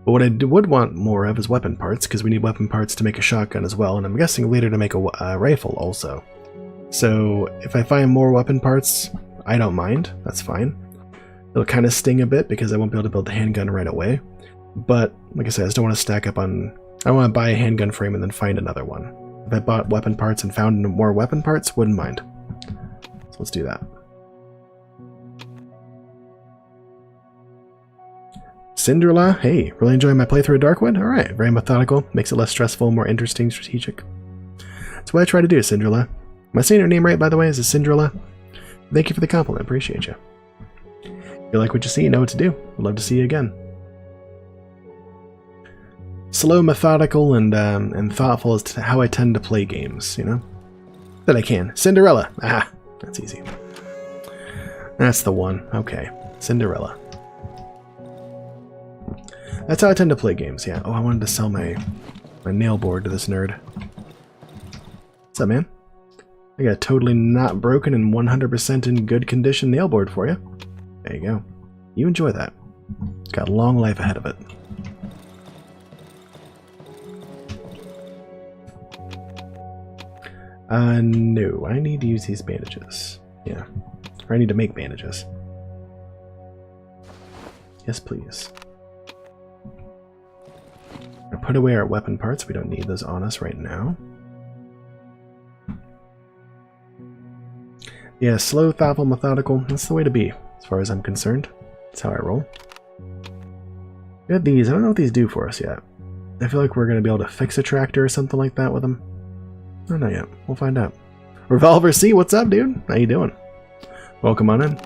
But what I would want more of is weapon parts, because we need weapon parts to make a shotgun as well, and I'm guessing later to make a rifle also. So if I find more weapon parts, I don't mind. That's fine. It'll kind of sting a bit because I won't be able to build the handgun right away. But like I said, I just don't want to stack up on... I don't want to buy a handgun frame and then find another one. If I bought weapon parts and found more weapon parts, wouldn't mind. So let's do that. Cinderella, hey, really enjoying my playthrough of Darkwood? Alright, very methodical, makes it less stressful, more interesting, strategic. That's what I try to do, Cinderella. Am I saying her name right, by the way? Is it Cinderella? Thank you for the compliment, appreciate you. If you like what you see, you know what to do. I'd love to see you again. Slow, methodical, and thoughtful is how I tend to play games, you know? That I can. Cinderella! Aha! That's easy. That's the one. Okay. Cinderella. That's how I tend to play games, yeah. Oh, I wanted to sell my nail board to this nerd. What's up, man? I got a totally not broken and 100% in good condition nail board for you. There you go. You enjoy that. It's got a long life ahead of it. No, I need to use these bandages. Yeah, or I need to make bandages. Yes, please. I'll put away our weapon parts. We don't need those on us right now. Yeah, slow, thoughtful, methodical. That's the way to be, as far as I'm concerned. That's how I roll. We have these. I don't know what these do for us yet. I feel like we're going to be able to fix a tractor or something like that with them. No, not yet. We'll find out. Revolver C, what's up, dude? How you doing? Welcome on in.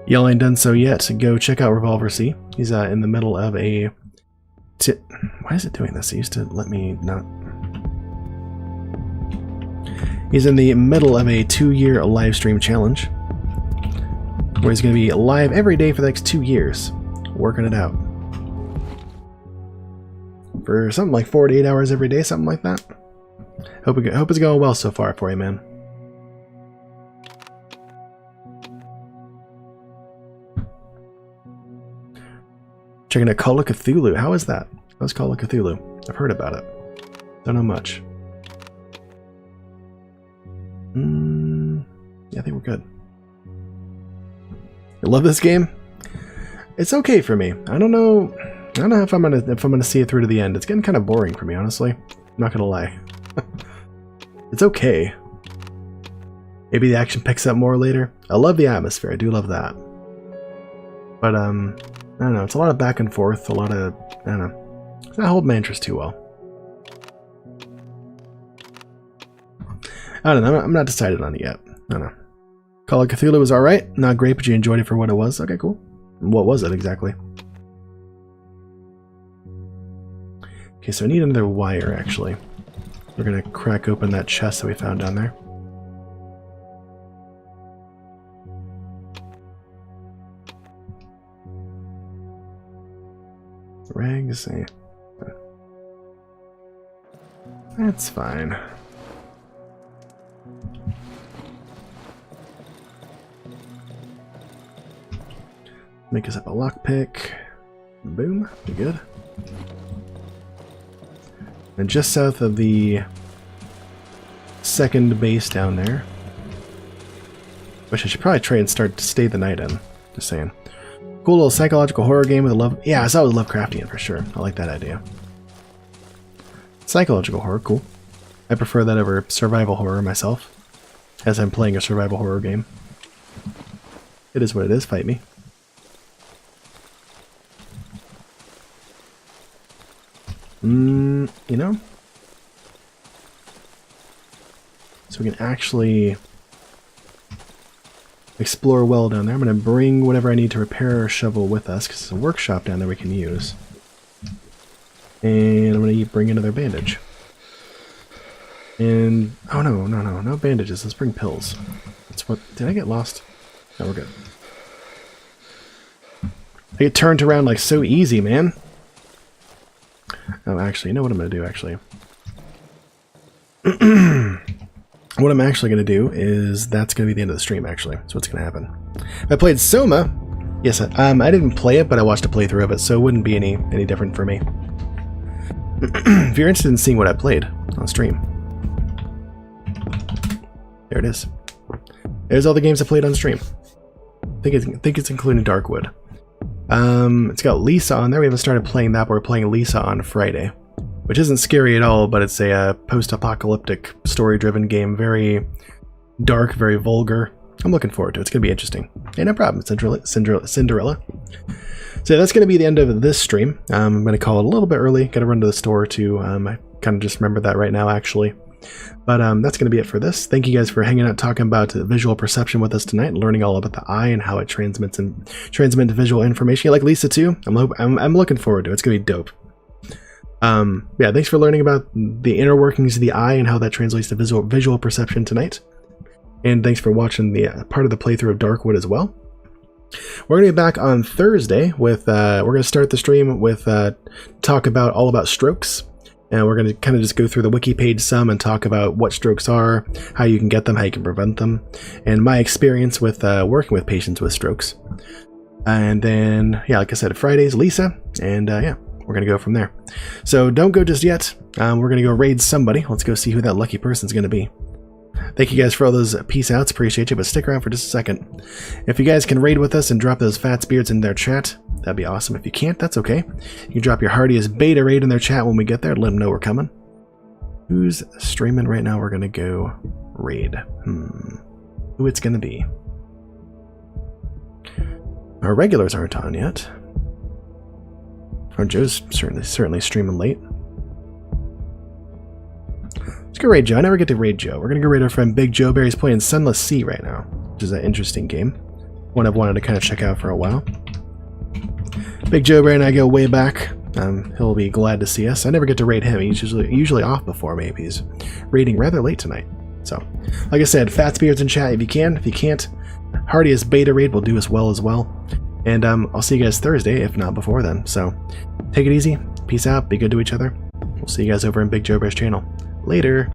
Y'all ain't done so yet, so go check out Revolver C. He's in the middle of a... Why is it doing this? It used to let me not... He's in the middle of a 2-year live stream challenge, where he's going to be live every day for the next 2 years, working it out. For something like 4 to 8 hours every day, something like that. Hope it's going well so far for you, man. Checking out Call of Cthulhu. How is that? How's Call of Cthulhu? I've heard about it. Don't know much. Yeah, I think we're good. I love this game. It's okay for me. I don't know if I'm gonna see it through to the end. It's getting kind of boring for me, honestly. I'm not gonna lie. It's okay. Maybe the action picks up more later. I love the atmosphere. I do love that. But I don't know. It's a lot of back and forth. A lot of I don't know. It's not holding my interest too well. I don't know. I'm not decided on it yet. I don't know. Call of Cthulhu was alright. Not great, but you enjoyed it for what it was. Okay, cool. What was it exactly? Okay, so I need another wire, actually. We're going to crack open that chest that we found down there. Rags. That's fine. Make us up a lockpick. Boom. We good. And just south of the second base down there, which I should probably try and start to stay the night in. Just saying. Cool little psychological horror game with a love. Yeah, I saw it with Lovecraftian for sure. I like that idea. Psychological horror, cool. I prefer that over survival horror myself, as I'm playing a survival horror game. It is what it is. Fight me. You know? So we can actually explore well down there. I'm going to bring whatever I need to repair our shovel with us, because it's a workshop down there we can use. And I'm going to bring another bandage. And, oh no bandages. Let's bring pills. That's what, did I get lost? No, we're good. I get turned around like so easy, man. Oh, actually, you know what I'm going to do, actually? What I'm actually going to do is, that's going to be the end of the stream, actually. So what's going to happen? If I played Soma, yes, I didn't play it, but I watched a playthrough of it, so it wouldn't be any different for me. If you're interested in seeing what I played on stream, there it is. There's all the games I played on stream. I think it's including Darkwood. It's got Lisa on there. We haven't started playing that, but we're playing Lisa on Friday, which isn't scary at all, but it's a post-apocalyptic, story-driven game. Very dark, very vulgar. I'm looking forward to it. It's going to be interesting. Hey, no problem. Cinderella. So that's going to be the end of this stream. I'm going to call it a little bit early. Got to run to the store, too. I kind of just remembered that right now, actually. But that's going to be it for this. Thank you guys for hanging out, talking about visual perception with us tonight, and learning all about the eye and how it transmits visual information. You like Lisa too? I'm looking forward to it. It's going to be dope. Yeah, thanks for learning about the inner workings of the eye and how that translates to visual perception tonight. And thanks for watching the part of the playthrough of Darkwood as well. We're going to be back on Thursday with, we're going to start the stream with talk about all about strokes. And we're going to kind of just go through the wiki page some and talk about what strokes are, how you can get them, how you can prevent them, and my experience with working with patients with strokes. And then, yeah, like I said, Fridays, Lisa, and yeah, we're going to go from there. So don't go just yet. We're going to go raid somebody. Let's go see who that lucky person's going to be. Thank you guys for all those peace outs. Appreciate you, but stick around for just a second. If you guys can raid with us and drop those fat beards in their chat, that'd be awesome. If you can't, that's okay. You can drop your hardiest beta raid in their chat when we get there. Let them know we're coming. Who's streaming right now? We're going to go raid. Who it's going to be. Our regulars aren't on yet. Oh, Joe's certainly streaming late. Let's go raid Joe. I never get to raid Joe. We're going to go raid our friend Big Joe Bear. He's playing Sunless Sea right now, which is an interesting game. One I've wanted to kind of check out for a while. Big Joe Bear and I go way back. He'll be glad to see us. I never get to raid him. He's usually off before me. He's raiding rather late tonight. So, like I said, fat beards in chat if you can. If you can't, hardiest beta raid will do as well. And I'll see you guys Thursday, if not before then. So, take it easy. Peace out. Be good to each other. We'll see you guys over in Big Joe Bear's channel. Later.